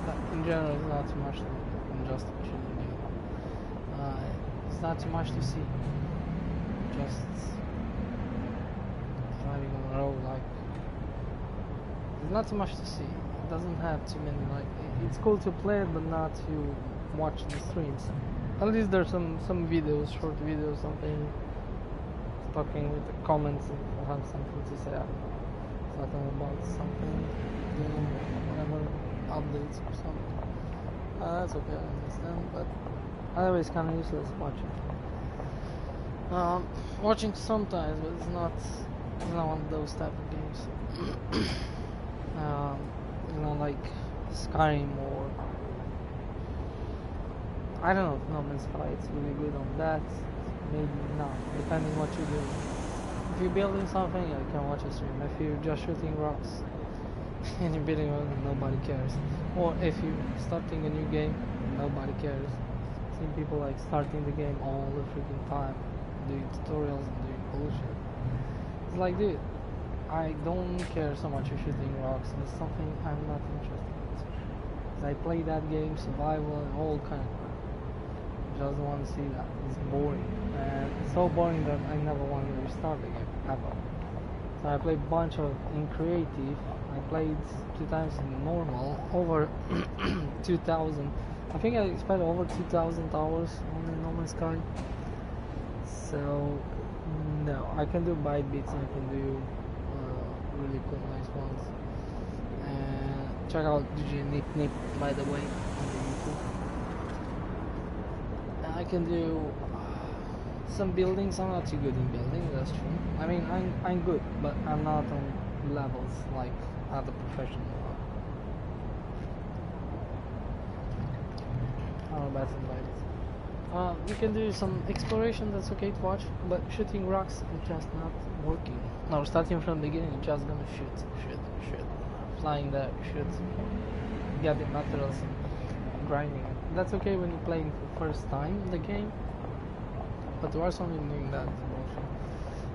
But in general, it's not too much to just shooting you. It's not too much to see. Just driving on the road, like, there's not too much to see. It doesn't have too many, like, it's cool to play it, but not to watch the streams. At least there's some videos, short videos, something, talking with the comments, if you have something to say, I don't know, talking about something, whatever, updates or something. That's okay, I understand, but otherwise kind of useless watching. Watching sometimes, but it's not one of those type of games. Like Skyrim or I don't know if No Man's Sky it's really good on that. Maybe not, depending what you do. If you're building something, you can watch a stream. If you're just shooting rocks and you're building one, nobody cares. Or if you're starting a new game, nobody cares. Seen people like starting the game all the freaking time, doing tutorials and doing bullshit. It's like, dude, I don't care so much you're shooting rocks. It's something I'm not interested in. I play that game, survival and all kind of crap. Just don't want to see that. It's boring. And it's so boring that I never want to restart the game, ever. So I played a bunch of in creative. I played 2 times in normal, over 2,000. I think I spent over 2,000 hours on No Man's Sky. So, no, I can do bite bits, I can do really cool, nice ones. And check out DJ Nip Nip, by the way, on the YouTube. I can do some buildings. I'm not too good in building, that's true. I mean, I'm good, but I'm not on levels like other professionals are. I'm better than you can do some exploration, that's okay to watch, but shooting rocks is just not working. Now, starting from the beginning, you're just gonna shoot. Flying there, shoot, getting materials, grinding. That's okay when you're playing for the first time the game, but there are some people doing that bullshit.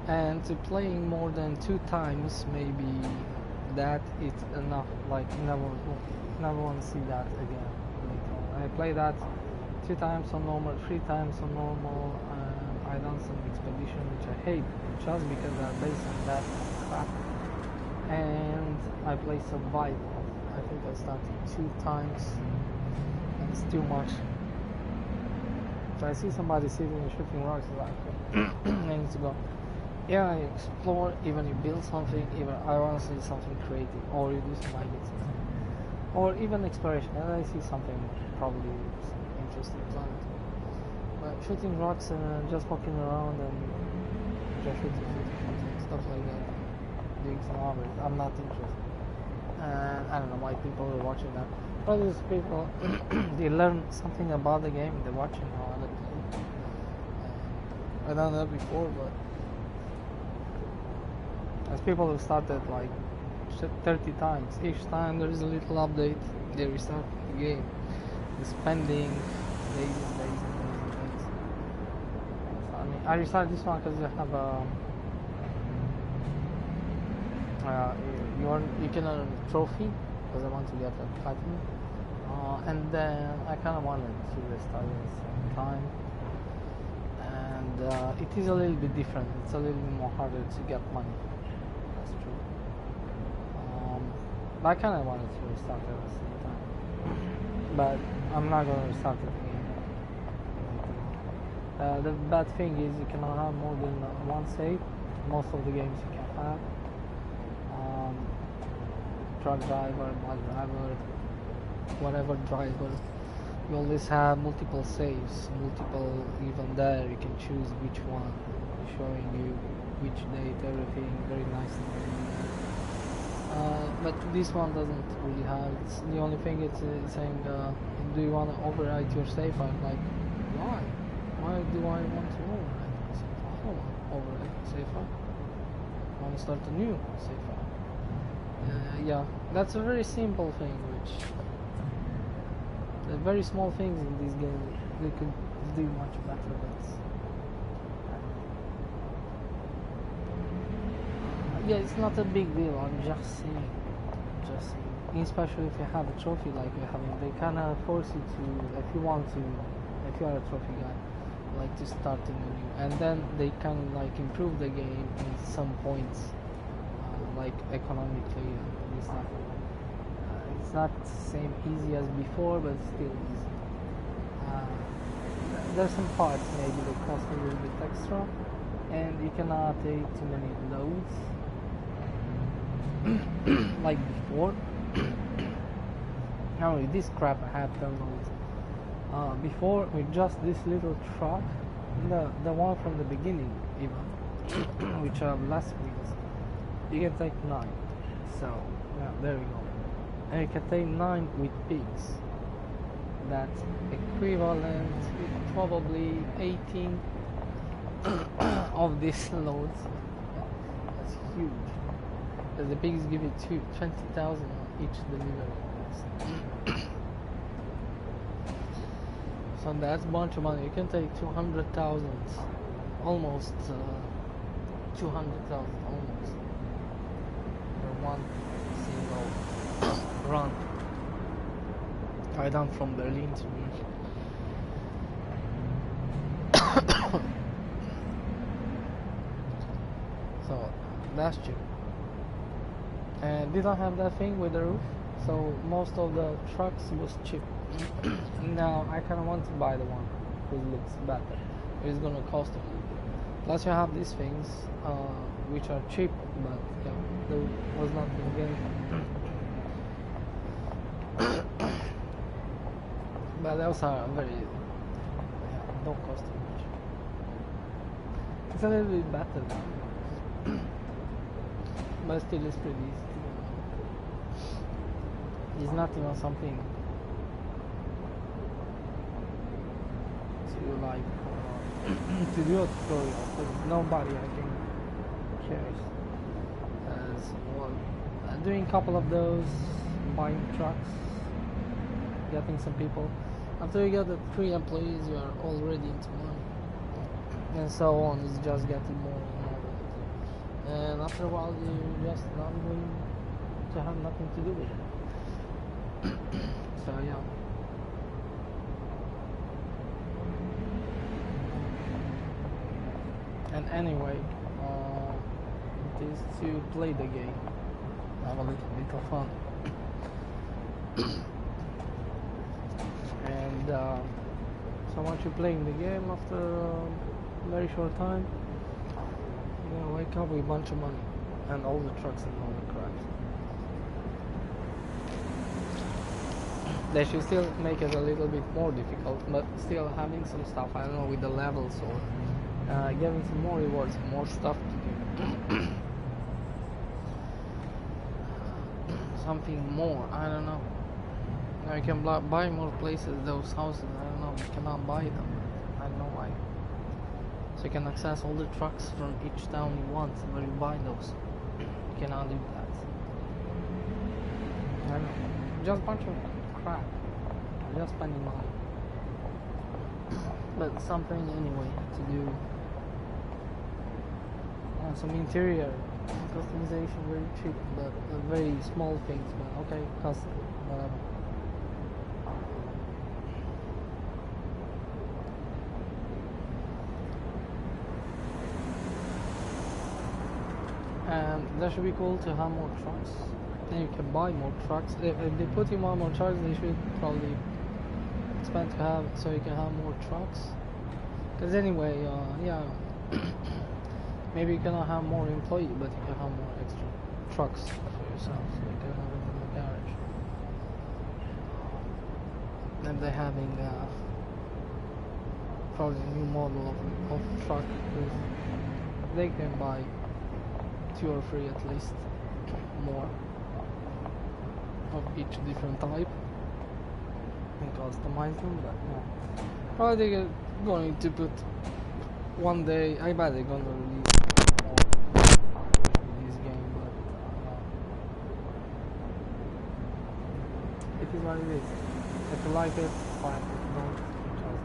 And to playing more than 2 times, maybe that is enough. Like, never want to see that again. I play that 2 times on normal, 3 times on normal. I done some expedition which I hate just because they're based on that crap. And I play survival. I think I started 2 times, and it's too much. So I see somebody sitting and shooting rocks, like I need to go. Yeah, I explore, even you build something, even I want to see something creative, or you do some ideas, or even exploration, and I see something probably interesting. But shooting rocks and just walking around and just shooting stuff like that, doing some others, I'm not interested. And I don't know why people are watching that. Probably these people, they learn something about the game, they're watching how other play. I don't know before, but as people have started like 30 times, each time there is a little update, they restart the game. They're spending days and days and days and days. I mean, I restarted this one because I have You can earn a trophy because I want to get a platinum, and then I kind of wanted to restart at the same time, and it is a little bit different. It's a little bit more harder to get money. That's true. But I kind of wanted to restart at the same time, but I'm not gonna restart it again. The bad thing is you cannot have more than one save. Most of the games you can have. Truck driver, bus driver, whatever driver, you always have multiple saves, even there you can choose which one, showing you which date, everything, very nice. But this one doesn't really have, it's the only thing it's saying, do you want to overwrite your save file? Like, why? Why do I want to overwrite my save file? I don't want to overwrite my save file. I want to start a new save file. Yeah, that's a very simple thing, which the very small things in this game they could do much better. But yeah, it's not a big deal. I'm just saying. Especially if you have a trophy like you're having, they kind of force you to, if you are a trophy guy, like to start a new, and then they can like improve the game in some points. Like economically, it's not the same easy as before, but still easy. There's some parts maybe that cost a little bit extra, and you cannot take too many loads like before. Now with this crap I have done loads. Before with just this little truck, the one from the beginning even, which are last wheels. You can take 9, so yeah, there we go. And you can take 9 with pigs. That's equivalent to probably 18 of these loads. That's huge. Because the pigs give you 20,000 each delivery. So that's a bunch of money. You can take 200,000, almost 200,000 almost. One single run. I done from Berlin to Munich. So that's cheap. And didn't have that thing with the roof, so most of the trucks was cheap. Now I kind of want to buy the one who looks better. It's gonna cost a little bit. Plus you have these things which are cheap, but yeah, there was nothing again. But those are very, don't cost too much. It's a little bit better now, but still it's pretty easy to do. It's not even something to like to do a tutorial, because nobody I think cares. As well, doing a couple of those, buying trucks, getting some people. After you get the 3 employees, you are already into money, and so on. It's just getting more and more, and after a while you're just not going to have nothing to do with it. So yeah. And anyway, it is to play the game, have a little bit of fun. And so once you're playing the game, after a very short time, you're gonna wake up with a bunch of money and all the trucks and all the crap. They should still make it a little bit more difficult, but still having some stuff, I don't know, with the levels or getting some more rewards, more stuff to do. Something more, I don't know. Now you can buy more places, those houses, I don't know, you cannot buy them. I don't know why. So you can access all the trucks from each town you want, where you buy those. You cannot do that. I don't know. Just a bunch of crap. Just spending money. But something anyway to do. and some interior customization, very cheap, but very small things. But okay, custom, whatever. And that should be cool to have more trucks. Then you can buy more trucks. If they put in more trucks, they should probably expand to have so you can have more trucks. Because anyway, yeah, maybe you cannot have more employees, but you can have more extra trucks for yourself, so you can have it in the garage. And they're having probably a new model of truck with they can buy 2 or 3 at least more of each different type and customize them, but yeah. Probably they're going to put one day, I bet they're gonna release more this game, but it is what it is. If you like it, fine. If you don't, just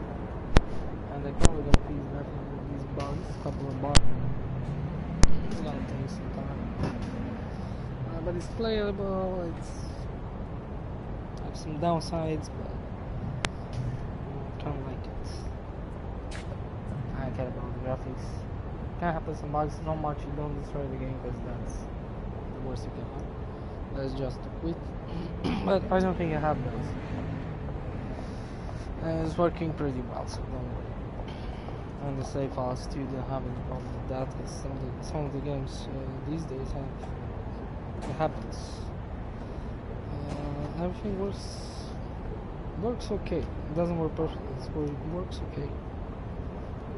and they're probably gonna fix definitely these bugs, a couple of bugs. It's gonna take some time, but it's playable. It's have some downsides, but kind of like it. I don't care about the graphics. Can happen some bugs, not much. You don't destroy the game because that's the worst you can have. That's just to quit. But I don't think I have those. And it's working pretty well, so don't worry. And the save files too, don't have any problem with that, because some of the games these days have it happens. Everything works okay. It doesn't work perfectly, it works okay.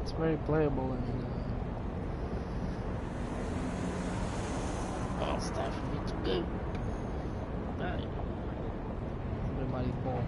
It's very playable and it's time for me to go. Everybody's bored.